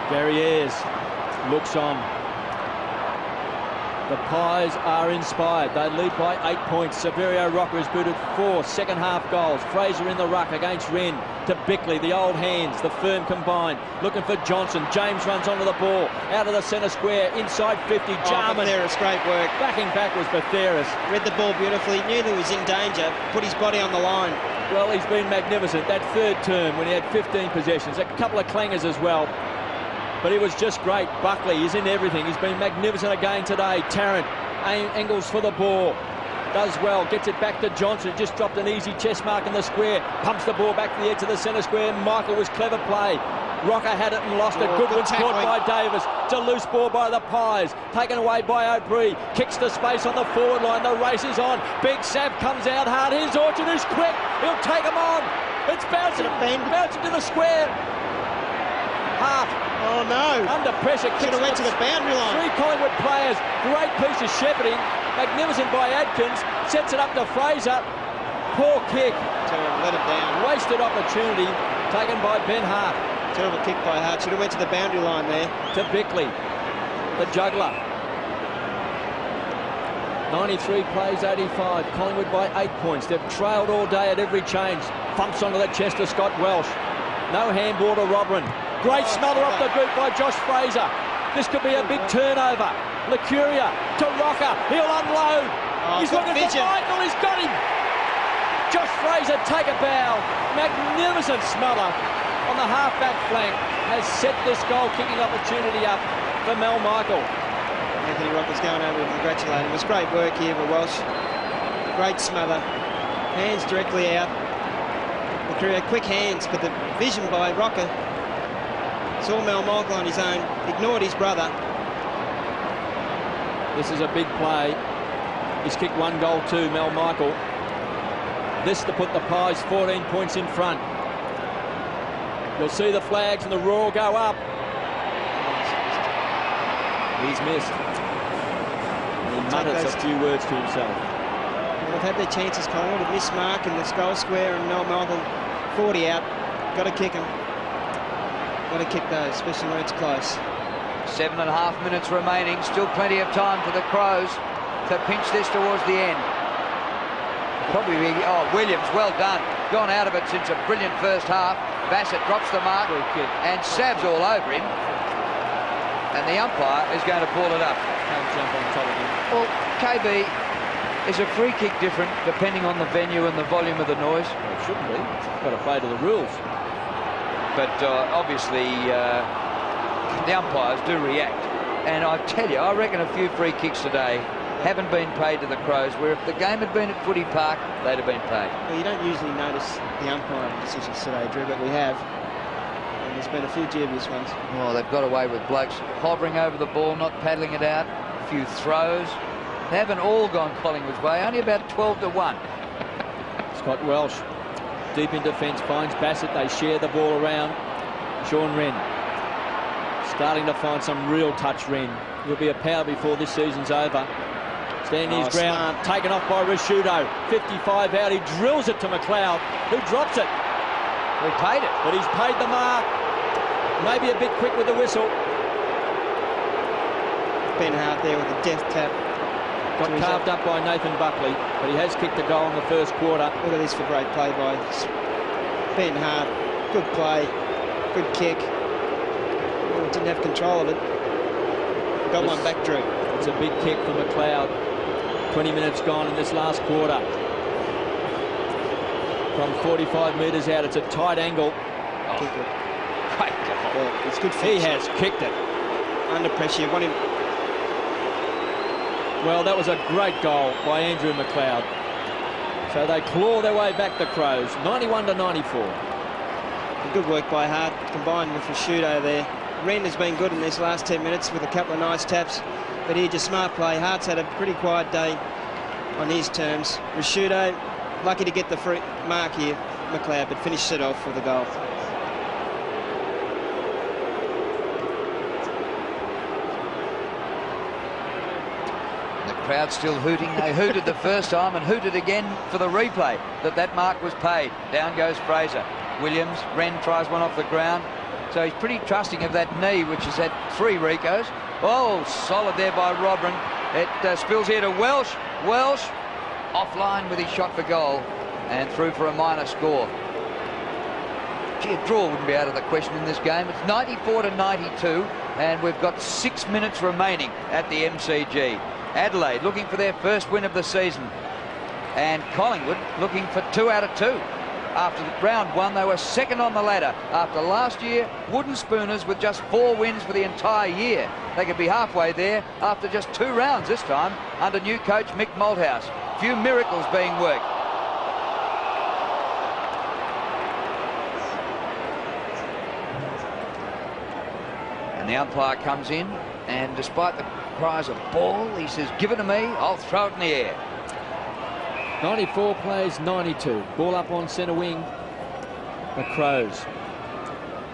Gary Ayres looks on. The Pies are inspired. They lead by 8 points. Severio Rocker has booted 4 second-half goals. Fraser in the ruck against Wren. To Bickley, the old hands, the firm combined. Looking for Johnson. James runs onto the ball. Out of the centre square, inside 50. Jarman. Batheris, great work. Backing back was Batheris. Read the ball beautifully. Knew that he was in danger. Put his body on the line. Well, he's been magnificent. That third term when he had 15 possessions. A couple of clangers as well. But he was just great. Buckley is in everything. He's been magnificent again today. Tarrant angles for the ball. Does well. Gets it back to Johnson. Just dropped an easy chest mark in the square. Pumps the ball back to the edge of the centre square. Michael was clever play. Rocker had it and lost it. Good one scored by Davis. It's a loose ball by the Pies. Taken away by O'Brien. Kicks the space on the forward line. The race is on. Big Sav comes out hard. His Orchard is quick. He'll take him on. It's bouncing to the square. Half. Oh no! Under pressure, should have went to the boundary line. 3 Collingwood players, great piece of shepherding, magnificent by Adkins, sets it up to Fraser. Poor kick. Terrible, let him down. Wasted opportunity taken by Ben Hart. Terrible kick by Hart. Should have went to the boundary line there. To Bickley, the juggler. 93 plays, 85. Collingwood by 8 points. They've trailed all day at every change. Thumps onto the chest of Scott Welsh. No handball to Robrin. Great smother off the boot by Josh Fraser. This could be a big turnover. Licuria to Rocker. He'll unload. He's looking for Michael. He's got him. Josh Fraser take a bow. Magnificent smother on the half-back flank has set this goal-kicking opportunity up for Mel Michael. Anthony Rocker's going over to congratulate him. It was great work here for Welsh. Great smother. Hands directly out. Licuria, quick hands, but the vision by Rocker. Saw Mel Michael on his own, ignored his brother. This is a big play. He's kicked 1 goal too, Mel Michael. This to put the Pies 14 points in front. You'll see the flags and the roar go up. He's missed. And he mutters a few words to himself. Well, they've had their chances, Collingwood, with miss mark in the goal square and Mel Michael 40 out. Got to kick him. Got to kick those, especially when it's close. 7.5 minutes remaining. Still plenty of time for the Crows to pinch this towards the end. Probably, Williams, well done. Gone out of it since a brilliant first half. Bassett drops the mark and Sav's all over him. And the umpire is going to ball it up. Can't jump on top of him. Well, KB, is a free kick different depending on the venue and the volume of the noise? Well, it shouldn't be. It's got to play to the rules. But obviously, the umpires do react. And I tell you, I reckon a few free kicks today haven't been paid to the Crows, where if the game had been at Footy Park, they'd have been paid. Well, you don't usually notice the umpire decisions today, Drew, but we have. And there's been a few dubious ones. Well, they've got away with blokes hovering over the ball, not paddling it out. A few throws. They haven't all gone Collingwood's way, only about 12-1. Scott Welsh, deep in defence, finds Bassett. They share the ball around. Sean Wren starting to find some real touch. Wren. He'll be a power before this season's over. Standing his ground, smart. taken off by Rashudo. 55 out, he drills it to McLeod, who drops it. We paid it. But he's paid the mark. Maybe a bit quick with the whistle. Ben Hart there with a death tap. Got carved up by Nathan Buckley, but he has kicked a goal in the first quarter. Look at this for great play by Ben Hart. Good play, good kick. Oh, didn't have control of it. Got one back, Drew. It's a big kick for McLeod. 20 minutes gone in this last quarter. From 45 metres out, it's a tight angle. Kick it. Great goal. Well, it's good. He has kicked it. Under pressure. You want him. Well, that was a great goal by Andrew McLeod. So they claw their way back, the Crows, 91-94. Good work by Hart, combined with Rashudo there. Wren has been good in this last 10 minutes with a couple of nice taps, but here just smart play. Hart's had a pretty quiet day on his terms. Rashudo, lucky to get the free mark here, McLeod, but finished it off with a goal. The crowd still hooting. They hooted the first time and hooted again for the replay that mark was paid. Down goes Fraser. Williams, Wren tries one off the ground. So he's pretty trusting of that knee, which has had 3 Ricos. Oh, solid there by Rodman. It spills here to Welsh. Welsh offline with his shot for goal and through for a minor score. Gee, a draw wouldn't be out of the question in this game. It's 94-92, and we've got 6 minutes remaining at the MCG. Adelaide looking for their first win of the season, and Collingwood looking for 2 out of 2. After round 1, they were second on the ladder. After last year, wooden spooners with just 4 wins for the entire year. They could be halfway there after just 2 rounds this time under new coach Mick Malthouse. Few miracles being worked. And the umpire comes in, and despite the cries of ball, he says, "Give it to me, I'll throw it in the air." 94 plays 92. Ball up on centre wing. The Crows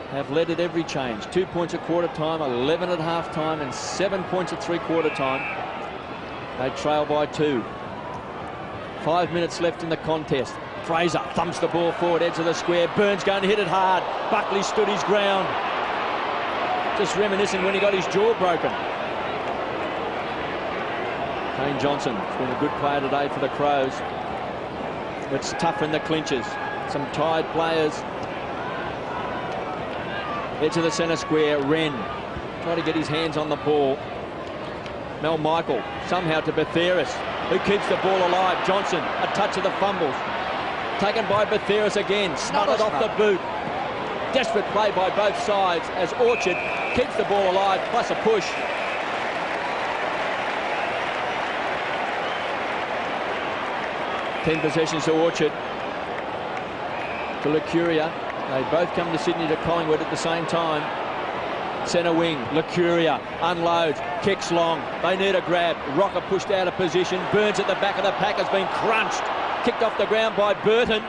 have led at every change. 2 points at quarter time, 11 at half time, and 7 points at three-quarter time. They trail by 2. 5 minutes left in the contest. Fraser thumps the ball forward, edge of the square. Burns going to hit it hard. Buckley stood his ground. Just reminiscent when he got his jaw broken. Kane Johnson has been a good player today for the Crows. It's tough in the clinches. Some tired players. Edge of the centre square. Wren trying to get his hands on the ball. Mel Michael somehow to Betheris, who keeps the ball alive. Johnson, a touch of the fumbles. Taken by Betheris again. Smothered off the boot. Desperate play by both sides as Orchard keeps the ball alive, plus a push. Ten possessions to Orchard. To Lucuria. They both come to Sydney to Collingwood at the same time. Centre wing, Lucuria unloads, kicks long. They need a grab. Rocker pushed out of position. Burns at the back of the pack has been crunched. Kicked off the ground by Burton.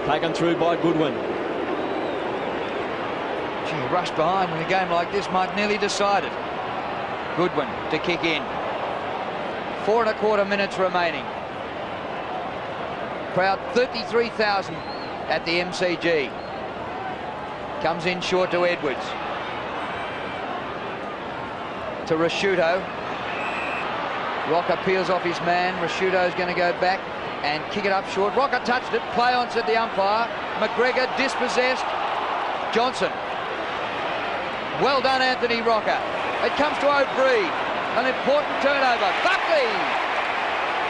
Taken through by Goodwin. Gee, rush behind when a game like this might nearly decide it. Goodwin to kick in. 4 1/4 minutes remaining. Crowd 33,000 at the MCG. Comes in short to Edwards. To Rashudo. Rocker peels off his man. Rashudo's going to go back and kick it up short. Rocker touched it. Play on, said the umpire. McGregor dispossessed. Johnson. Well done, Anthony Rocker. It comes to O'Brien. An important turnover. Buckley!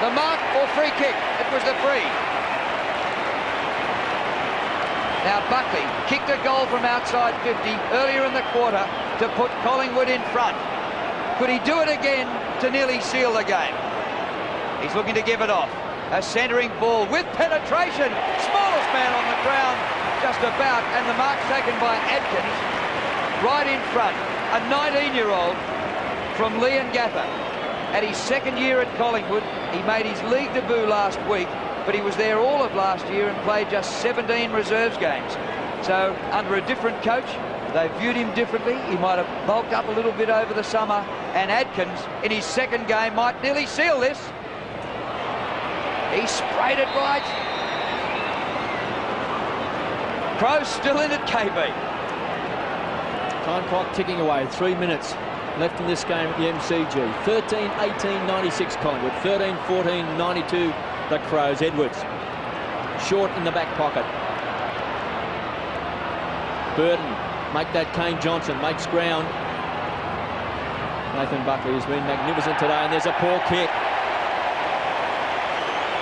The mark or free kick? It was the free. Now Buckley kicked a goal from outside 50 earlier in the quarter to put Collingwood in front. Could he do it again to nearly seal the game? He's looking to give it off. A centering ball with penetration. Smallest man on the ground, just about, and the mark taken by Adkins right in front. A 19-year-old from Leongatha. At his second year at Collingwood, he made his league debut last week, but he was there all of last year and played just 17 reserves games. So under a different coach, they viewed him differently. He might have bulked up a little bit over the summer, and Adkins in his second game might nearly seal this. He sprayed it right. Crows still in at KB. Time clock ticking away. 3 minutes left in this game at the MCG. 13-18-96 Collingwood. 13-14-92 the Crows. Edwards short in the back pocket. Burton, make that Kane Johnson, makes ground. Nathan Buckley has been magnificent today, and there's a poor kick.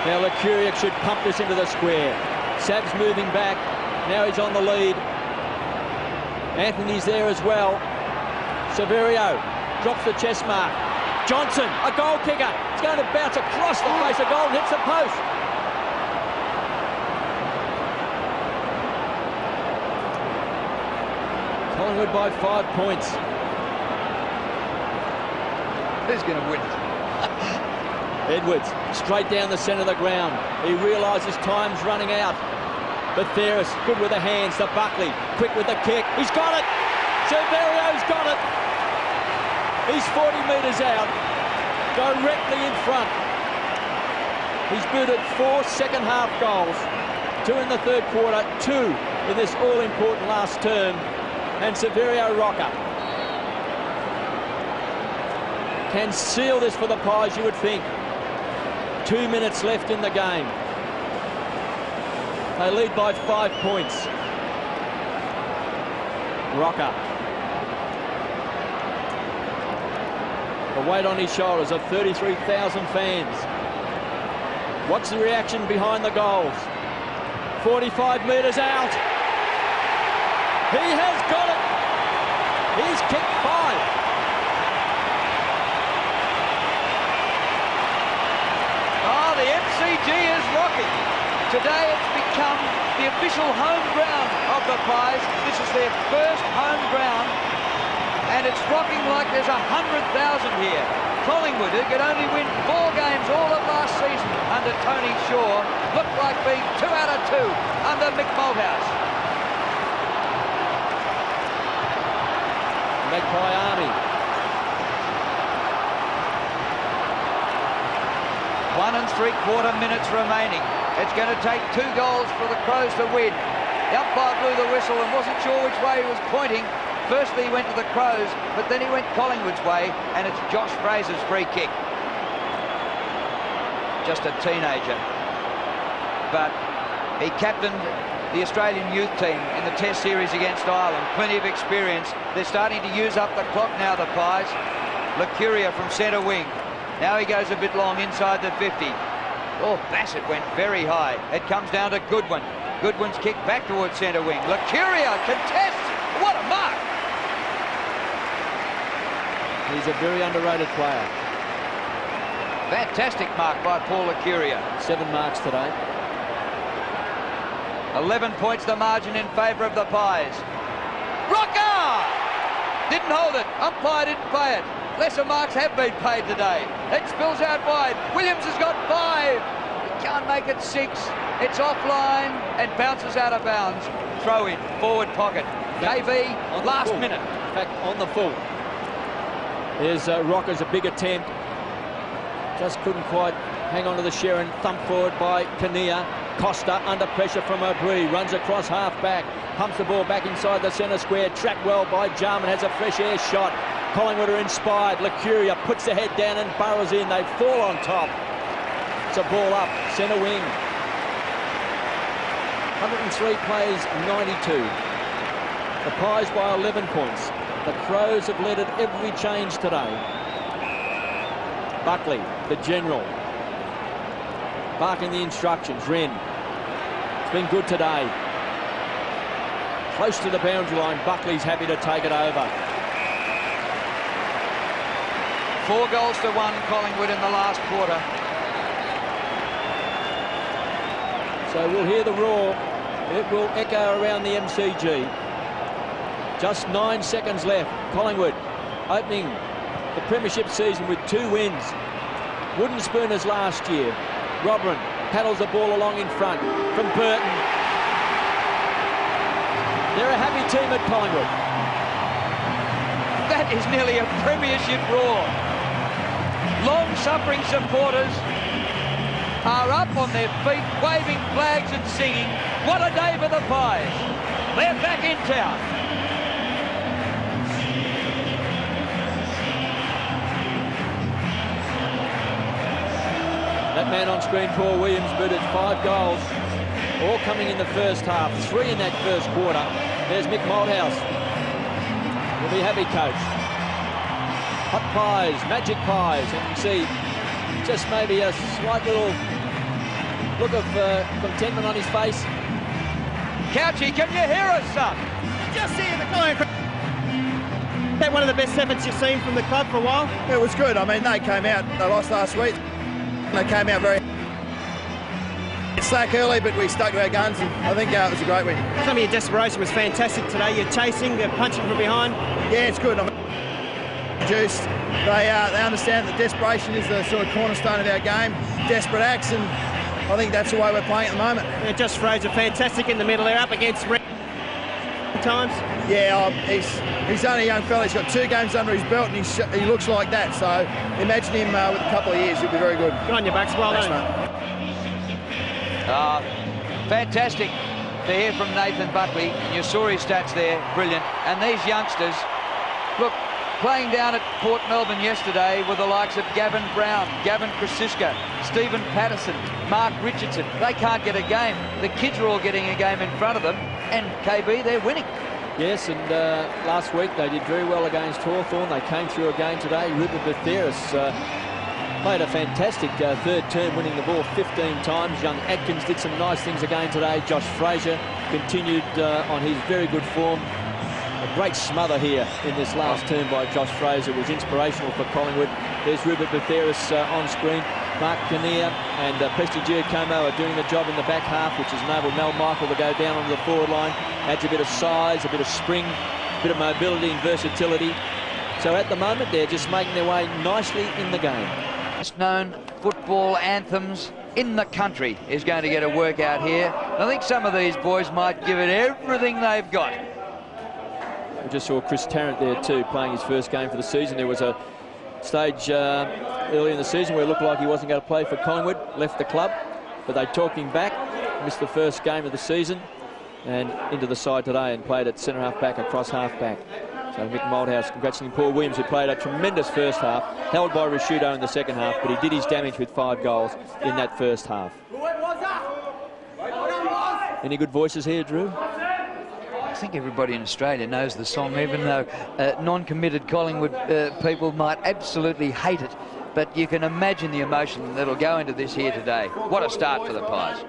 Now Lucuria should pump this into the square. Sab's moving back. Now he's on the lead. Anthony's there as well. Severio drops the chest mark. Johnson, a goal kicker. It's going to bounce across the face of goal and hits the post. Collingwood by 5 points. Who's going to win it? Edwards straight down the centre of the ground. He realises time's running out. But Theris good with the hands to Buckley. Quick with the kick. He's got it. Severio's got it. He's 40 metres out. Directly in front. He's booted 4 second-half goals. 2 in the third quarter. 2 in this all-important last term. And Severio Rocker can seal this for the Pies, you would think. 2 minutes left in the game. They lead by 5 points. Rocker. The weight on his shoulders of 33,000 fans. What's the reaction behind the goals? 45 metres out. He has got it. He's kicked 5. The MCG is rocking. Today it's become the official home ground of the Pies. This is their first home ground, and it's rocking like there's 100,000 here. Collingwood, who could only win 4 games all of last season under Tony Shaw, looked like being 2 out of 2 under Mick Malthouse. Magpie Army. 1 3/4 minutes remaining. It's going to take 2 goals for the Crows to win. The umpire blew the whistle and wasn't sure which way he was pointing. Firstly, he went to the Crows, but then he went Collingwood's way, and it's Josh Fraser's free kick. Just a teenager. But he captained the Australian youth team in the Test series against Ireland. Plenty of experience. They're starting to use up the clock now, the Pies. Lucuria from centre wing. Now he goes a bit long inside the 50. Oh, Bassett went very high. It comes down to Goodwin. Goodwin's kick back towards centre wing. Lucuria contests. What a mark! He's a very underrated player. Fantastic mark by Paul Lucuria. 7 marks today. 11 points the margin in favour of the Pies. Rocker! Didn't hold it. Umpire didn't pay it. Lesser marks have been paid today. It spills out wide. Williams has got 5. He can't make it 6. It's offline and bounces out of bounds. Throw in, forward pocket. KV, last minute. In fact, on the full. Here's Rocker's a big attempt. Just couldn't quite hang on to the Sharon. Thump forward by Kinnear. Costa under pressure from O'Brien. Runs across half back. Pumps the ball back inside the centre square. Tracked well by Jarman. Has a fresh air shot. Collingwood are inspired. Licuria puts the head down and burrows in. They fall on top. It's a ball up, centre wing. 103 plays, 92. The Pies by 11 points. The Crows have led at every change today. Buckley, the general, barking the instructions. Wren, it's been good today. Close to the boundary line. Buckley's happy to take it over. 4 goals to 1, Collingwood in the last quarter. So we'll hear the roar. It will echo around the MCG. Just 9 seconds left. Collingwood opening the premiership season with 2 wins. Wooden spooners last year. Robin paddles the ball along in front from Burton. They're a happy team at Collingwood. That is nearly a premiership roar. Long-suffering supporters are up on their feet, waving flags and singing. What a day for the Pies. They're back in town. That man on screen, Paul Williams, booted 5 goals, all coming in the first half. 3 in that first quarter. There's Mick Malthouse. He'll be happy, coach. Hot pies, magic pies, and you can see just maybe a slight little look of contentment on his face. Couchy, can you hear us, son? Just seeing the Collingwood. That one of the best efforts you've seen from the club for a while? It was good. I mean, they came out, they lost last week. They came out very slack early, but we stuck to our guns, and I think it was a great win. Some of your desperation was fantastic today. You're chasing, you're punching from behind. Yeah, it's good. Juiced. They understand that desperation is the sort of cornerstone of our game. Desperate acts, and I think that's the way we're playing at the moment. Yeah, Josh Fraser, fantastic in the middle. They're up against times. Yeah, he's only a young fella. He's got 2 games under his belt, and he looks like that. So imagine him with a couple of years. He'll be very good. Good on your Bucks. Well done. Fantastic to hear from Nathan Buckley. And you saw his stats there. Brilliant. And these youngsters, look, playing down at Port Melbourne yesterday with the likes of Gavin Brown, Gavin Krasiska, Stephen Patterson, Mark Richardson. They can't get a game. The kids are all getting a game in front of them, and KB, they're winning. Yes, and last week they did very well against Hawthorn. They came through again today. Rupert Batheris played a fantastic third term, winning the ball 15 times. Young Atkins did some nice things again today. Josh Fraser continued on his very good form. A great smother here in this last term by Josh Fraser was inspirational for Collingwood. There's Rupert Batheris on screen. Mark Kinnear and Prestigiacomo are doing the job in the back half, which has enabled Mel Michael to go down onto the forward line. Adds a bit of size, a bit of spring, a bit of mobility and versatility. So at the moment, they're just making their way nicely in the game. Best known football anthems in the country is going to get a workout here. I think some of these boys might give it everything they've got. We just saw Chris Tarrant there too, playing his first game for the season. There was a stage early in the season where it looked like he wasn't going to play for Collingwood, left the club, but they talked him back, missed the first game of the season, and into the side today and played at centre half back, across half back. So Mick Malthouse congratulating Paul Williams, who played a tremendous first half, held by Rashudo in the second half, but he did his damage with 5 goals in that first half. Any good voices here, Drew? I think everybody in Australia knows the song, even though non-committed Collingwood people might absolutely hate it. But you can imagine the emotion that'll go into this here today. What a start for the Pies.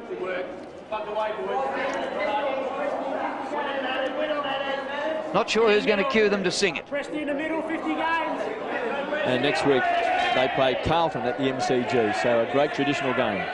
Not sure who's going to cue them to sing it. And next week they play Carlton at the MCG, so a great traditional game.